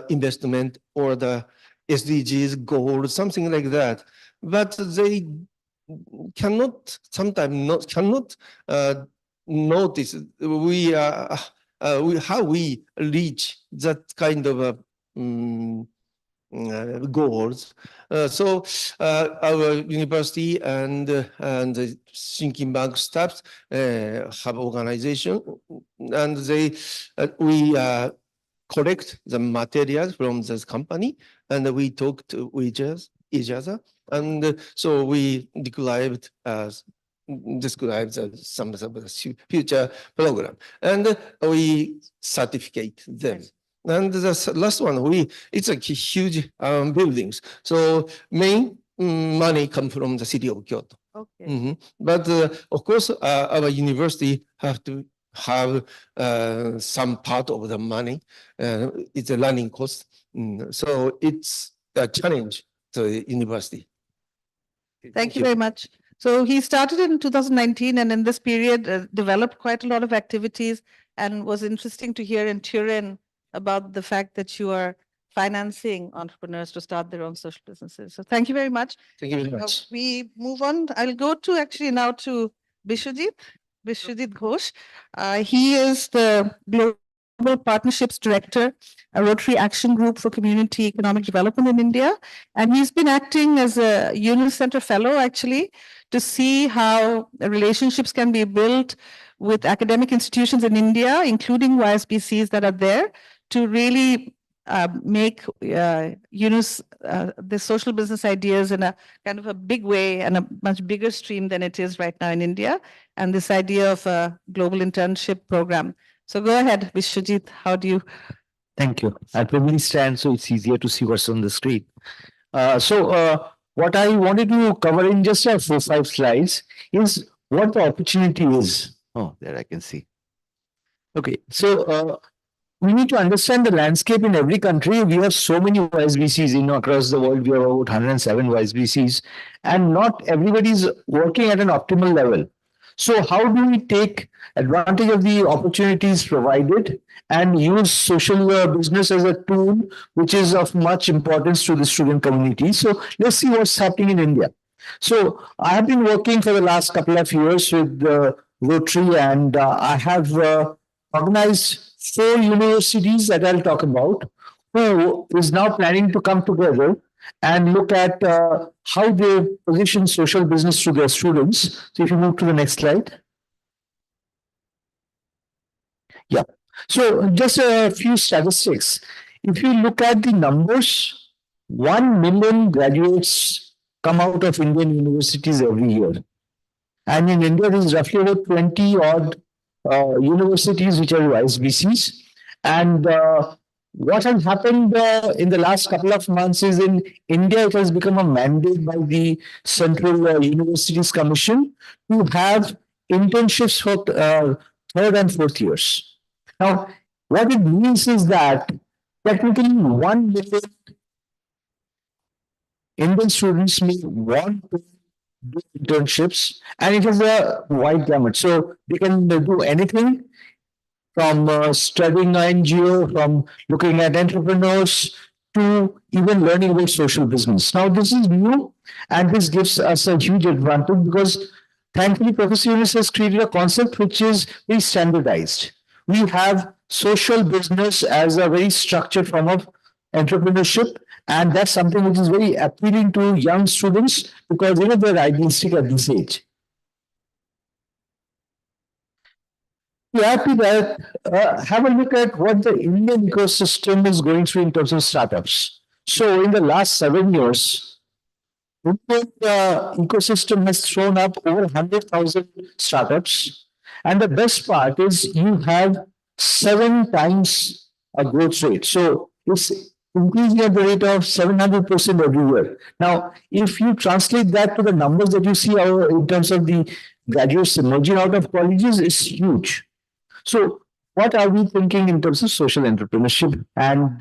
investment or the SDGs goal, something like that. But they cannot sometimes cannot notice how we reach that kind of goals. So our university and the thinking bank staffs have organization, and we collect the materials from this company, and we talk to each other. And so we described some of the future program, and we certificate them. And the last one, it's a huge buildings. So main money come from the city of Kyoto. Okay. But of course, our university have to have some part of the money. It's a running cost. So it's a challenge to the university. Thank you very much. So he started in 2019, and in this period developed quite a lot of activities, and was interesting to hear in Turin about the fact that you are financing entrepreneurs to start their own social businesses. So thank you very much. Thank you very much. We move on. I'll go to actually now to Bishwajit Ghosh. He is the global Partnerships Director, a Rotary Action Group for Community Economic Development in India. And he's been acting as a Yunus Center Fellow, actually, to see how relationships can be built with academic institutions in India, including YSBCs that are there, to really make Yunus the social business ideas in a kind of a big way and a much bigger stream than it is right now in India, and this idea of a global internship program. So go ahead, Vishwajit, how do you? Thank you. I'll probably stand so it's easier to see what's on the screen. What I wanted to cover in just 4-5 slides is what the opportunity is. Oh, there I can see. Okay, so we need to understand the landscape in every country. We have so many YSBCs across the world. We have about 107 YSBCs, and not everybody is working at an optimal level. So how do we take advantage of the opportunities provided and use social business as a tool, which is of much importance to the student community? So let's see what's happening in India. So I have been working for the last couple of years with Rotary, and I have organized 4 universities that I'll talk about, who is now planning to come together and look at how they position social business to their students. So if you move to the next slide. Yeah. So just a few statistics. If you look at the numbers, 1 million graduates come out of Indian universities every year. And in India, there is roughly about 20 odd universities which are YSBCs. And what has happened in the last couple of months is in India, it has become a mandate by the Central Universities Commission to have internships for 3rd and 4th years. Now, what it means is that technically 1 million Indian students may want to do internships, and it is a wide gamut. So they can do anything from studying NGO, from looking at entrepreneurs, to even learning about social business. Now, this is new, and this gives us a huge advantage because thankfully, Professor Yunus has created a concept which is very standardized. We have social business as a very structured form of entrepreneurship, and that's something which is very appealing to young students because they're idealistic at this age. To add to that, have a look at what the Indian ecosystem is going through in terms of startups. So in the last 7 years, the ecosystem has thrown up over 100,000 startups. And the best part is you have 7 times a growth rate. So it's increasing at the rate of 700% every year. Now, if you translate that to the numbers that you see in terms of the graduates emerging out of colleges, it's huge. So what are we thinking in terms of social entrepreneurship and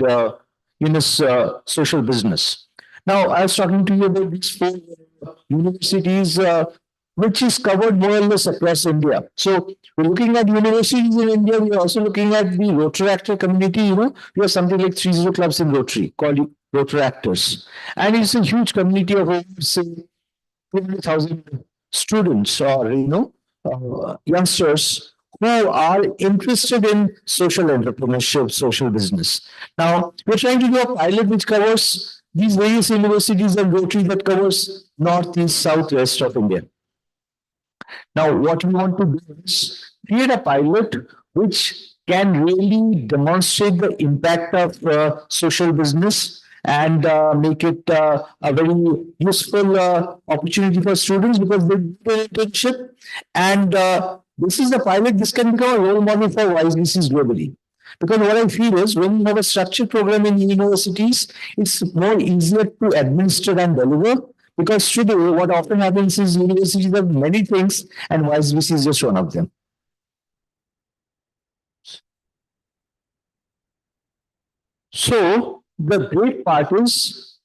social business? Now, I was talking to you about these 4 universities, which is covered more or less across India. So we're looking at universities in India. We're also looking at the Rotary Actor community. We have something like 30 clubs in Rotary called Rotary Actors. And it's a huge community of over, say, 20,000 students or, youngsters who are interested in social entrepreneurship, social business. Now, we're trying to do a pilot which covers these various universities and Rotary that covers north, east, south, west of India. Now, what we want to do is create a pilot which can really demonstrate the impact of social business and make it a very useful opportunity for students because they do an internship. And this is the pilot. This can become a role model for YSBCs globally. Because what I feel is when you have a structured program in universities, it's more easier to administer and deliver. Because today, what often happens is universities have many things and YSBC is just one of them. So the great part is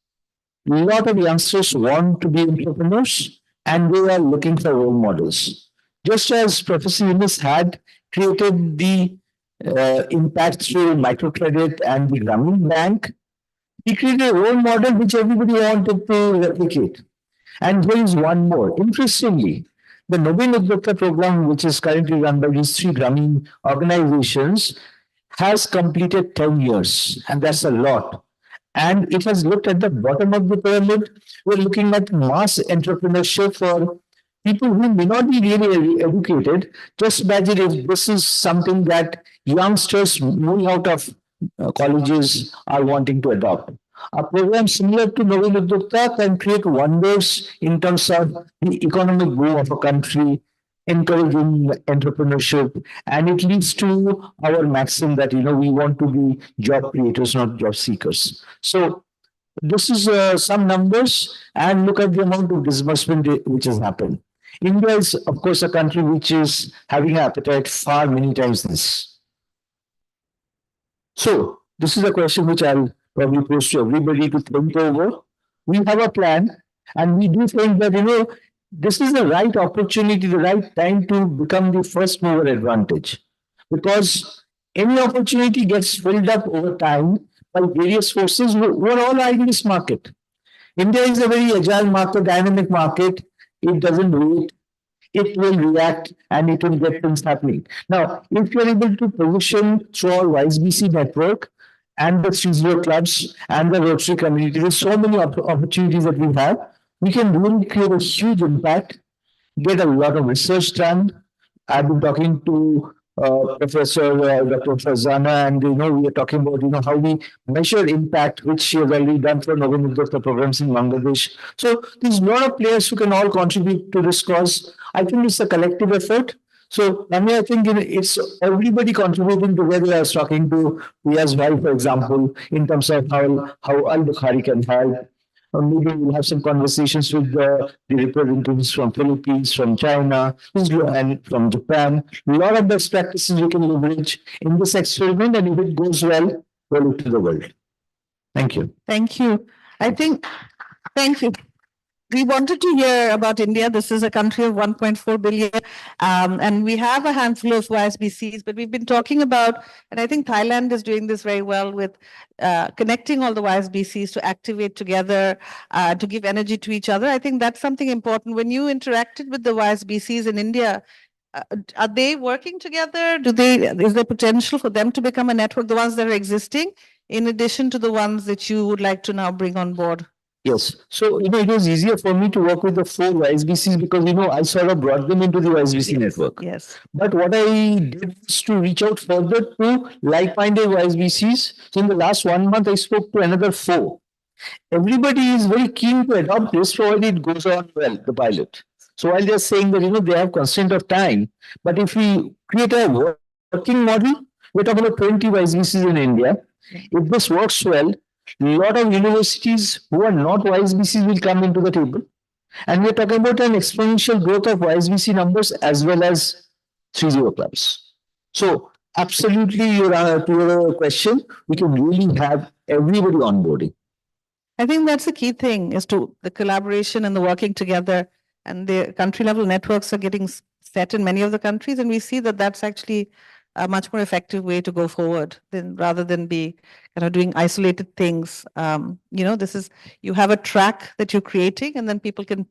a lot of youngsters want to be entrepreneurs and they are looking for role models. Just as Professor Yunus had created the impact through microcredit and the Grameen Bank, he created a role model which everybody wanted to replicate. And there is one more. Interestingly, the Nobel Udbhakta program, which is currently run by these 3 Grameen organizations, has completed 10 years, and that's a lot. And it has looked at the bottom of the pyramid. We're looking at mass entrepreneurship for people who may not be really educated. Just imagine if this is something that youngsters moving out of colleges are wanting to adopt. A program similar to Novel Udyogta can create wonders in terms of the economic boom of a country, encouraging entrepreneurship, and it leads to our maxim that we want to be job creators, not job seekers. So this is some numbers, and look at the amount of disbursement which has happened. India is, of course, a country which is having an appetite far many times this. So this is a question which I'll probably pose to everybody to think over. We have a plan, and we do think that this is the right opportunity, the right time to become the first mover advantage, because any opportunity gets filled up over time by various forces. We're all in this market. India is a very agile market, dynamic market. It doesn't wait. It will react and it will get things happening. Now, if you're able to position through our YSBC network and the CZO clubs and the Rotary community, there's so many opportunities that we have. We can really create a huge impact, get a lot of research done. I've been talking to Professor Dr. Fazana, and we are talking about how we measure impact, which she has already done for Novel Udyogta programs in Bangladesh. So there's a lot of players who can all contribute to this cause. I think it's a collective effort. So I think it's everybody contributing together. I was talking to Priya's wife, for example, in terms of how Al-Bukhari can help. Maybe we'll have some conversations with the representatives from Philippines, from China, and from Japan. A lot of best practices we can leverage in this experiment, and if it goes well, we'll look to the world. Thank you. Thank you. Thank you. We wanted to hear about India. This is a country of 1.4 billion, and we have a handful of YSBCs, but we've been talking about, and I think Thailand is doing this very well with connecting all the YSBCs to activate together, to give energy to each other. I think that's something important. When you interacted with the YSBCs in India, are they working together? Is there potential for them to become a network, the ones that are existing, in addition to the ones that you would like to now bring on board? Yes. So, it was easier for me to work with the 4 YSBCs because, I sort of brought them into the YSBC network. Yes. But what I did was to reach out further to like-minded YSBCs. So, in the last 1 month, I spoke to another 4. Everybody is very keen to adopt this, provided it goes on well, the pilot. So, while they're saying that, they have constraint of time, but if we create a working model, we're talking about 20 YSBCs in India. If this works well, a lot of universities who are not YSBCs will come into the table. And we're talking about an exponential growth of YSBC numbers as well as 3-0 clubs. So absolutely, to your question, we can really have everybody onboarding. I think that's the key thing, is to the collaboration and the working together, and the country level networks are getting set in many of the countries. And we see that that's actually a much more effective way to go forward rather than be doing isolated things. You have a track that you're creating, and then people can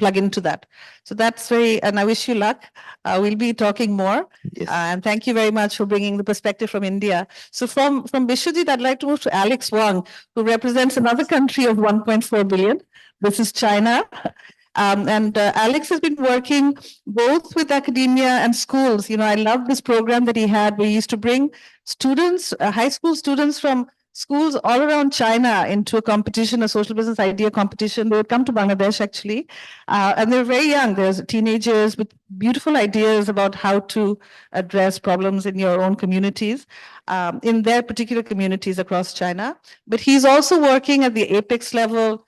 plug into that. So that's and I wish you luck. We'll be talking more. Yes. And thank you very much for bringing the perspective from India. So from Bishwajit, I'd like to move to Alex Wang, who represents another country of 1.4 billion. This is China. And Alex has been working both with academia and schools. I love this program that he had, where he used to bring students, high school students from schools all around China into a competition, a social business idea competition. They would come to Bangladesh, actually, and they're very young. There's teenagers with beautiful ideas about how to address problems in your own communities, in their particular communities across China. But he's also working at the apex level,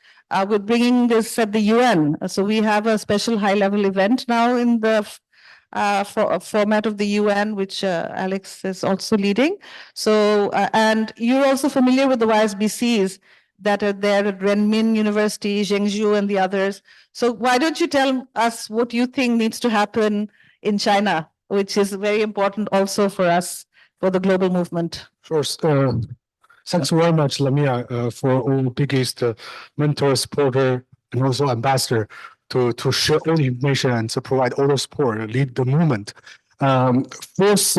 we're bringing this at the UN. So we have a special high-level event now in the format of the UN, which Alex is also leading. So, and you're also familiar with the YSBCs that are there at Renmin University, Zhengzhou, and the others. So why don't you tell us what you think needs to happen in China, which is very important also for us, for the global movement? First, thanks very much, Lamia, for all biggest mentor, supporter, and also ambassador to share all the information and to provide all the support, lead the movement. First,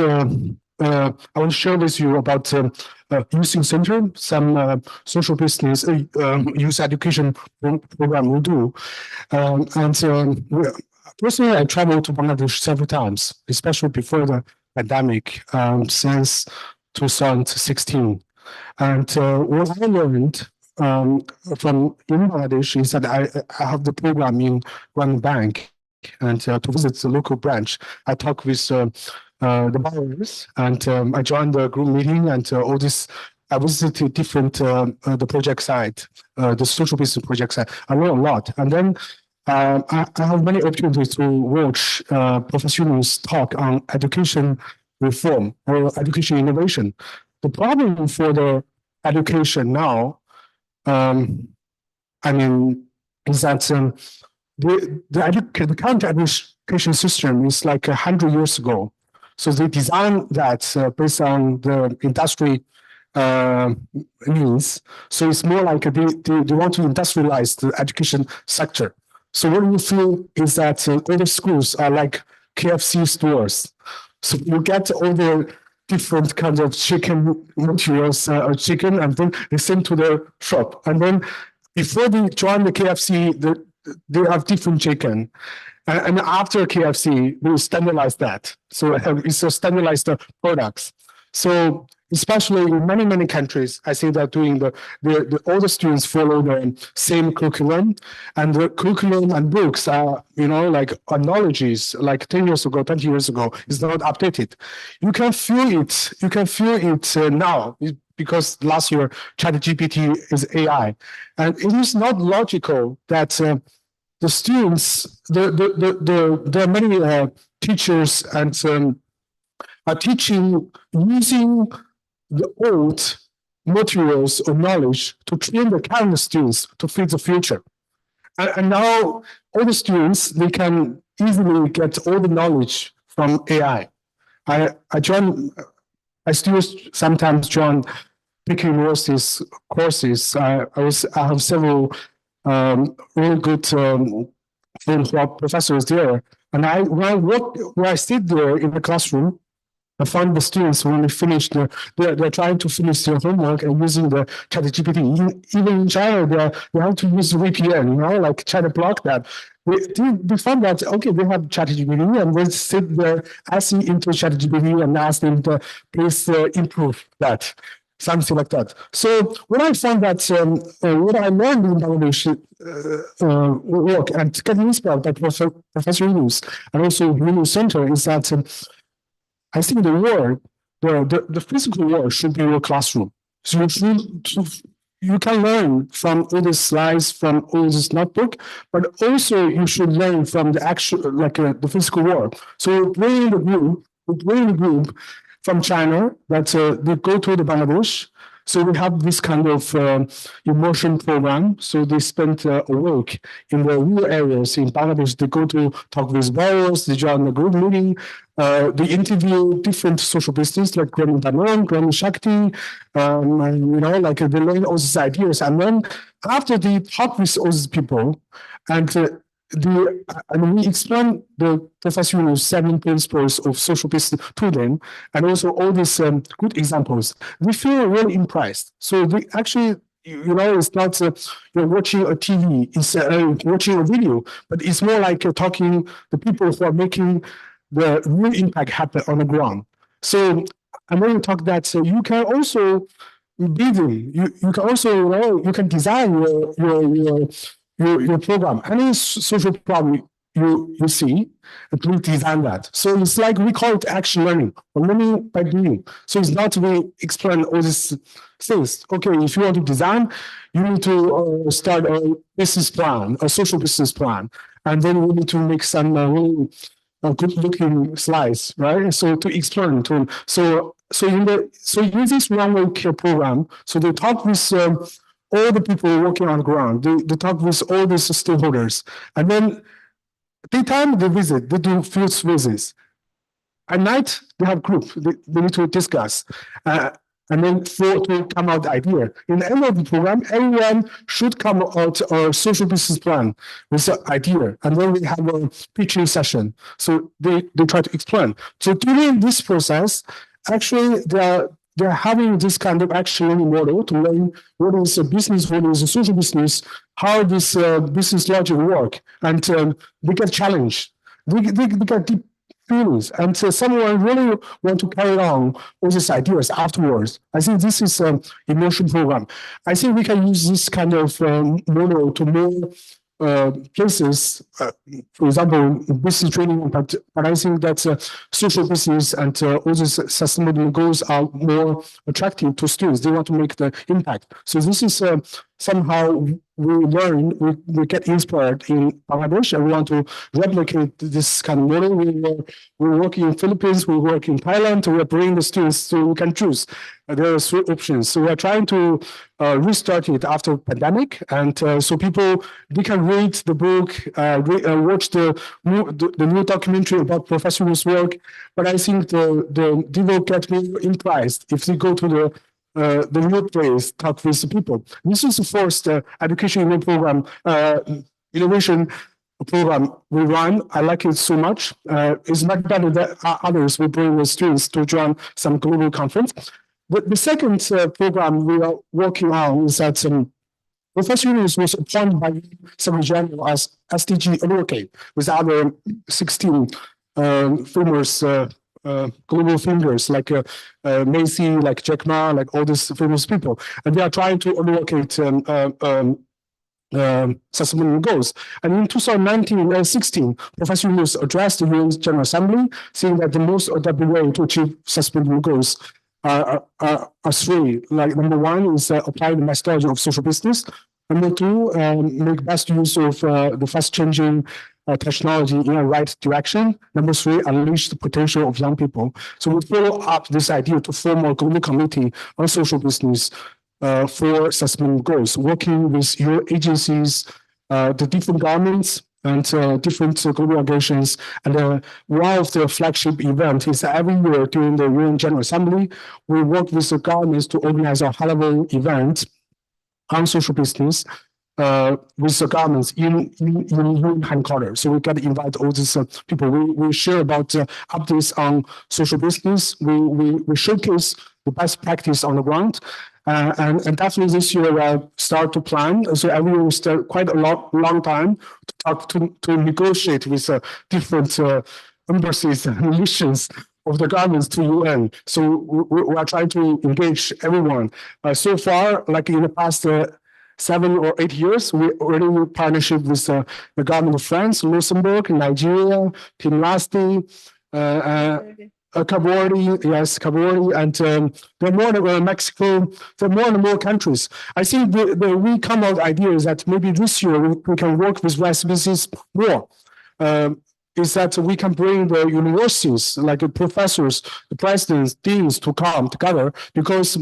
I want to share with you about Youth Center, some social business youth education program we do. Personally, I traveled to Bangladesh several times, especially before the pandemic, since 2016. And what I learned from in Bangladesh is that I have the program in one bank, and to visit the local branch, I talk with the borrowers, and I joined the group meeting, and all this. I visited different the project site, the social business project site. I learned a lot, and then I have many opportunities to watch professionals talk on education reform or education innovation. The problem for the education now, I mean, is that the current education system is like 100 years ago. So they designed that based on the industry needs. So it's more like they want to industrialize the education sector. So what we feel is that all the schools are like KFC stores. So you get all the different kinds of chicken materials or chicken, and then they send to the shop. And then before they join the KFC, they have different chicken. And after KFC, we standardize that. So it's a standardized products. So especially in many, many countries, I see that doing all the students follow the same curriculum, and the curriculum and books are, like knowledges like 10 years ago, 20 years ago, is not updated. You can feel it. You can feel it now because last year ChatGPT is AI, and it is not logical that the students, there are many teachers and are teaching using the old materials or knowledge to train the current students to fit the future. And now all the students, they can easily get all the knowledge from AI. I still sometimes join big universities courses. I have several really good professors there. And when I sit there in the classroom, I find the students when they finish they're trying to finish their homework and using the ChatGPT. Even in China, they have to use VPN, like try to block that. We found that okay, they have ChatGPT, and we sit there asking into ChatGPT and ask them to please improve that. Something like that. So when I find that what I learned in Bangladesh work and getting inspired by Professor Yunus and also Yunus Center is that I think the physical world should be your classroom. So you can learn from all these slides, from all this notebook, but also you should learn from the actual, the physical world. So bring the group from China that they go to the Bangladesh. So we have this kind of immersion program. So they spend a week in the rural areas in Bangladesh. They go to talk with borrowers, they join the group meeting, they interview different social business like Grameen Danone, Grameen Shakti, and, they learn all these ideas. And then after they talk with all these people, and we explain the professional 7 principles of social business to them, and also all these good examples. They feel really impressed. So they actually, it's not you're watching a TV, it's watching a video, but it's more like you're talking the people who are making the real impact happen on the ground. So, and when you talk that, so you can also be them. You can also, you can design your program, any social problem you see, and please design that. So it's like we call it action learning, or learning by doing. So it's not we explain all these things. Okay, if you want to design, you need to start a business plan, a social business plan, and then we need to make some really good-looking slides, right? So to explain to them. So use this one-way care program. So they talk with all the people working on the ground. They talk with all the stakeholders. And then daytime they visit, they do field visits. At night, they have group, they need to discuss. And then to come out the idea. In the end of the program, everyone should come out a social business plan with an idea. And then we have a pitching session. So they try to explain. So during this process, actually they're having this kind of action learning model to learn what is a business, what is a social business, how this business logic work, and they get challenged. They get deep feelings, and someone really want to carry on all these ideas afterwards. I think this is an immersion program. I think we can use this kind of model to more places, for example, business training, but I think that social business and all these sustainable goals are more attractive to students. They want to make the impact. So this is somehow we learn, we get inspired in Bangladesh, and we want to replicate this kind of model. We work in Philippines, we work in Thailand, we are bringing the students so we can choose. There are 3 options. So we're trying to restart it after pandemic, and so people, they can read the book, watch the new documentary about Professor Wu's work. But I think they will get more impressed if they go to the new place, talk with the people. This is the first education program, innovation program we run. I like it so much. It's much better than others. We bring the students to join some global conference. The second program we are working on is that Professor Yunus was appointed by Secretary General as SDG advocate with other 16 famous global figures like Macy, like Jack Ma, like all these famous people, and they are trying to advocate sustainable goals. And in 2016, Professor Yunus addressed the UN General Assembly, saying that the most adaptive way to achieve sustainable goals are 3. Like number 1 is apply the methodology of social business. Number 2, make best use of the fast-changing technology in a right direction. Number 3, unleash the potential of young people. So we follow up this idea to form a global committee on social business for sustainable goals, working with your agencies, the different governments, and different global organizations. And one of the flagship events is every year during the UN General Assembly, we work with the governments to organize a high-level event on social business with the governments in UN headquarters. So we get to invite all these people. We share about updates on social business. We showcase the best practice on the ground. And definitely this year we'll start to plan. So every year we start quite a long time to talk to negotiate with different embassies and missions of the governments to UN. So we are trying to engage everyone. So far, like in the past 7 or 8 years, we already in partnership with the government of France, Luxembourg, Nigeria, Timor-Leste, Cabo Verde, and there are more Mexico. There are more and more countries. I think we come out ideas that maybe this year we can work with business more. Is that we can bring the universities, like the professors, the presidents, deans to come together, because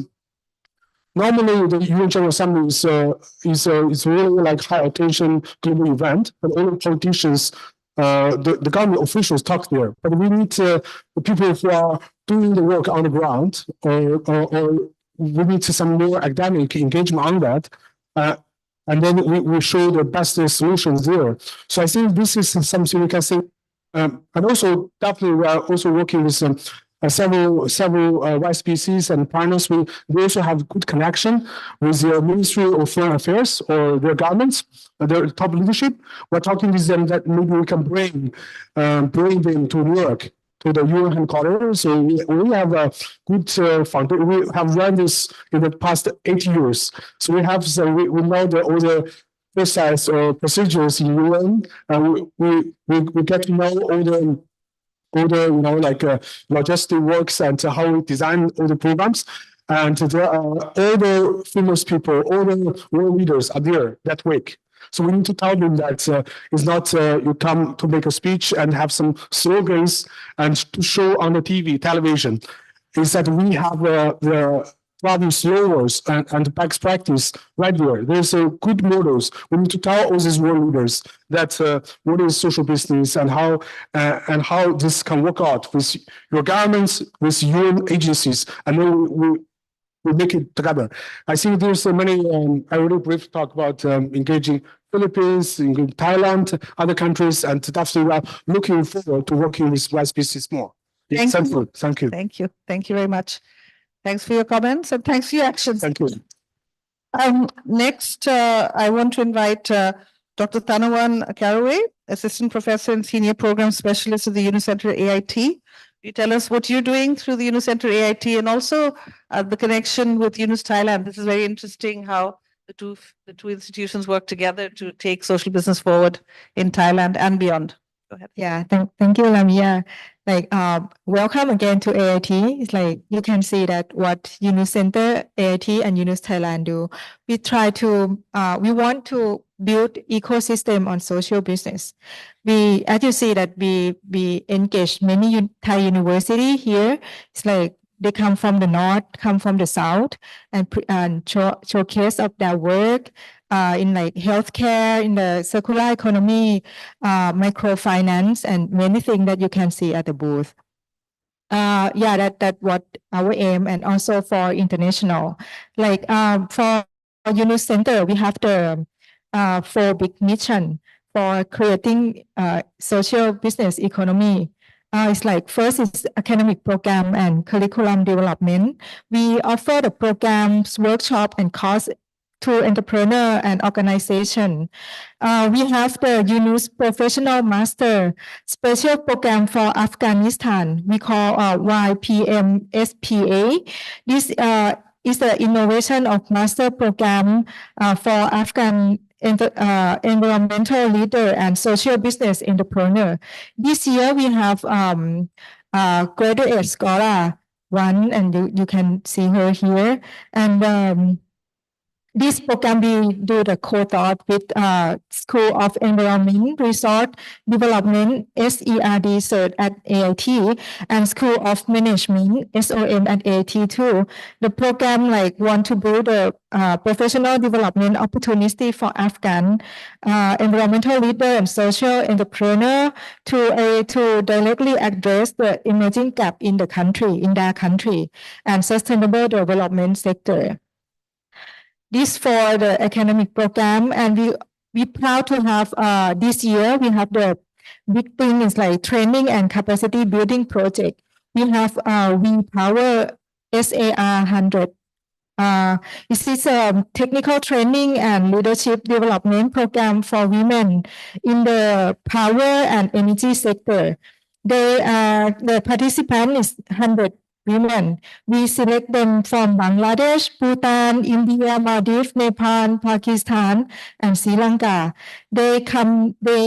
normally the UN General Assembly is really like high attention global event, but all the politicians, the government officials talk there. But we need the people who are doing the work on the ground, or we need some more academic engagement on that. And then we show the best solutions there. So I think this is something we can say. And also, definitely, we are also working with several YSPCs and partners. We also have good connection with the Ministry of Foreign Affairs or their governments, their top leadership. We're talking with them that maybe we can bring them to New York, to the UN headquarters. So we have a good foundation. We have run this in the past 8 years. So we have we know all the process or procedures in UN. We get to know all the logistic works and how we design all the programs. And there are all the famous people, all the world leaders are there that week. So we need to tell them that it's not you come to make a speech and have some slogans and to show on the television. Is that we have the problem solvers and best practice right there. There's good models. We need to tell all these world leaders that what is social business and how this can work out with your governments, with UN agencies, and then we make it together. I think there's many. I already briefly talk about engaging Philippines, engaging Thailand, other countries, and definitely we are looking forward to working with YSPCs more. Thank It's helpful. you. Thank you. Thank you. Thank you very much. Thanks for your comments and thanks for your actions. Thank you. Next, I want to invite Dr. Thanawan Caraway, Assistant Professor and Senior Program Specialist at the Unicenter AIT. You tell us what you're doing through the Unicenter AIT and also the connection with Unis Thailand. This is very interesting how the two institutions work together to take social business forward in Thailand and beyond. Go ahead. Yeah, thank you, Lamia. Welcome again to AIT. It's like you can see that what Unicenter, AIT, and Unis Thailand do. We try to, we want to build ecosystem on social business. As you see that we engage many Thai university here. It's like they come from the north, come from the south, and showcase of their work in like healthcare, in the circular economy, microfinance, and many things that you can see at the booth. That what our aim, and also for international. For Unicenter, we have the 4 big mission for creating social business economy. It's like first is academic program and curriculum development. We offer the programs, workshop, and course to entrepreneur and organization. We have the UNUS Professional Master Special Program for Afghanistan. We call YPM SPA. This is the innovation of master program for Afghan environmental leader and social business entrepreneur. This year we have graduate scholar one, and you can see her here. And this program we do the co-thought with School of Environment, Resource Development, SERD cert at AIT, and School of Management, SOM at AIT too. The program want to build a professional development opportunity for Afghan environmental leader and social entrepreneur to directly address the emerging gap in their country, and sustainable development sector. This for the academic program, and we proud to have this year we have the big thing is like training and capacity building project. We have We Power SAR 100. This is a technical training and leadership development program for women in the power and energy sector. The participant is 100 women. We select them from Bangladesh, Bhutan, India, Maldives, Nepal, Pakistan, and Sri Lanka. They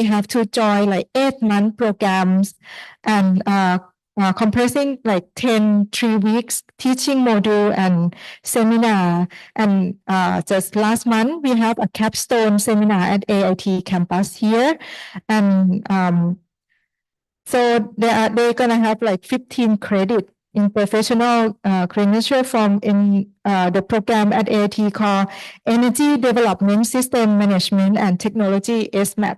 have to join 8-month programs and comprising 10 3 weeks teaching module and seminar. And just last month, we have a capstone seminar at AIT campus here. And so they're going to have 15 credit in professional credential from the program at AIT called Energy Development System Management and Technology SMAT.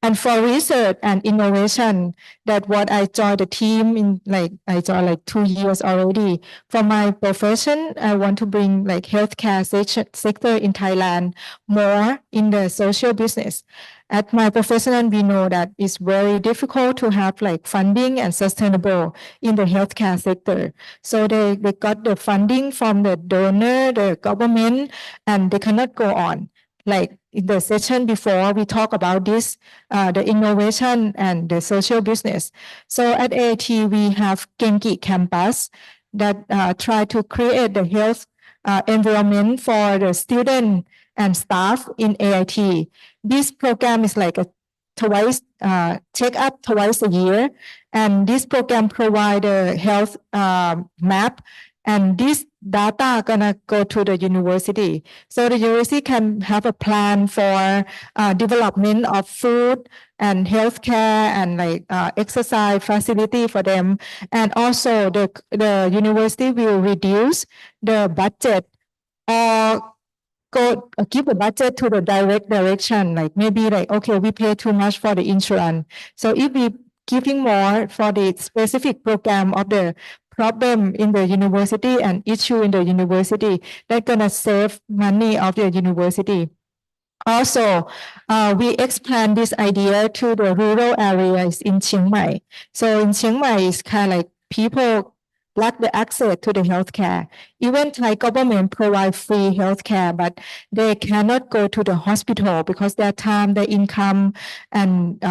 And for research and innovation, that what I joined the team in I joined 2 years already. For my profession, I want to bring healthcare sector in Thailand more in the social business. At my profession, we know that it's very difficult to have funding and sustainable in the healthcare sector. So they got the funding from the donor, the government, and they cannot go on. In the session before, we talk about this, the innovation and the social business. So at AIT, we have Genki campus that try to create the health environment for the student and staff in AIT. This program is a twice check up twice a year, and this program provide a health map, and this data gonna go to the university. So the university can have a plan for development of food and healthcare and exercise facility for them. And also the university will reduce the budget or give the budget to the direct direction, maybe okay, we pay too much for the insurance. So if we giving more for the specific program of the problem in the university and issue in the university, that's gonna save money of the university. Also, we expand this idea to the rural areas in Chiang Mai. So in Chiang Mai, it's kind of like people lack the access to the healthcare. Even Thai government provide free healthcare, but they cannot go to the hospital because their time, their income, and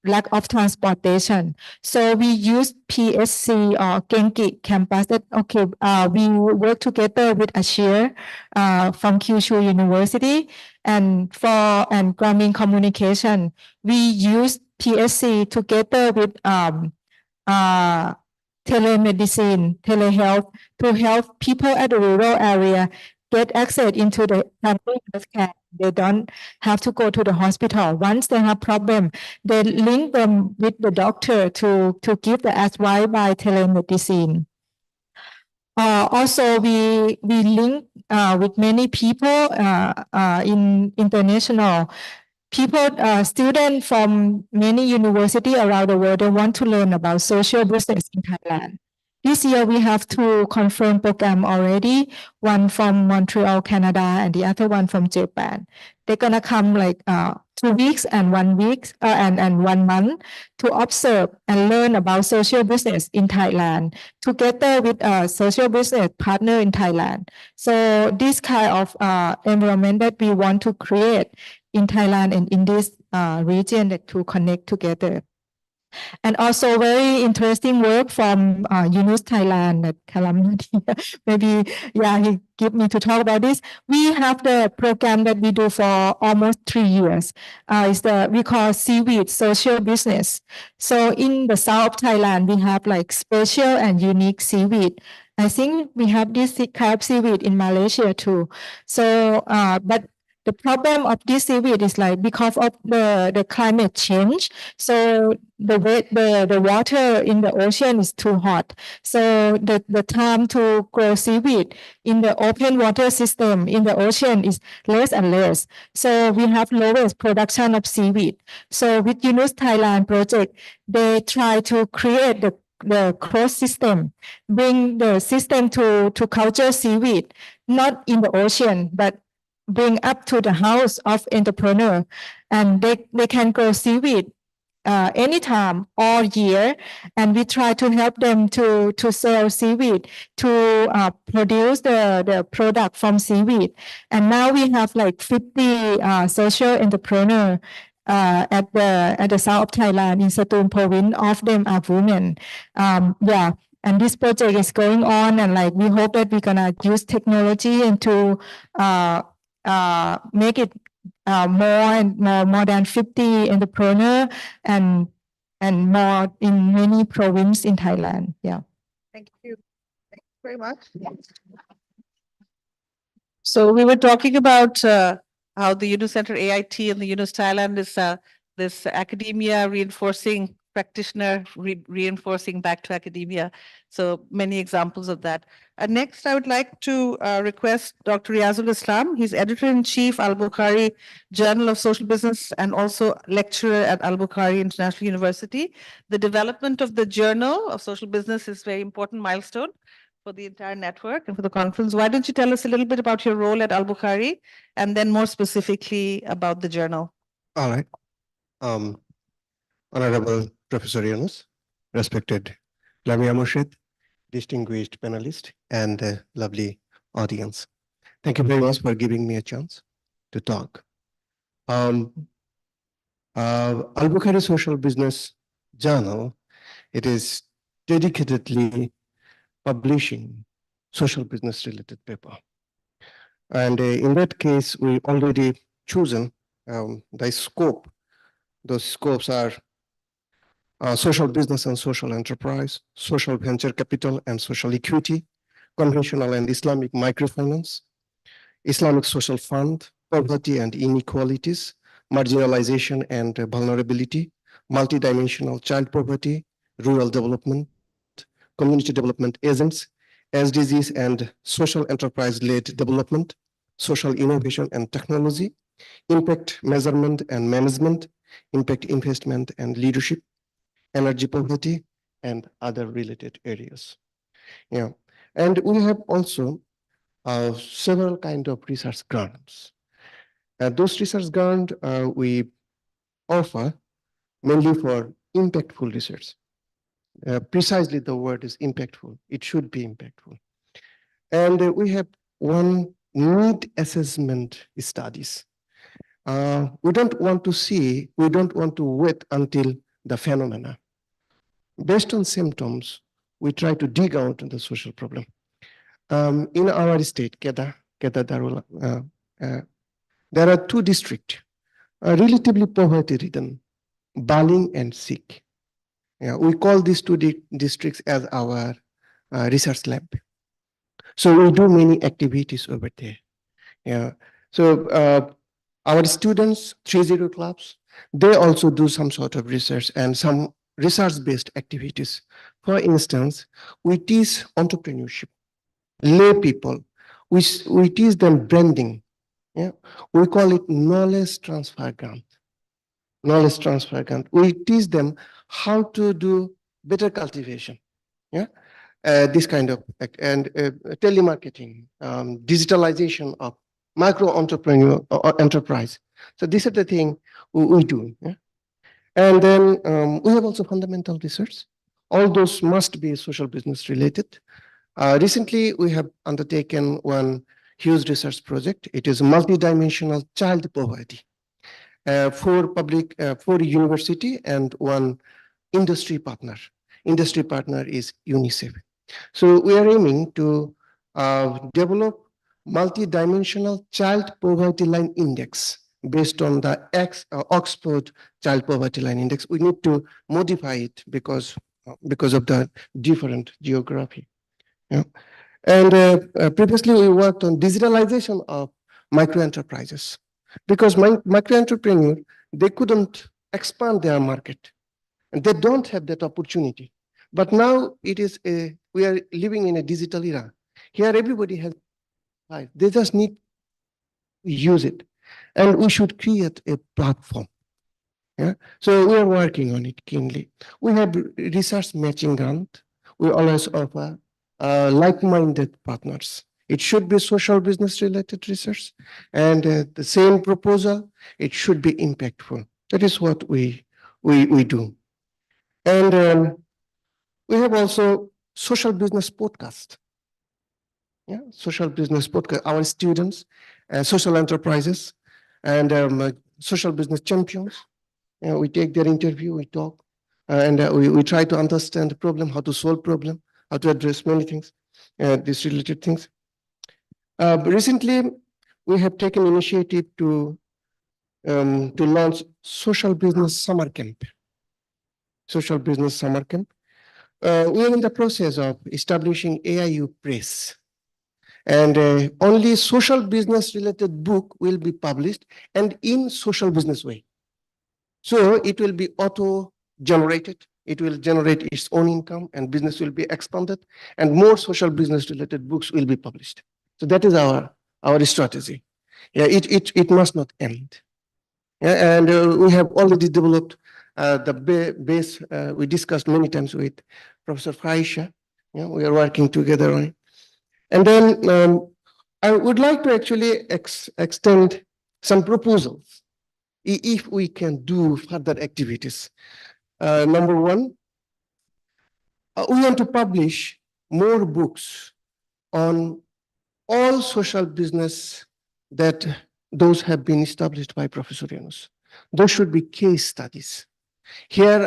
lack of transportation. So we use PSC or Genki campus that, okay, we work together with Ashir from Kyushu University and Grameen Communication. We use PSC together with telemedicine, telehealth to help people at the rural area get access into the primary healthcare. They don't have to go to the hospital. Once they have problem, they link them with the doctor to give the advice by telemedicine. Also, we link with many people in international people, students from many universities around the world. They want to learn about social business in Thailand. This year, we have two confirmed programs already, one from Montreal, Canada, and the other one from Japan. They're gonna come like 2 weeks and 1 week and 1 month to observe and learn about social business in Thailand together with a social business partner in Thailand. So this kind of environment that we want to create in Thailand and in this region that to connect together. And also very interesting work from Yunus Thailand that Kalam maybe he give me to talk about this. We have the program that we do for almost 3 years. We call seaweed social business. So in the south of Thailand, we have like special and unique seaweed. I think we have this kind of seaweed in Malaysia too. So, but the problem of this seaweed is like because of the climate change. So the water in the ocean is too hot. So the time to grow seaweed in the open water system in the ocean is less and less. So we have lowest production of seaweed. So with Yunus Thailand project, they try to create the cross system, bring the system to culture seaweed, not in the ocean, but bring up to the house of entrepreneur, and they can grow seaweed anytime, all year, and we try to help them to sell seaweed, to produce the product from seaweed. And now we have like 50 social entrepreneur at the south of Thailand in Satun province. Of them are women. And this project is going on, and like we hope that we're gonna use technology and to make it more than 50 entrepreneur and more in many provinces in Thailand. Yeah. Thank you. Thank you very much. So we were talking about how the Yunus Center AIT and the Yunus Thailand is this academia reinforcing practitioner reinforcing back to academia. So many examples of that. Next, I would like to request Dr. Riazul Islam. He's editor-in-chief, Al-Bukhari Journal of Social Business, and also lecturer at Al-Bukhari International University. The development of the Journal of Social Business is a very important milestone for the entire network and for the conference. Why don't you tell us a little bit about your role at Al-Bukhari, and then more specifically about the journal? All right. Honorable Professor Yunus, respected Lamia Murshid, distinguished panelist, and lovely audience. Thank you very much for giving me a chance to talk. Al-Bukhari Social Business Journal, it is dedicatedly publishing social business related paper. And in that case, we already chosen the scope. Those scopes are social business and social enterprise, social venture capital and social equity, conventional and Islamic microfinance, Islamic social fund, poverty and inequalities, marginalization and vulnerability, multidimensional child poverty, rural development, community development agents, SDGs and social enterprise-led development, social innovation and technology, impact measurement and management, impact investment and leadership, energy poverty, and other related areas. Yeah, and we have also several kind of research grants. Those research grants we offer mainly for impactful research. Precisely the word is impactful. It should be impactful. And we have one need assessment studies. We don't want to wait until the phenomena. Based on symptoms, we try to dig out the social problem. In our state, Kedah Darul, there are two districts, relatively poverty-ridden, Baling and Sikh. Yeah, we call these two districts as our research lab. So we do many activities over there. Yeah. So our students, 30 clubs, they also do some sort of research and some research-based activities. For instance, we teach entrepreneurship, lay people. We teach them branding. Yeah. We call it knowledge transfer grant. Knowledge transfer grant. We teach them how to do better cultivation. Yeah. This kind of, and telemarketing, digitalization of micro entrepreneur or enterprise. So these are the things we do. Yeah? And then we have also fundamental research. All those must be social business related. Recently, we have undertaken one huge research project. It is multidimensional child poverty for university and one industry partner. Industry partner is UNICEF. So we are aiming to develop multi-dimensional child poverty line index based on the Oxford Child Poverty Line Index. We need to modify it because of the different geography. Yeah. And previously we worked on digitalization of micro enterprises because micro entrepreneur, they couldn't expand their market and they don't have that opportunity. But now we are living in a digital era. Here everybody has life. They just need to use it. And we should create a platform. Yeah. So we are working on it keenly. We have research matching grant. We always offer like-minded partners. It should be social business related research. And the same proposal, it should be impactful. That is what we do. And we have also social business podcast. Yeah, social business podcast. Our students, social enterprises, and social business champions. We take their interview, we talk, and we try to understand the problem, how to solve problem, how to address many things, these related things. Recently, we have taken initiative to launch social business summer camp. Social business summer camp. We are in the process of establishing AIU Press. And only social business related book will be published and in social business way. So it will be auto-generated. It will generate its own income and business will be expanded and more social business related books will be published. So that is our strategy. Yeah, it must not end. Yeah, and we have already developed the base we discussed many times with Professor Faisha. Yeah, we are working together on it. And then I would like to actually extend some proposals if we can do further activities. Number one, we want to publish more books on all social business that those have been established by Professor Yunus. Those should be case studies. Here,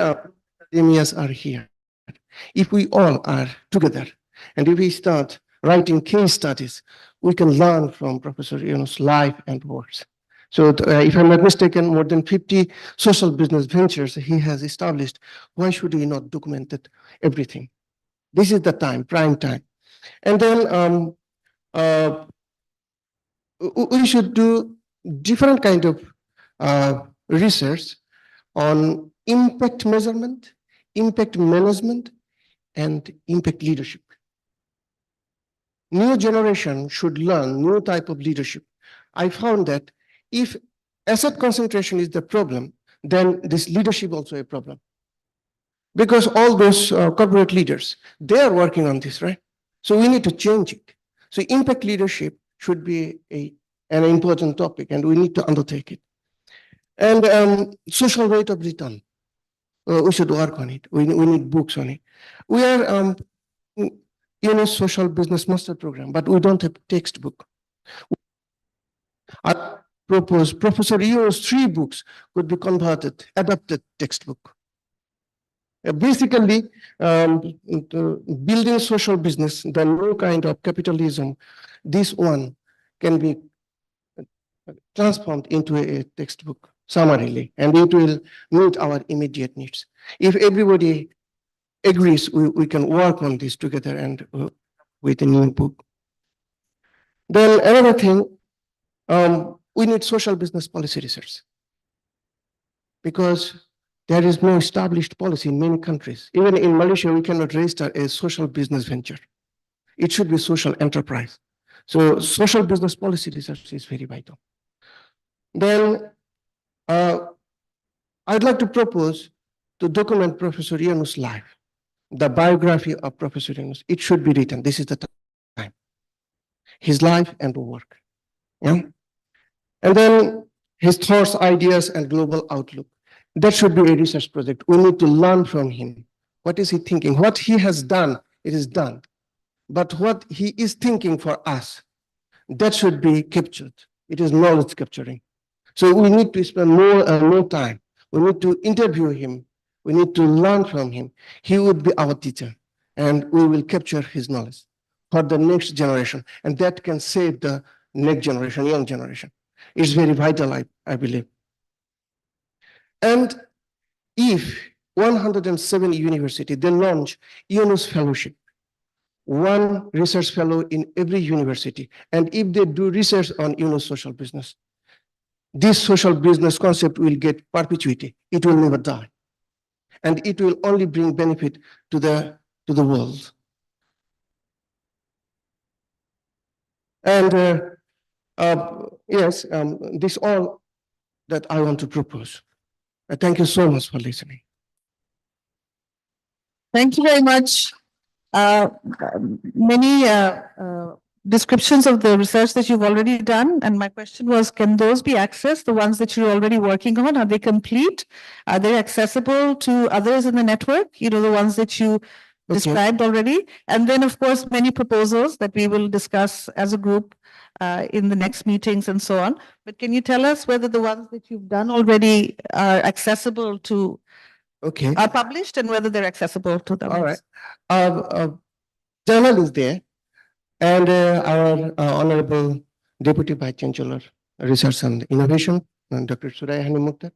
academias are here. If we all are together and if we start writing case studies, we can learn from Professor Yunus' life and works. So if I'm not mistaken, more than 50 social business ventures he has established. Why should we not document everything? This is the time, prime time. And then we should do different kind of research on impact measurement, impact management, and impact leadership. New generation should learn new type of leadership. I found that if asset concentration is the problem, then this leadership also a problem. Because all those corporate leaders, they are working on this, right? So we need to change it. So impact leadership should be a an important topic, and we need to undertake it. And social rate of return, we should work on it. We need books on it. We are social business master program, but we don't have textbook. I propose Professor Yo's 3 books could be converted, adapted textbook. Basically, building social business, the new kind of capitalism, this one can be transformed into a textbook summarily, and it will meet our immediate needs. If everybody agrees, we can work on this together and with a new book. Then another thing, we need social business policy research, because there is no established policy in many countries. Even in Malaysia, we cannot register a social business venture. It should be social enterprise. So social business policy research is very vital. Then I'd like to propose to document Professor Yunus' life, the biography of Professor Yunus. It should be written. This is the time. His life and work. Yeah? And then his thoughts, ideas, and global outlook. That should be a research project. We need to learn from him. What is he thinking? What he has done, it is done. But what he is thinking for us, that should be captured. It is knowledge capturing. So we need to spend more and more time. We need to interview him. We need to learn from him. He would be our teacher, and we will capture his knowledge for the next generation. And that can save the next generation, young generation. It's very vital, I believe. And if 107 universities, they launch Yunus Fellowship, 1 research fellow in every university. And if they do research on Yunus social business, this social business concept will get perpetuity. It will never die. And it will only bring benefit to the world. And yes, this all that I want to propose. Thank you so much for listening. Thank you very much. Many descriptions of the research that you've already done. And my question was, can those be accessed, the ones that you're already working on? Are they complete? Are they accessible to others in the network? You know, the ones that you described already? And then, of course, many proposals that we will discuss as a group in the next meetings and so on. But can you tell us whether the ones that you've done already are accessible to, are published, and whether they're accessible to them? All right. Journal is there, and our Honorable Deputy Vice Chancellor, Research and Innovation, Dr. Suraya Hani Mukhtar,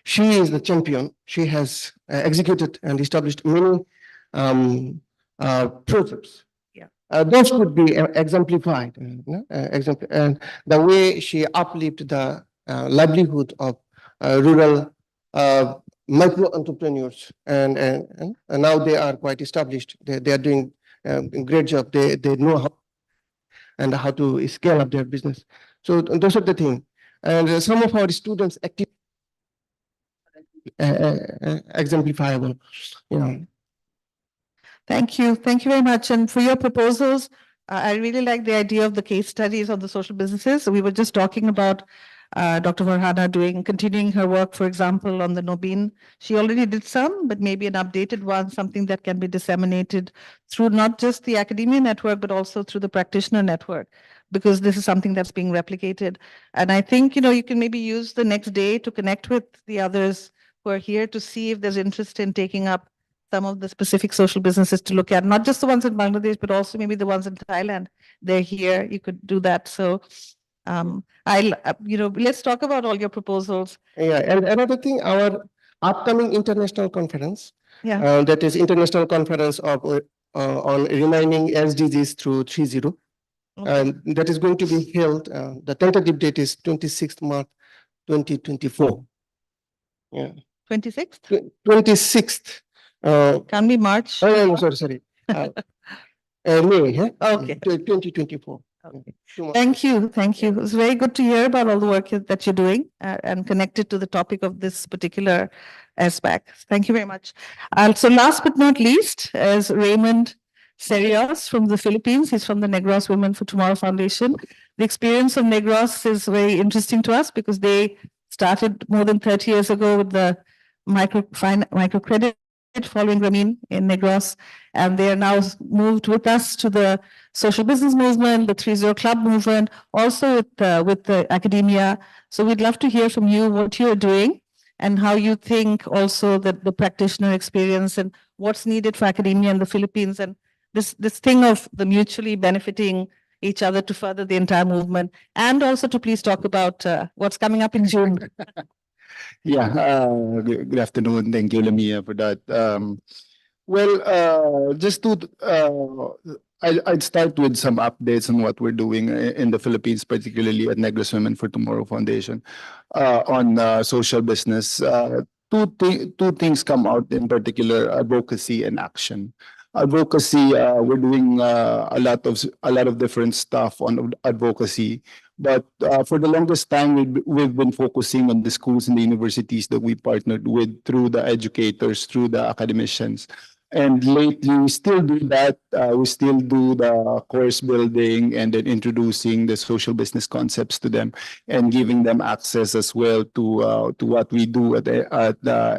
she is the champion. She has executed and established many projects. Those could be exemplified, and the way she uplifted the livelihood of rural micro entrepreneurs, and now they are quite established. They are doing a great job. They know how to scale up their business. So those are the things. And some of our students active exemplifiable, you know. Thank you. Thank you very much. And for your proposals, I really like the idea of the case studies on the social businesses. So we were just talking about Dr. Farhana continuing her work, for example, on the Nobin. She already did some, but maybe an updated one, something that can be disseminated through not just the academia network, but also through the practitioner network, because this is something that's being replicated. And I think, you know, you can maybe use the next day to connect with the others who are here to see if there's interest in taking up some of the specific social businesses to look at, not just the ones in Bangladesh, but also maybe the ones in Thailand. They're here, you could do that. So let's talk about all your proposals. Yeah, and another thing, our upcoming international conference, that is International Conference of on Reminding SDGs through 3.0. And that is going to be held, the tentative date is 26th March 2024. Yeah. 26th? 26th. Can be March. Oh, sorry. May, Okay. 2024. Okay. Thank you. Thank you. It's very good to hear about all the work that you're doing and connected to the topic of this particular SBAC. Thank you very much. So last but not least is Raymond Serios from the Philippines. He's from the Negros Women for Tomorrow Foundation. The experience of Negros is very interesting to us because they started more than 30 years ago with the microcredit following Ramin in Negros, and they are now moved with us to the social business movement, the 3-0 Club movement, also with the academia. So we'd love to hear from you what you're doing and how you think also that the practitioner experience and what's needed for academia in the Philippines, and this thing of the mutually benefiting each other to further the entire movement, and also to please talk about what's coming up in June. Yeah, good afternoon. Thank you, Lamia, for that. Just to, I'd start with some updates on what we're doing in the Philippines, particularly at Negros Women for Tomorrow Foundation, on social business. Two things come out in particular: advocacy and action. Advocacy, we're doing a lot of different stuff on advocacy. But for the longest time, we've been focusing on the schools and the universities that we partnered with through the educators, through the academicians. And lately, we still do that. We still do the course building and then introducing the social business concepts to them and giving them access as well to what we do at the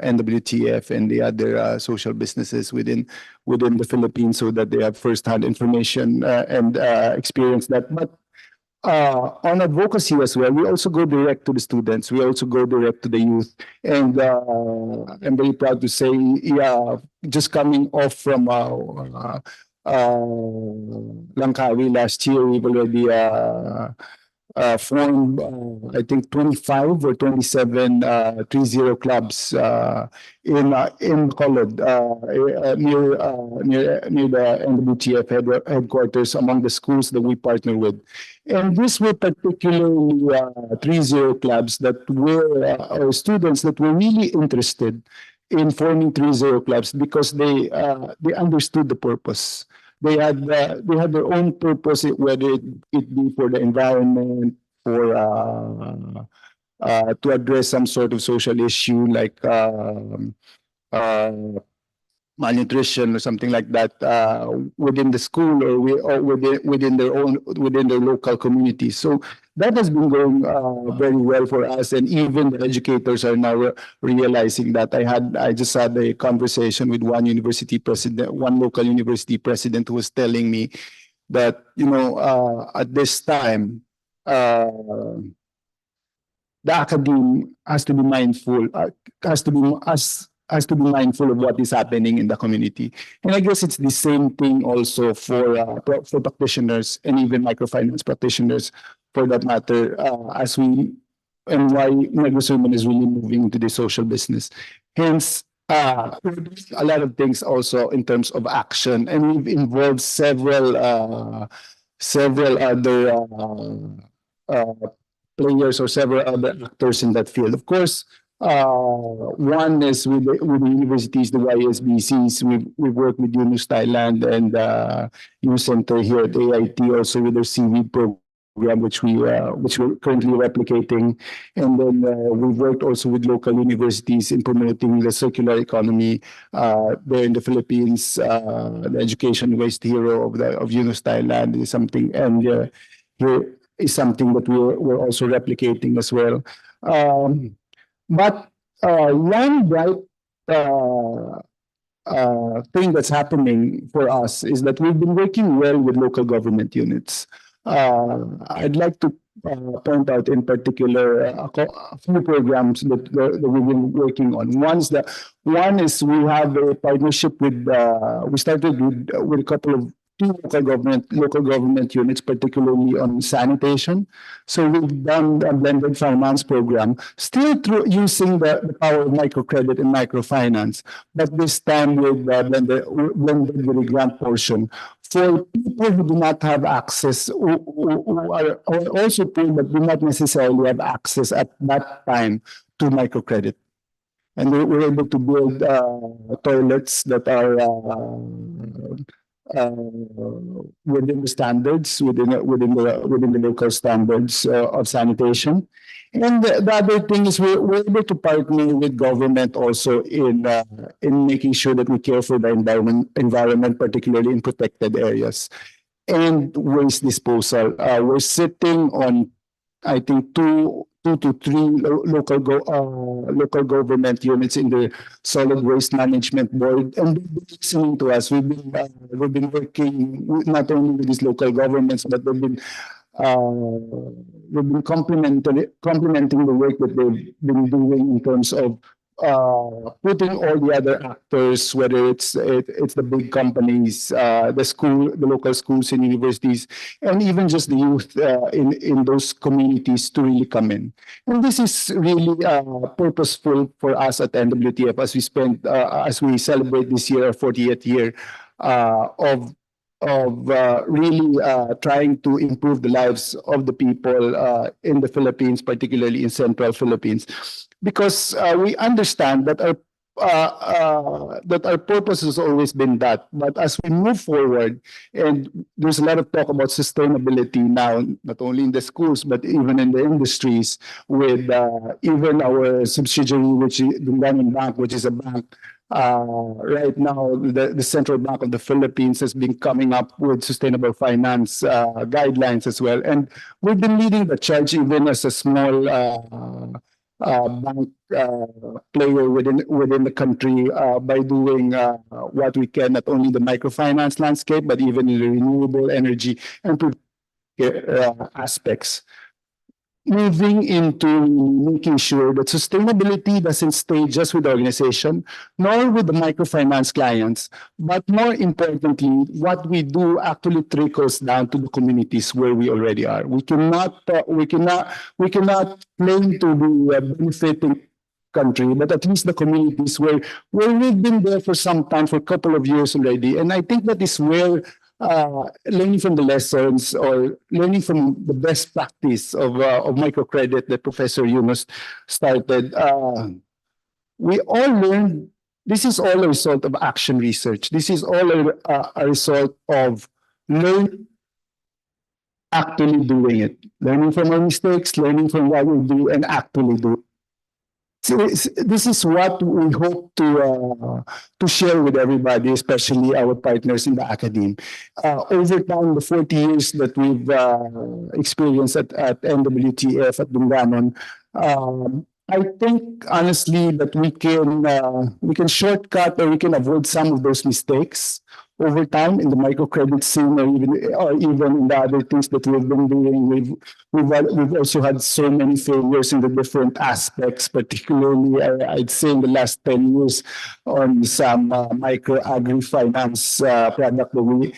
NWTF and the other social businesses within the Philippines, so that they have firsthand information and experience that. But on advocacy as well, we also go direct to the students. We also go direct to the youth. And I'm very proud to say, just coming off from Langkawi last year, we've already formed, I think, 25 or 27 3-0 clubs in Bacolod, near the NWTF headquarters, among the schools that we partner with. And these were particularly 3-0 clubs that were students that were really interested in forming 3-0 clubs because they understood the purpose. They had their own purpose, whether it be for the environment, for to address some sort of social issue like malnutrition or something like that within the school or within their local community. So that has been going very well for us, and even the educators are now realizing that. I just had a conversation with one local university president, who was telling me that at this time the academe has to be mindful, has to be mindful of what is happening in the community. And I guess it's the same thing also for practitioners and even microfinance practitioners, for that matter, and why Negros Women is really moving into the social business. Hence, we're doing a lot of things also in terms of action, and we've involved several other players or several other actors in that field. Of course, one is with the universities, the YSBCs. We've worked with UNUS Thailand and UNUS Center here at AIT, also with their CV program, which we're currently replicating. And then we've worked also with local universities in promoting the circular economy there in the Philippines. The Education Waste Hero of UNUS Thailand is something, and here is something that we're also replicating as well. But one bright thing that's happening for us is that we've been working well with local government units. I'd like to point out in particular a few programs that we've been working on. One is we have a partnership with, we started with a couple of local government units, particularly on sanitation. So we've done a blended finance program, still through using the power of microcredit and microfinance, but this time with blended with a grant portion for people who do not have access, who are also poor but do not necessarily have access at that time to microcredit. And we're able to build toilets that are within the standards, within the local standards of sanitation. And the other thing is we're able to partner with government also in making sure that we care for the environment, particularly in protected areas. and waste disposal. We're sitting on, I think, two to three local government units in the solid waste management board, and they've been listening to us. We've been working not only with these local governments, but we've been complementing the work that they've been doing in terms of putting all the other actors, whether it's the big companies, the local schools and universities, and even just the youth in those communities to really come in. And this is really purposeful for us at NWTF as we celebrate this year, our 40th year of really trying to improve the lives of the people in the Philippines, particularly in Central Philippines, because we understand that our purpose has always been that. But as we move forward, and there's a lot of talk about sustainability now, not only in the schools, but even in the industries, with even our subsidiary, which is the Dunganon Bank, which is a bank. Right now, the Central Bank of the Philippines has been coming up with sustainable finance guidelines as well. And we've been leading the charge even as a small bank player within the country by doing what we can, not only the microfinance landscape, but even in the renewable energy and aspects. Moving into making sure that sustainability doesn't stay just with the organization, nor with the microfinance clients, but more importantly, what we do actually trickles down to the communities where we already are. We cannot claim to be benefiting country, but at least the communities where we've been there for some time, for a couple of years already. And I think that is where learning from the lessons or learning from the best practice of microcredit that Professor Yunus started, we all learned this is all a result of action research. This is all a result of learning, actually doing it, learning from our mistakes, learning from what we do, and actually do it. So this is what we hope to share with everybody, especially our partners in the academe. Over time, the 40 years that we've experienced at NWTF at Dunganon, I think honestly that we can shortcut or we can avoid some of those mistakes over time in the microcredit scene, or even in the other things that we've been doing. We've also had so many failures in the different aspects, particularly I'd say in the last 10 years on some micro agri-finance product that we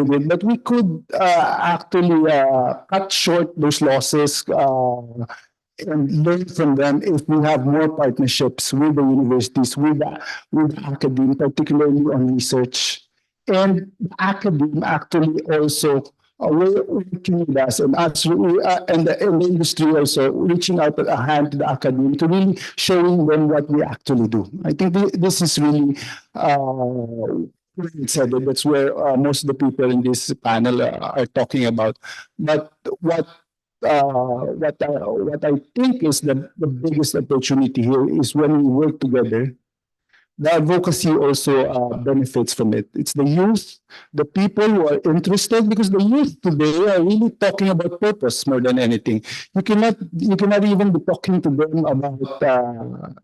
did. But we could actually cut short those losses and learn from them if we have more partnerships with the universities, with the academe, particularly on research. And the academe actually also working with us, and the industry also reaching out a hand to the academe to really showing them what we actually do. I think this is really said that that's where most of the people in this panel are talking about. But what I think is the biggest opportunity here is when we work together. The advocacy also benefits from it. It's the youth, the people who are interested, because the youth today are really talking about purpose more than anything. You cannot even be talking to them about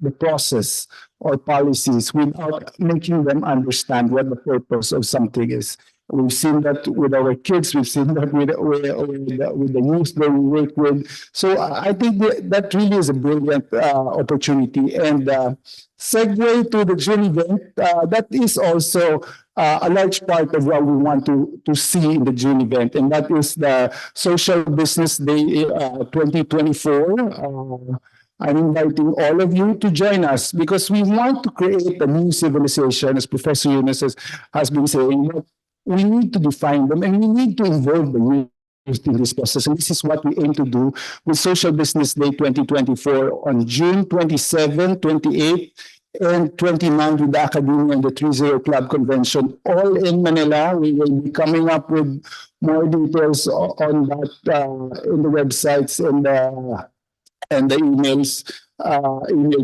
the process or policies without making them understand what the purpose of something is. We've seen that with our kids. We've seen that with the youth that we work with. So I think that really is a brilliant opportunity. And segue to the June event, that is also a large part of what we want to see in the June event, and that is the Social Business Day 2024. I'm inviting all of you to join us because we want to create a new civilization, as Professor Yunus has been saying. We need to define them, and we need to involve the youth in this process. And this is what we aim to do with Social Business Day 2024 on June 27, 28, and 29 with the Academia and the 30 Club Convention, all in Manila. We will be coming up with more details on that in the websites and the email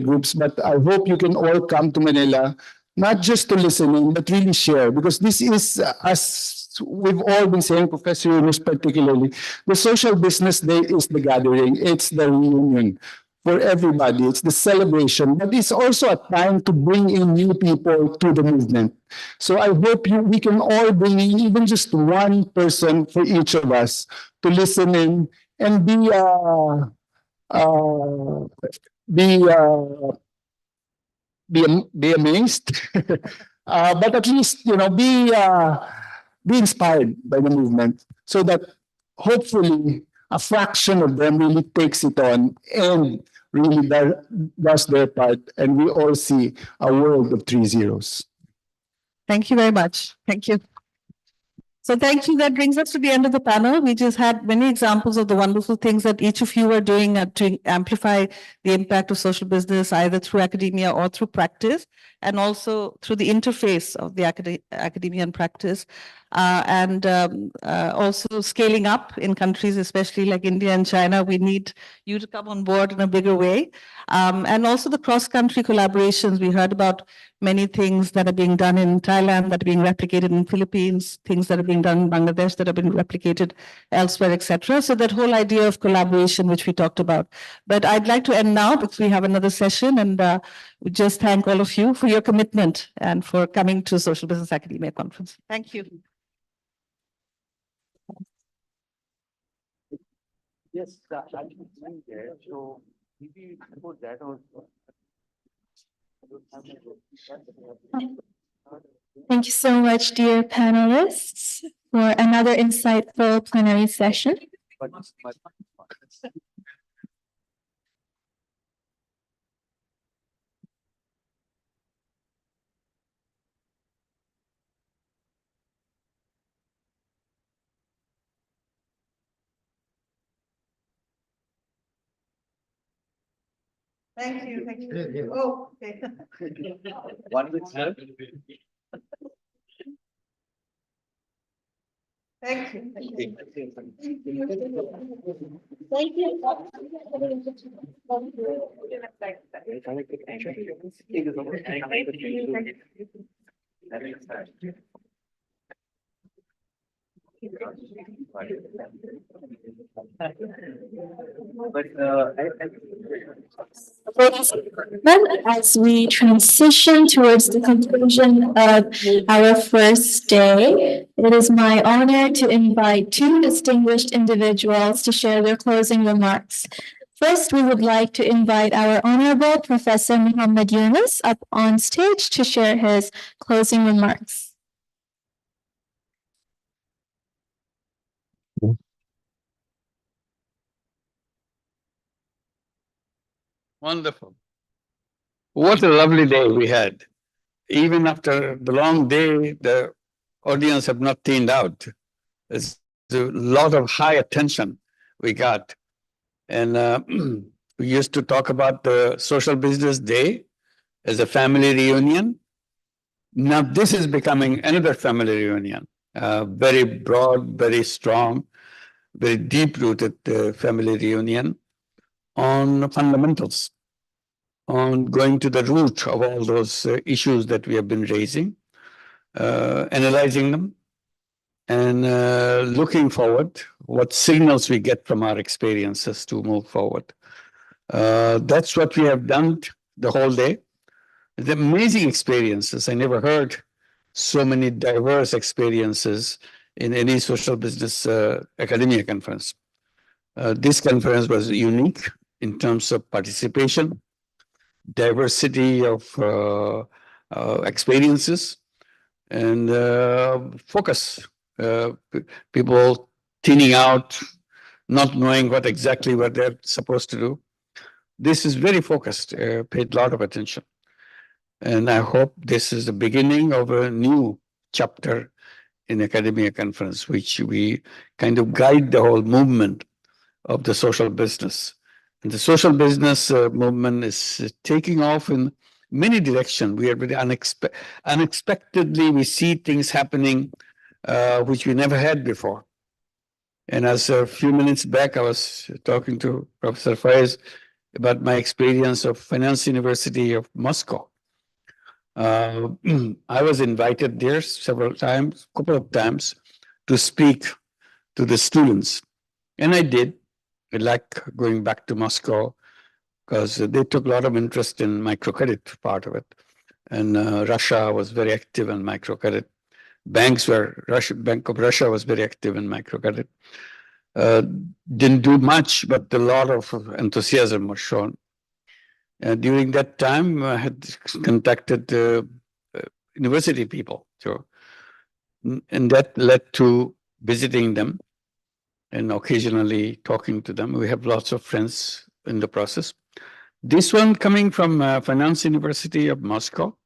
groups. But I hope you can all come to Manila, not just to listen in, but really share, because this is, as we've all been saying, Professor Yunus particularly, the social business day is the gathering, it's the reunion for everybody, it's the celebration, but it's also a time to bring in new people to the movement. So I hope we can all bring in even just one person for each of us to listen in and be amazed, but at least be inspired by the movement, so that hopefully a fraction of them really takes it on and really does their part, and we all see a world of 3 zeros. Thank you very much. Thank you. So thank you. That brings us to the end of the panel. We just had many examples of the wonderful things that each of you are doing to amplify the impact of social business, either through academia or through practice, and also through the interface of the academia and practice. Also scaling up in countries, especially like India and China. We need you to come on board in a bigger way. And also the cross-country collaborations. We heard about many things that are being done in Thailand, that are being replicated in Philippines, things that are being done in Bangladesh that have been replicated elsewhere, etc. So that whole idea of collaboration, which we talked about. But I'd like to end now because we have another session, and we just thank all of you for your commitment and for coming to Social Business Academia Conference. Thank you. Yes, I can bring there. So maybe before that also. Thank you so much, dear panelists, for another insightful plenary session. Thank you. Thank you. Oh, okay. One with help. Thank you. Thank you. Thank you. As we transition towards the conclusion of our first day, it is my honor to invite two distinguished individuals to share their closing remarks. First, we would like to invite our Honorable Professor Muhammad Yunus up on stage to share his closing remarks. Wonderful. What a lovely day we had. Even after the long day, the audience have not thinned out. There's a lot of high attention we got. And we used to talk about the Social Business Day as a family reunion. Now this is becoming another family reunion. Very broad, very strong, very deep-rooted family reunion on fundamentals, on going to the root of all those issues that we have been raising, analyzing them, and looking forward, what signals we get from our experiences to move forward. That's what we have done the whole day. The amazing experiences. I never heard so many diverse experiences in any social business academia conference. This conference was unique in terms of participation, diversity of experiences, and focus. People thinning out, not knowing what they're supposed to do. This is very focused, paid a lot of attention. And I hope this is the beginning of a new chapter in Academia Conference, which we kind of guide the whole movement of the social business. And the social business movement is taking off in many directions. We are very unexpectedly, we see things happening which we never had before. And as a few minutes back, I was talking to Professor Faiz about my experience of Finance University of Moscow. I was invited there several times, couple of times, to speak to the students. And I did. I like going back to Moscow because they took a lot of interest in microcredit part of it. And Russia was very active in microcredit. Bank of Russia was very active in microcredit. Didn't do much, but a lot of enthusiasm was shown. During that time, I had contacted university people. And that led to visiting them and occasionally talking to them. We have lots of friends in the process. This one coming from Finance University of Moscow,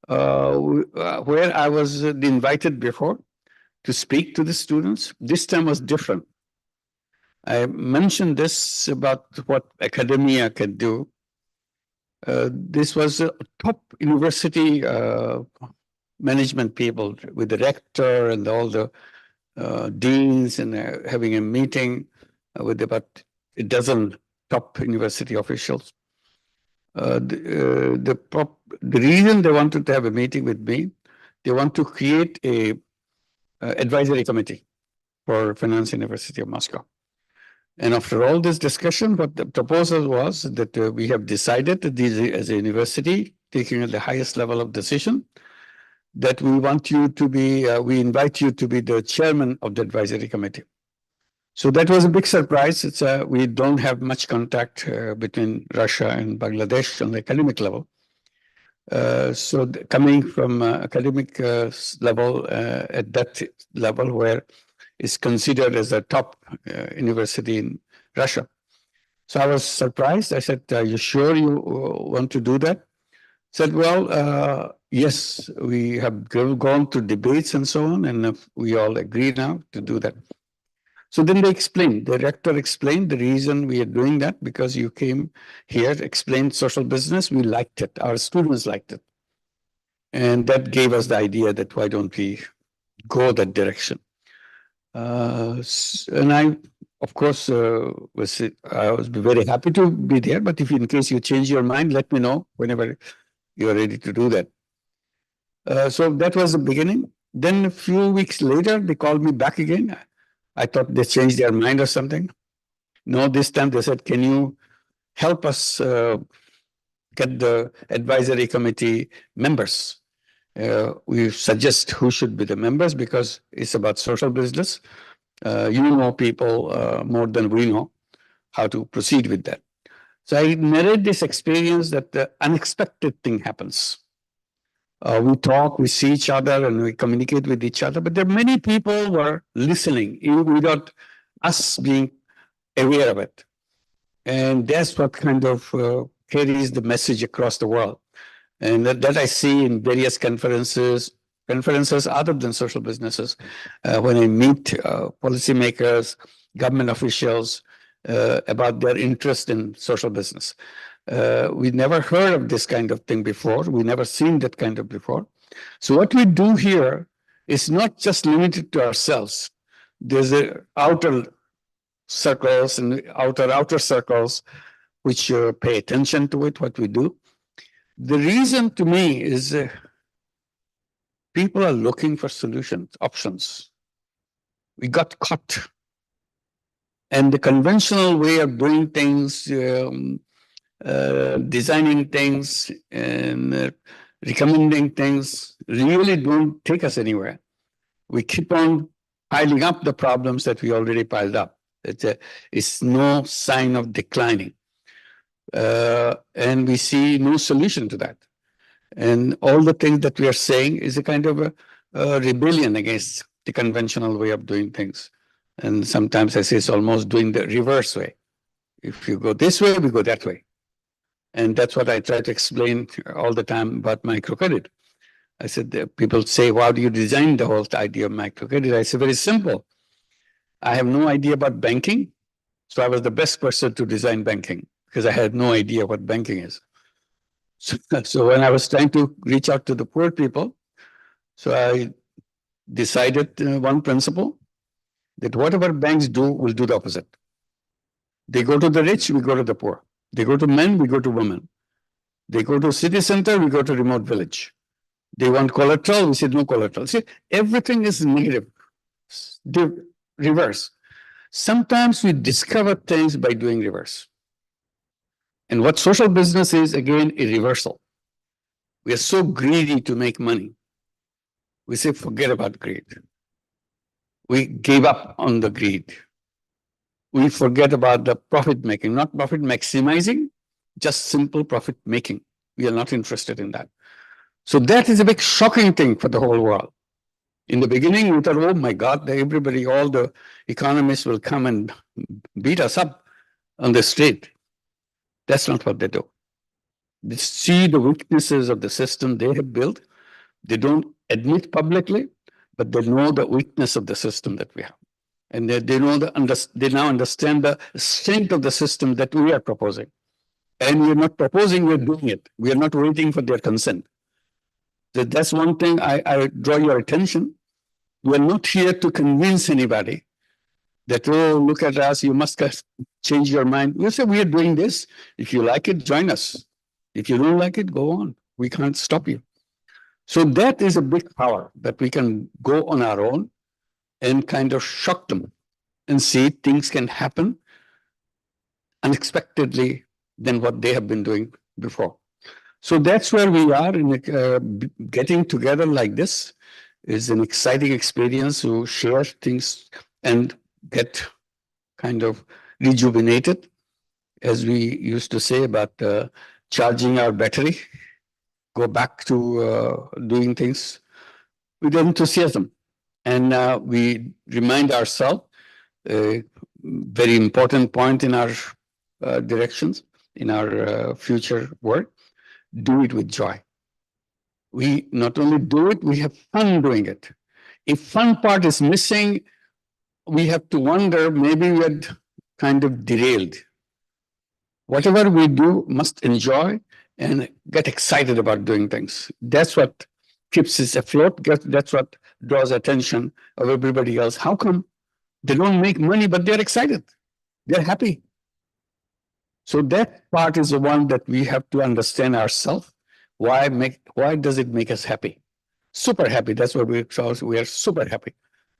where I was invited before to speak to the students. This time was different. I mentioned this about what academia can do. This was a top university management people with the rector and all the deans, and having a meeting with about a dozen top university officials. The reason they wanted to have a meeting with me, they want to create a advisory committee for Finance University of Moscow. And after all this discussion, what the proposal was that we have decided that this, as a university, taking the highest level of decision, that we want you to be, we invite you to be the chairman of the advisory committee. So that was a big surprise. It's we don't have much contact between Russia and Bangladesh on the academic level. So coming from academic level at that level where it's considered as a top university in Russia. So I was surprised. I said, are you sure you want to do that? Said, well, yes, we have gone to debates and so on, and we all agree now to do that. So then they explained, the rector explained the reason we are doing that, because you came here, explained social business, we liked it, our students liked it. And that gave us the idea that why don't we go that direction. And I, of course, I was very happy to be there, but if in case you change your mind, let me know whenever you're ready to do that. So that was the beginning. Then a few weeks later, they called me back again. I thought they changed their mind or something. No, this time they said, can you help us get the advisory committee members? We suggest who should be the members because it's about social business. You know people more than we know how to proceed with that. So I narrate this experience that the unexpected thing happens. We talk, we see each other, and we communicate with each other. But there are many people who are listening, even without us being aware of it. And that's what kind of carries the message across the world. And that I see in various conferences other than social businesses, when I meet policymakers, government officials about their interest in social business. We never heard of this kind of thing before. We never seen that kind of before. So what we do here is not just limited to ourselves. There's a outer circles and outer circles which pay attention to it, what we do. The reason to me is people are looking for solutions, options. We got caught. And the conventional way of doing things, designing things and recommending things really don't take us anywhere. We keep on piling up the problems that we already piled up. It's no sign of declining. And we see no solution to that. And all the things that we are saying is a kind of a rebellion against the conventional way of doing things. And sometimes I say it's almost doing the reverse way. If you go this way, we go that way. And that's what I try to explain all the time about microcredit. I said, people say, how do you design the whole idea of microcredit? I say, very simple. I have no idea about banking. So I was the best person to design banking because I had no idea what banking is. So when I was trying to reach out to the poor people, so I decided one principle, that whatever banks do, we'll do the opposite. They go to the rich, we go to the poor. They go to men, we go to women. They go to city center, we go to remote village. They want collateral, we said no collateral. See, everything is negative. reverse. Sometimes we discover things by doing reverse. And what social business is, again, a reversal. We are so greedy to make money. We say, forget about greed. We gave up on the greed. We forget about the profit making, not profit maximizing, just simple profit making. We are not interested in that. So that is a big shocking thing for the whole world. In the beginning, we thought, oh my God, everybody, all the economists will come and beat us up on the street. That's not what they do. They see the weaknesses of the system they have built. They don't admit publicly, but they know the weakness of the system that we have. And they know they now understand the strength of the system that we are proposing. And we're not proposing, we're doing it. We are not waiting for their consent. That's one thing I draw your attention. We're not here to convince anybody that, oh, look at us, you must change your mind. We say, we are doing this. If you like it, join us. If you don't like it, go on. We can't stop you. So that is a big power that we can go on our own and kind of shock them and see things can happen unexpectedly than what they have been doing before. So that's where we are in getting together like this is an exciting experience to share things and get kind of rejuvenated, as we used to say about charging our battery, go back to doing things with enthusiasm. And we remind ourselves a very important point in our directions, in our future work, do it with joy. We not only do it, we have fun doing it. If fun part is missing, we have to wonder, maybe we had kind of derailed. Whatever we do must enjoy and get excited about doing things. That's what keeps us afloat. That's what draws attention of everybody else. How come they don't make money, but they're excited? They're happy. So that part is the one that we have to understand ourselves. Why does it make us happy? Super happy. That's what we are super happy.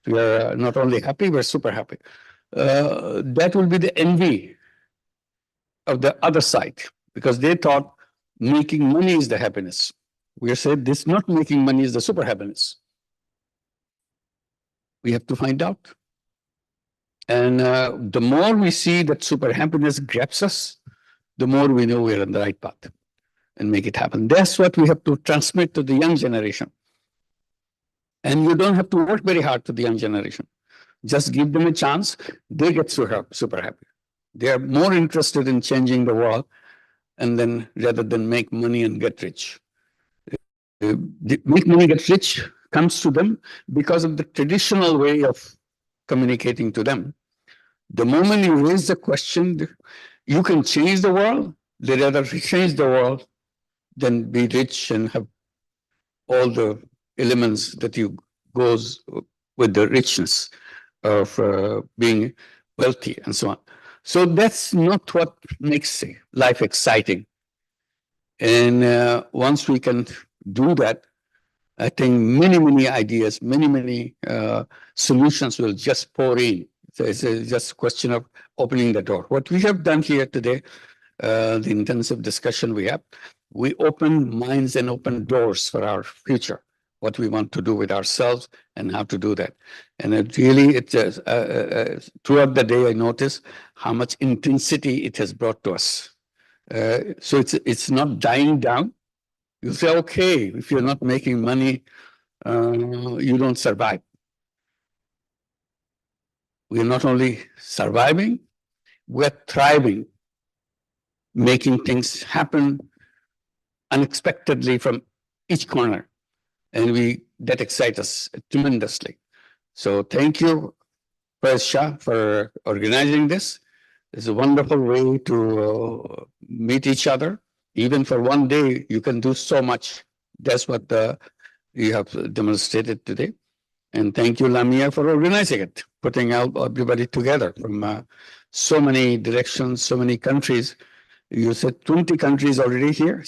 We are not only happy, we're super happy. That will be the envy of the other side, because they thought making money is the happiness. We are saying this not making money is the super happiness. We have to find out. And the more we see that super happiness grabs us, the more we know we're on the right path and make it happen. That's what we have to transmit to the young generation. And you don't have to work very hard to the young generation. Just give them a chance. They get super happy. They are more interested in changing the world and then rather than make money and get rich. Make money, get rich comes to them because of the traditional way of communicating to them. The moment you raise the question, you can change the world, they rather change the world than be rich and have all the elements that you goes with the richness of being wealthy and so on. So that's not what makes life exciting. And once we can do that, I think many ideas, many solutions will just pour in. So it's just a question of opening the door. What we have done here today, the intensive discussion we have, we open minds and open doors for our future, what we want to do with ourselves and how to do that. And it really, throughout the day, I notice how much intensity it has brought to us. So it's not dying down. You say, okay, if you're not making money, you don't survive. We're not only surviving, we're thriving, making things happen unexpectedly from each corner. And that excites us tremendously. So thank you, Faiz Shah, for organizing this. It's a wonderful way to meet each other. Even for one day, you can do so much. That's what you have demonstrated today. And thank you, Lamia, for organizing it, putting out everybody together from so many directions, so many countries. You said 20 countries already here.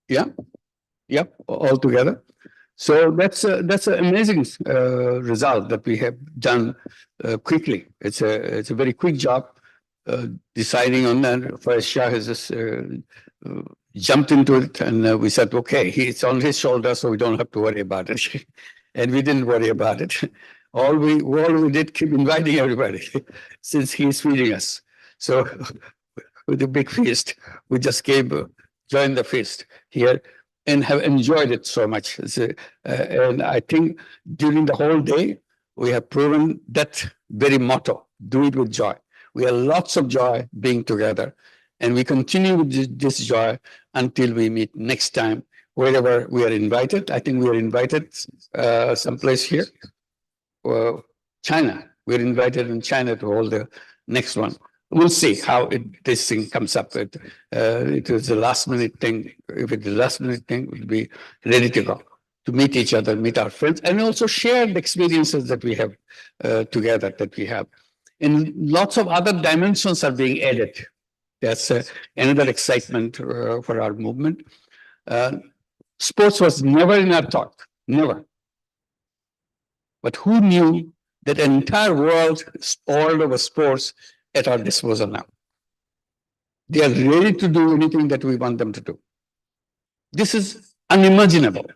Yeah, yep, all together. So that's an amazing result that we have done quickly. It's a very quick job deciding on that. First, Shah has just jumped into it, and we said, okay, it's on his shoulder, so we don't have to worry about it. And we didn't worry about it. All we did keep inviting everybody since he's feeding us. So with a big feast, we just joined the feast here and have enjoyed it so much. And I think during the whole day, we have proven that very motto, do it with joy. We have lots of joy being together, and we continue with this joy until we meet next time, wherever we are invited. I think we are invited someplace here, China. We're invited in China to hold the next one. We'll see how this thing comes up. It was a last minute thing. If it's a last minute thing, we'll be ready to go to meet each other, meet our friends, and also share the experiences that we have together, that we have. And lots of other dimensions are being added. That's another excitement for our movement. Sports was never in our thought, never. But who knew that an entire world all over sports at our disposal now? They are ready to do anything that we want them to do. This is unimaginable.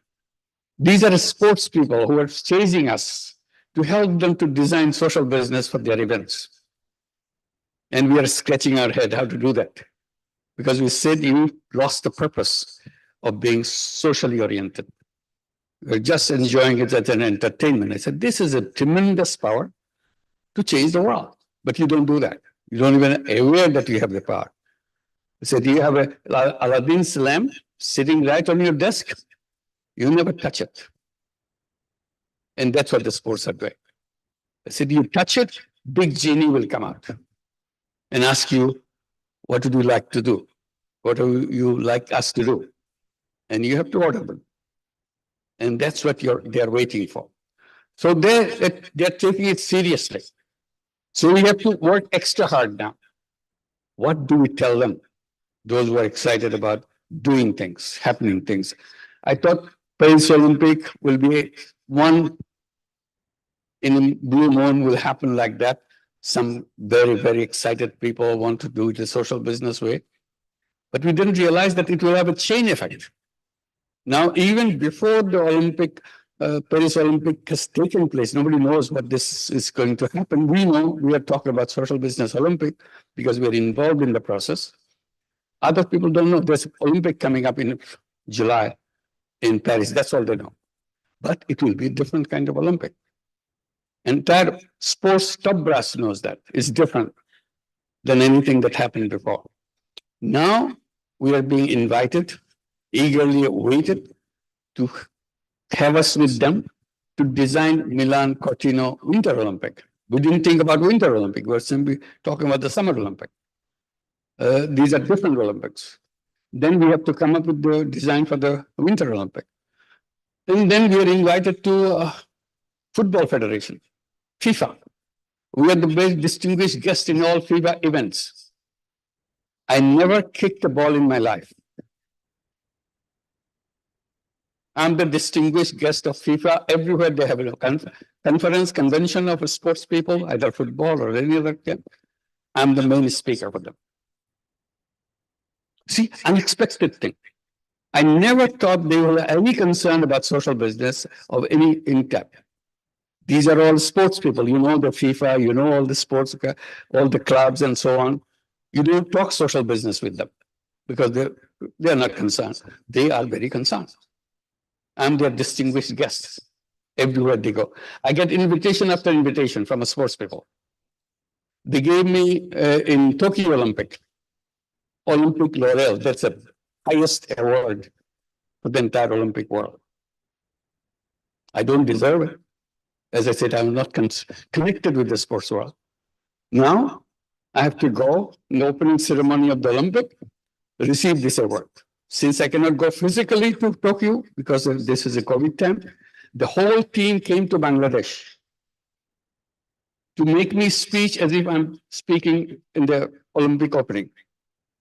These are sports people who are chasing us to help them to design social business for their events. And we are scratching our head how to do that. Because we said you lost the purpose of being socially oriented. We're just enjoying it as an entertainment. I said, this is a tremendous power to change the world. But you don't do that. You don't even aware that you have the power. I said, you have a Aladdin's lamp sitting right on your desk. You never touch it. And that's what the sports are doing. I said, you touch it, big genie will come out and ask you, what would you like to do? What do you like us to do? And you have to order them. And that's what they're waiting for. So they're taking it seriously. So we have to work extra hard now. What do we tell them? Those who are excited about doing things, happening things. I thought Paris Olympic will be one in a blue moon will happen like that. Some very, very excited people want to do it the social business way. But we didn't realize that it will have a chain effect. Now, even before the Olympic, Paris Olympic has taken place, nobody knows what this is going to happen. We know we are talking about social business Olympic because we're involved in the process. Other people don't know there's Olympic coming up in July in Paris. That's all they know. But it will be a different kind of Olympic. Entire sports top brass knows that. It's different than anything that happened before. Now we are being invited, eagerly awaited to have us with them to design Milan Cortina Winter Olympic. We didn't think about Winter Olympic. We're simply talking about the Summer Olympic. These are different Olympics. Then we have to come up with the design for the Winter Olympic. And then we are invited to Football Federation, FIFA. We are the best distinguished guest in all FIFA events. I never kicked a ball in my life. I'm the distinguished guest of FIFA. Everywhere they have a conference, convention of sports people, either football or any other game. I'm the main speaker for them. See, unexpected thing. I never thought they were any concern about social business of any type. These are all sports people. You know the FIFA, you know all the sports, all the clubs and so on. You don't talk social business with them because they're not concerned. They are very concerned. I'm their distinguished guest everywhere they go. I get invitation after invitation from sports people. They gave me in Tokyo Olympic laurel. That's the highest award for the entire Olympic world. I don't deserve it. As I said, I'm not connected with the sports world. Now I have to go in the opening ceremony of the Olympic, receive this award. Since I cannot go physically to Tokyo because this is a COVID time, the whole team came to Bangladesh to make me speech as if I'm speaking in the Olympic opening.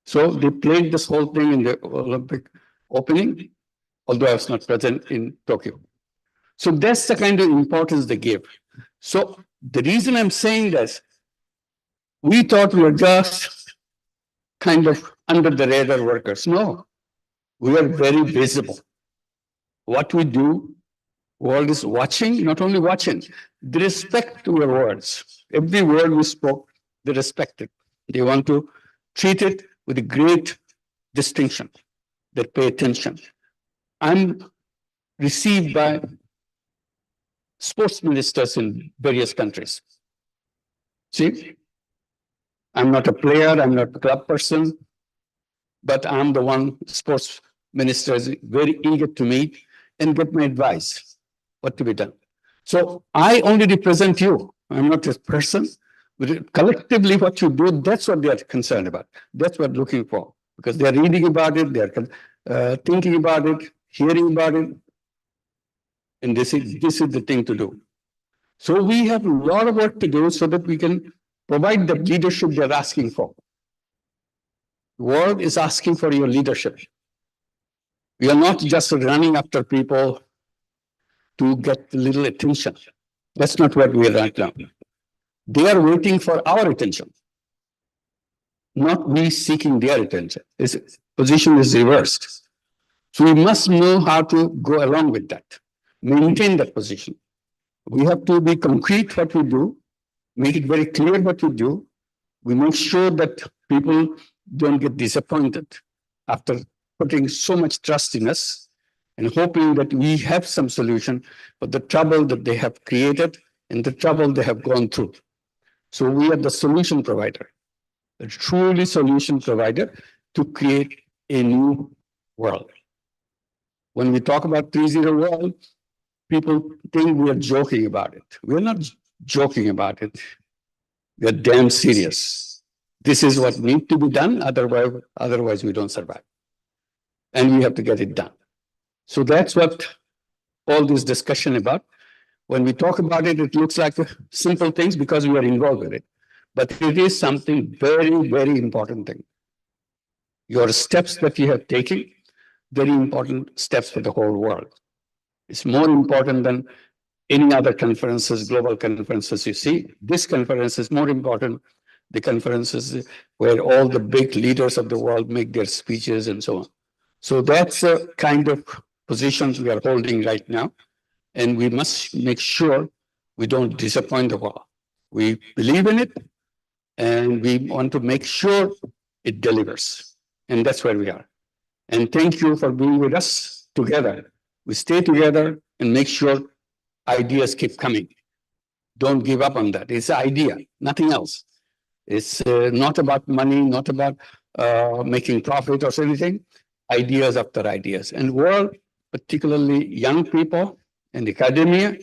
So they played this whole thing in the Olympic opening, although I was not present in Tokyo. So that's the kind of importance they give. So the reason I'm saying this, we thought we were just kind of under the radar workers. No, we are very visible. What we do, world is watching, not only watching, they respect our words. Every word we spoke, they respect it. They want to treat it with a great distinction. They pay attention. I'm received by sports ministers in various countries. See, I'm not a player, I'm not a club person, but I'm the one sports minister is very eager to meet and get my advice, what to be done. So I only represent you. I'm not a person, but collectively what you do, that's what they are concerned about. That's what they're looking for, because they're reading about it, they're thinking about it, hearing about it. And this is the thing to do. So we have a lot of work to do so that we can provide the leadership they're asking for. The world is asking for your leadership. We are not just running after people to get a little attention. That's not what we are right now. They are waiting for our attention, not we seeking their attention. This position is reversed. So we must know how to go along with that, maintain that position. We have to be concrete what we do, make it very clear what we do. We make sure that people don't get disappointed after putting so much trust in us and hoping that we have some solution for the trouble that they have created and the trouble they have gone through. So we are the solution provider, a truly solution provider to create a new world. When we talk about 3.0 world, people think we are joking about it. We're not joking about it. We're damn serious. This is what needs to be done, otherwise we don't survive. And we have to get it done. So that's what all this discussion about. When we talk about it, it looks like simple things because we are involved with it. But it is something very, very important thing. Your steps that you have taken, very important steps for the whole world. It's more important than any other conferences, global conferences you see. This conference is more important. The conferences where all the big leaders of the world make their speeches and so on. So that's a kind of positions we are holding right now. And we must make sure we don't disappoint the world. We believe in it and we want to make sure it delivers. And that's where we are. And thank you for being with us together. We stay together and make sure ideas keep coming. Don't give up on that. It's an idea, nothing else. It's not about money, not about making profit or anything. Ideas after ideas. And world, particularly young people and academia,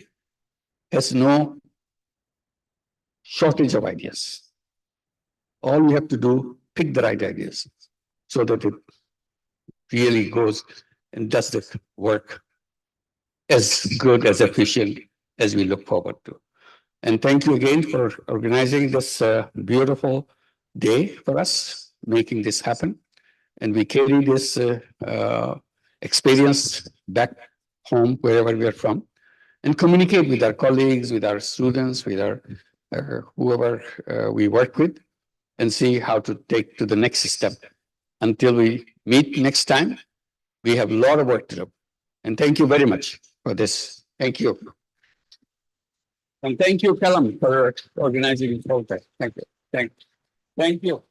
has no shortage of ideas. All we have to do, pick the right ideas so that it really goes and does the work as good, as efficient as we look forward to. And thank you again for organizing this beautiful day for us, making this happen. And we carry this experience back home, wherever we are from, and communicate with our colleagues, with our students, with our whoever we work with, and see how to take to the next step. Until we meet next time, we have a lot of work to do. And thank you very much for this. Thank you. And thank you, Kalam, for organizing this whole thing. Thank you. Thank you.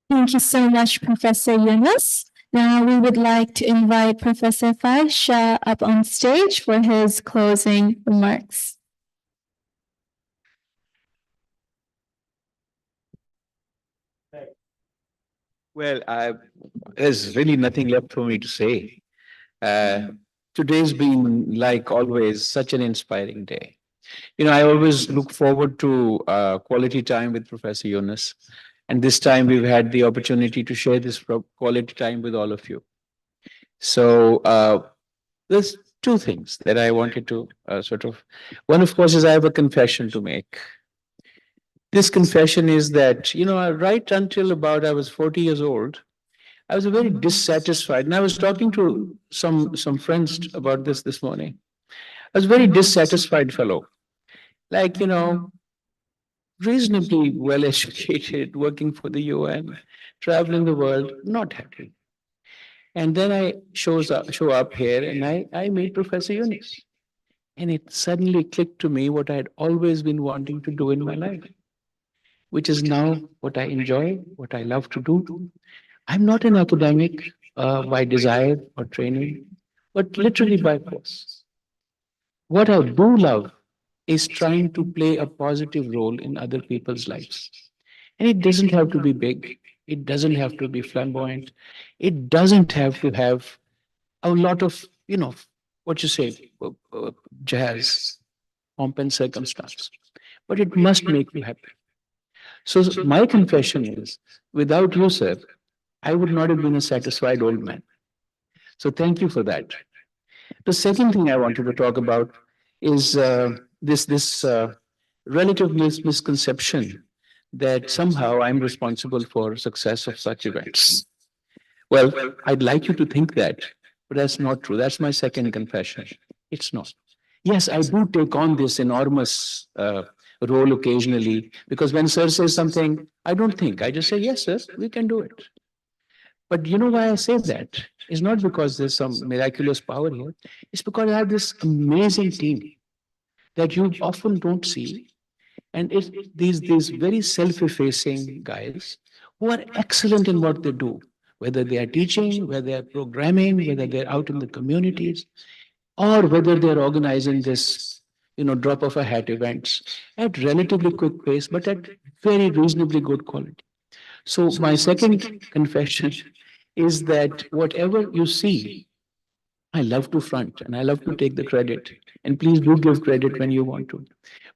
Thank you so much, Professor Yunus. Now we would like to invite Professor Faisha up on stage for his closing remarks. Well, there's really nothing left for me to say. Today's been, like always, such an inspiring day. You know, I always look forward to quality time with Professor Yunus. And this time we've had the opportunity to share this quality time with all of you. So there's two things that I wanted to one, of course, is I have a confession to make. This confession is that, you know, right until about I was 40 years old, I was very dissatisfied. And I was talking to some friends about this morning. I was a very dissatisfied fellow. Like, reasonably well educated, working for the UN, traveling the world, not happy. And then I show up here and I meet Professor Yunus. And it suddenly clicked to me what I had always been wanting to do in my life, which is now what I enjoy, what I love to do. I'm not an academic by desire or training, but literally by force. What I do love is trying to play a positive role in other people's lives. And it doesn't have to be big. It doesn't have to be flamboyant. It doesn't have to have a lot of, what you say, jazz, pomp and circumstance. But it must make you happy. So my confession is, without you, sir, I would not have been a satisfied old man. So thank you for that. The second thing I wanted to talk about is this relative misconception that somehow I'm responsible for success of such events. Well, I'd like you to think that, but that's not true. That's my second confession. It's not. Yes, I do take on this enormous role occasionally because when sir says something, I don't think. I just say, yes, sir, we can do it. But you know why I say that? It's not because there's some miraculous power here. It's because I have this amazing team that you often don't see. And it's these very self-effacing guys who are excellent in what they do, whether they are teaching, whether they're programming, whether they're out in the communities, or whether they're organizing this, drop of a hat events at relatively quick pace, but at very reasonably good quality. So my second confession is that whatever you see, I love to front and I love to take the credit. And please do give credit when you want to.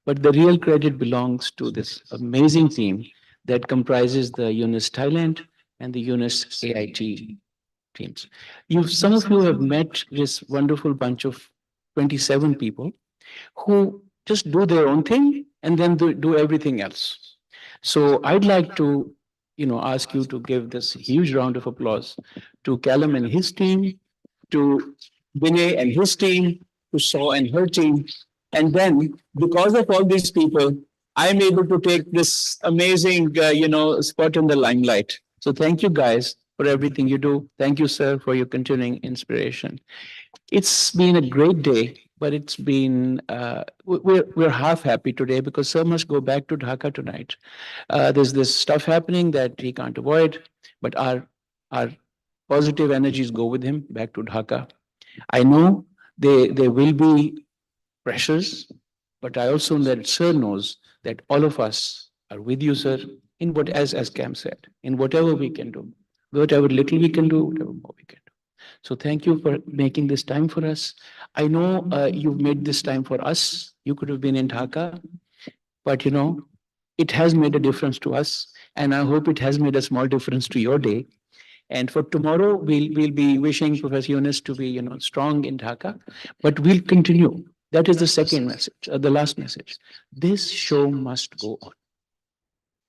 But the real credit belongs to this amazing team that comprises the UNIS Thailand and the UNIS AIT teams. Some of you have met this wonderful bunch of 27 people who just do their own thing and then do everything else. So I'd like to, ask you to give this huge round of applause to Callum and his team, to Vinay and his team, to Saw and her team. And then, because of all these people, I'm able to take this amazing, spot in the limelight. So thank you guys for everything you do. Thank you, sir, for your continuing inspiration. It's been a great day, but it's been, we're half happy today because sir must go back to Dhaka tonight. There's this stuff happening that he can't avoid, but our positive energies go with him back to Dhaka. I know there will be pressures, but I also know that sir knows that all of us are with you, sir, in what, as Cam said, in whatever we can do, whatever little we can do, whatever more we can do. So thank you for making this time for us. I know you've made this time for us. You could have been in Dhaka, but it has made a difference to us. And I hope it has made a small difference to your day. And for tomorrow, we'll be wishing Professor Yunus to be, strong in Dhaka, but we'll continue. That is the second message, the last message. This show must go on.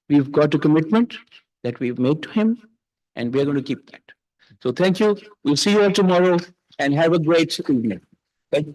We've got a commitment that we've made to him, and we're going to keep that. So thank you. We'll see you all tomorrow, and have a great evening. Thank you.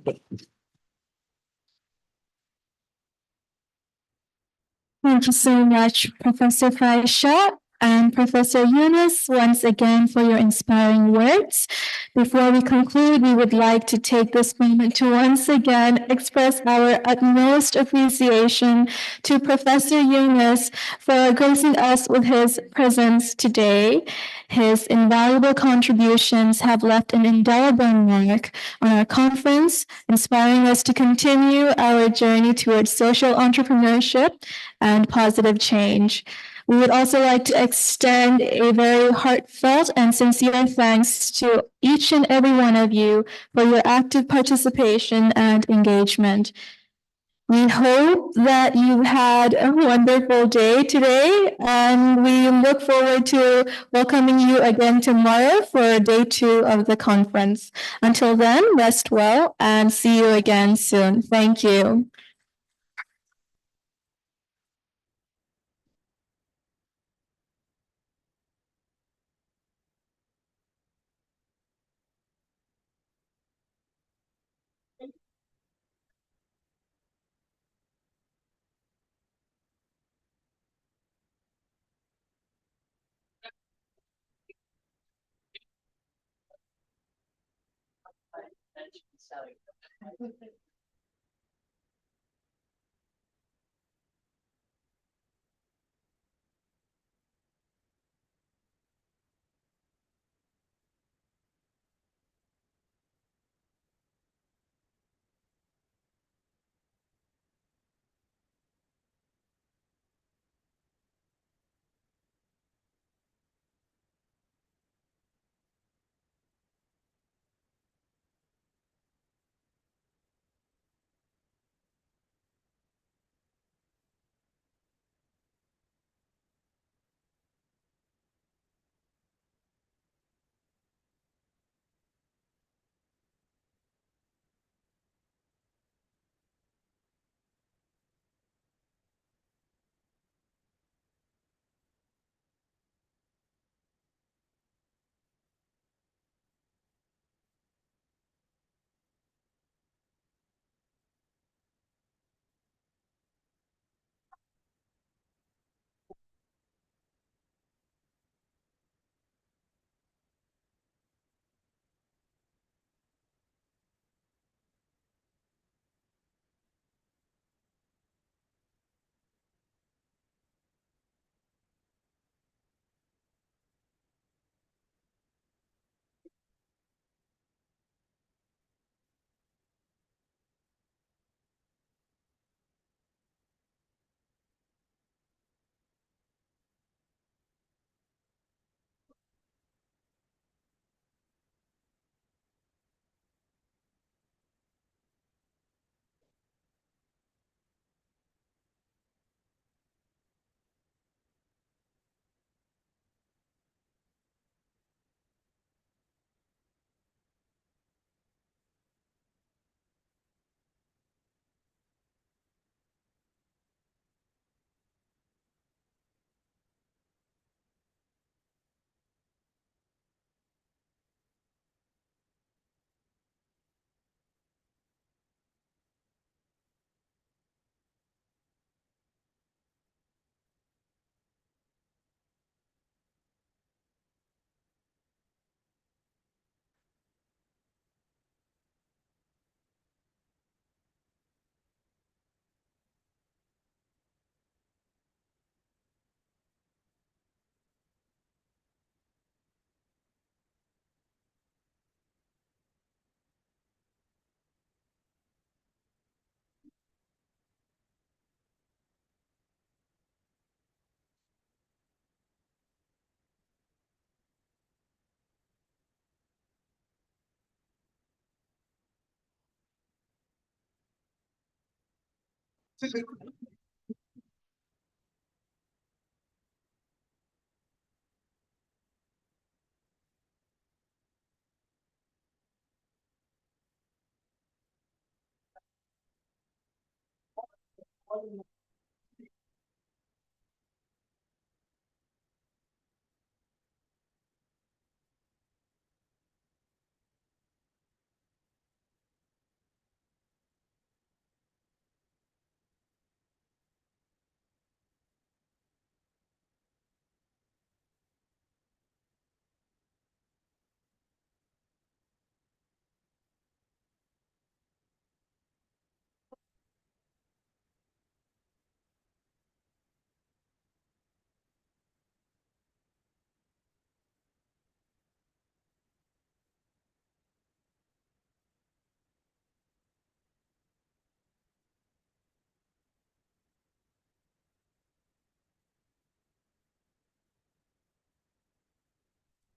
Thank you so much, Professor Faisha and Professor Yunus, once again for your inspiring words. Before we conclude, we would like to take this moment to once again express our utmost appreciation to Professor Yunus for gracing us with his presence today. His invaluable contributions have left an indelible mark on our conference, inspiring us to continue our journey towards social entrepreneurship and positive change. We would also like to extend a very heartfelt and sincere thanks to each and every one of you for your active participation and engagement. We hope that you had a wonderful day today, and we look forward to welcoming you again tomorrow for day 2 of the conference. Until then, rest well and see you again soon. Thank you.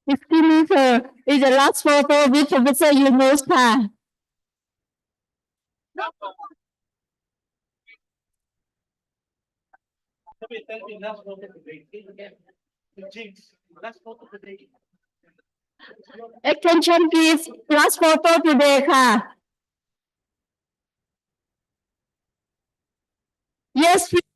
Excuse me, sir. Is the last photo with Professor Yunusค่ะ Attention please. Last photo today ค่ะ Yes, please.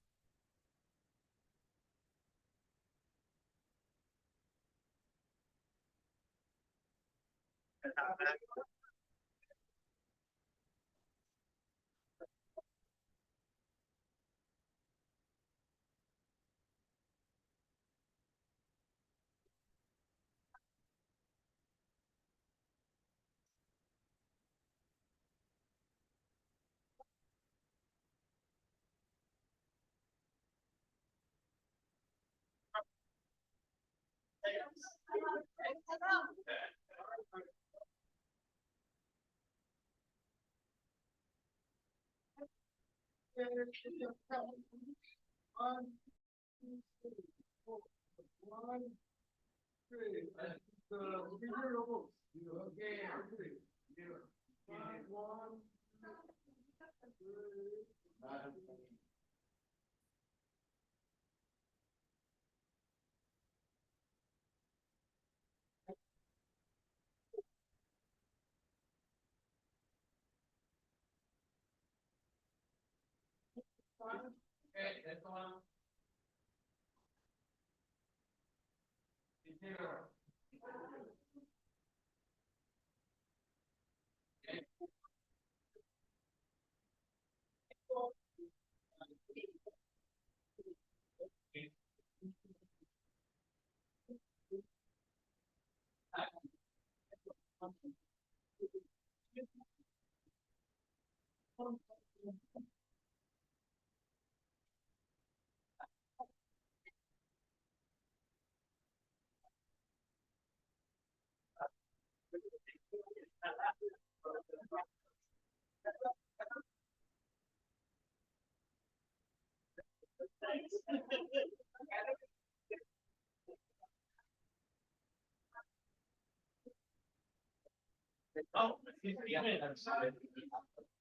Oh,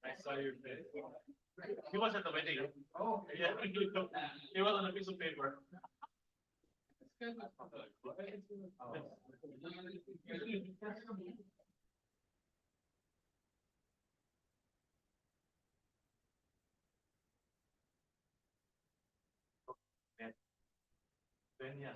I saw your face. He was at the wedding. Oh, yeah. He was on a piece of paper. Then yes,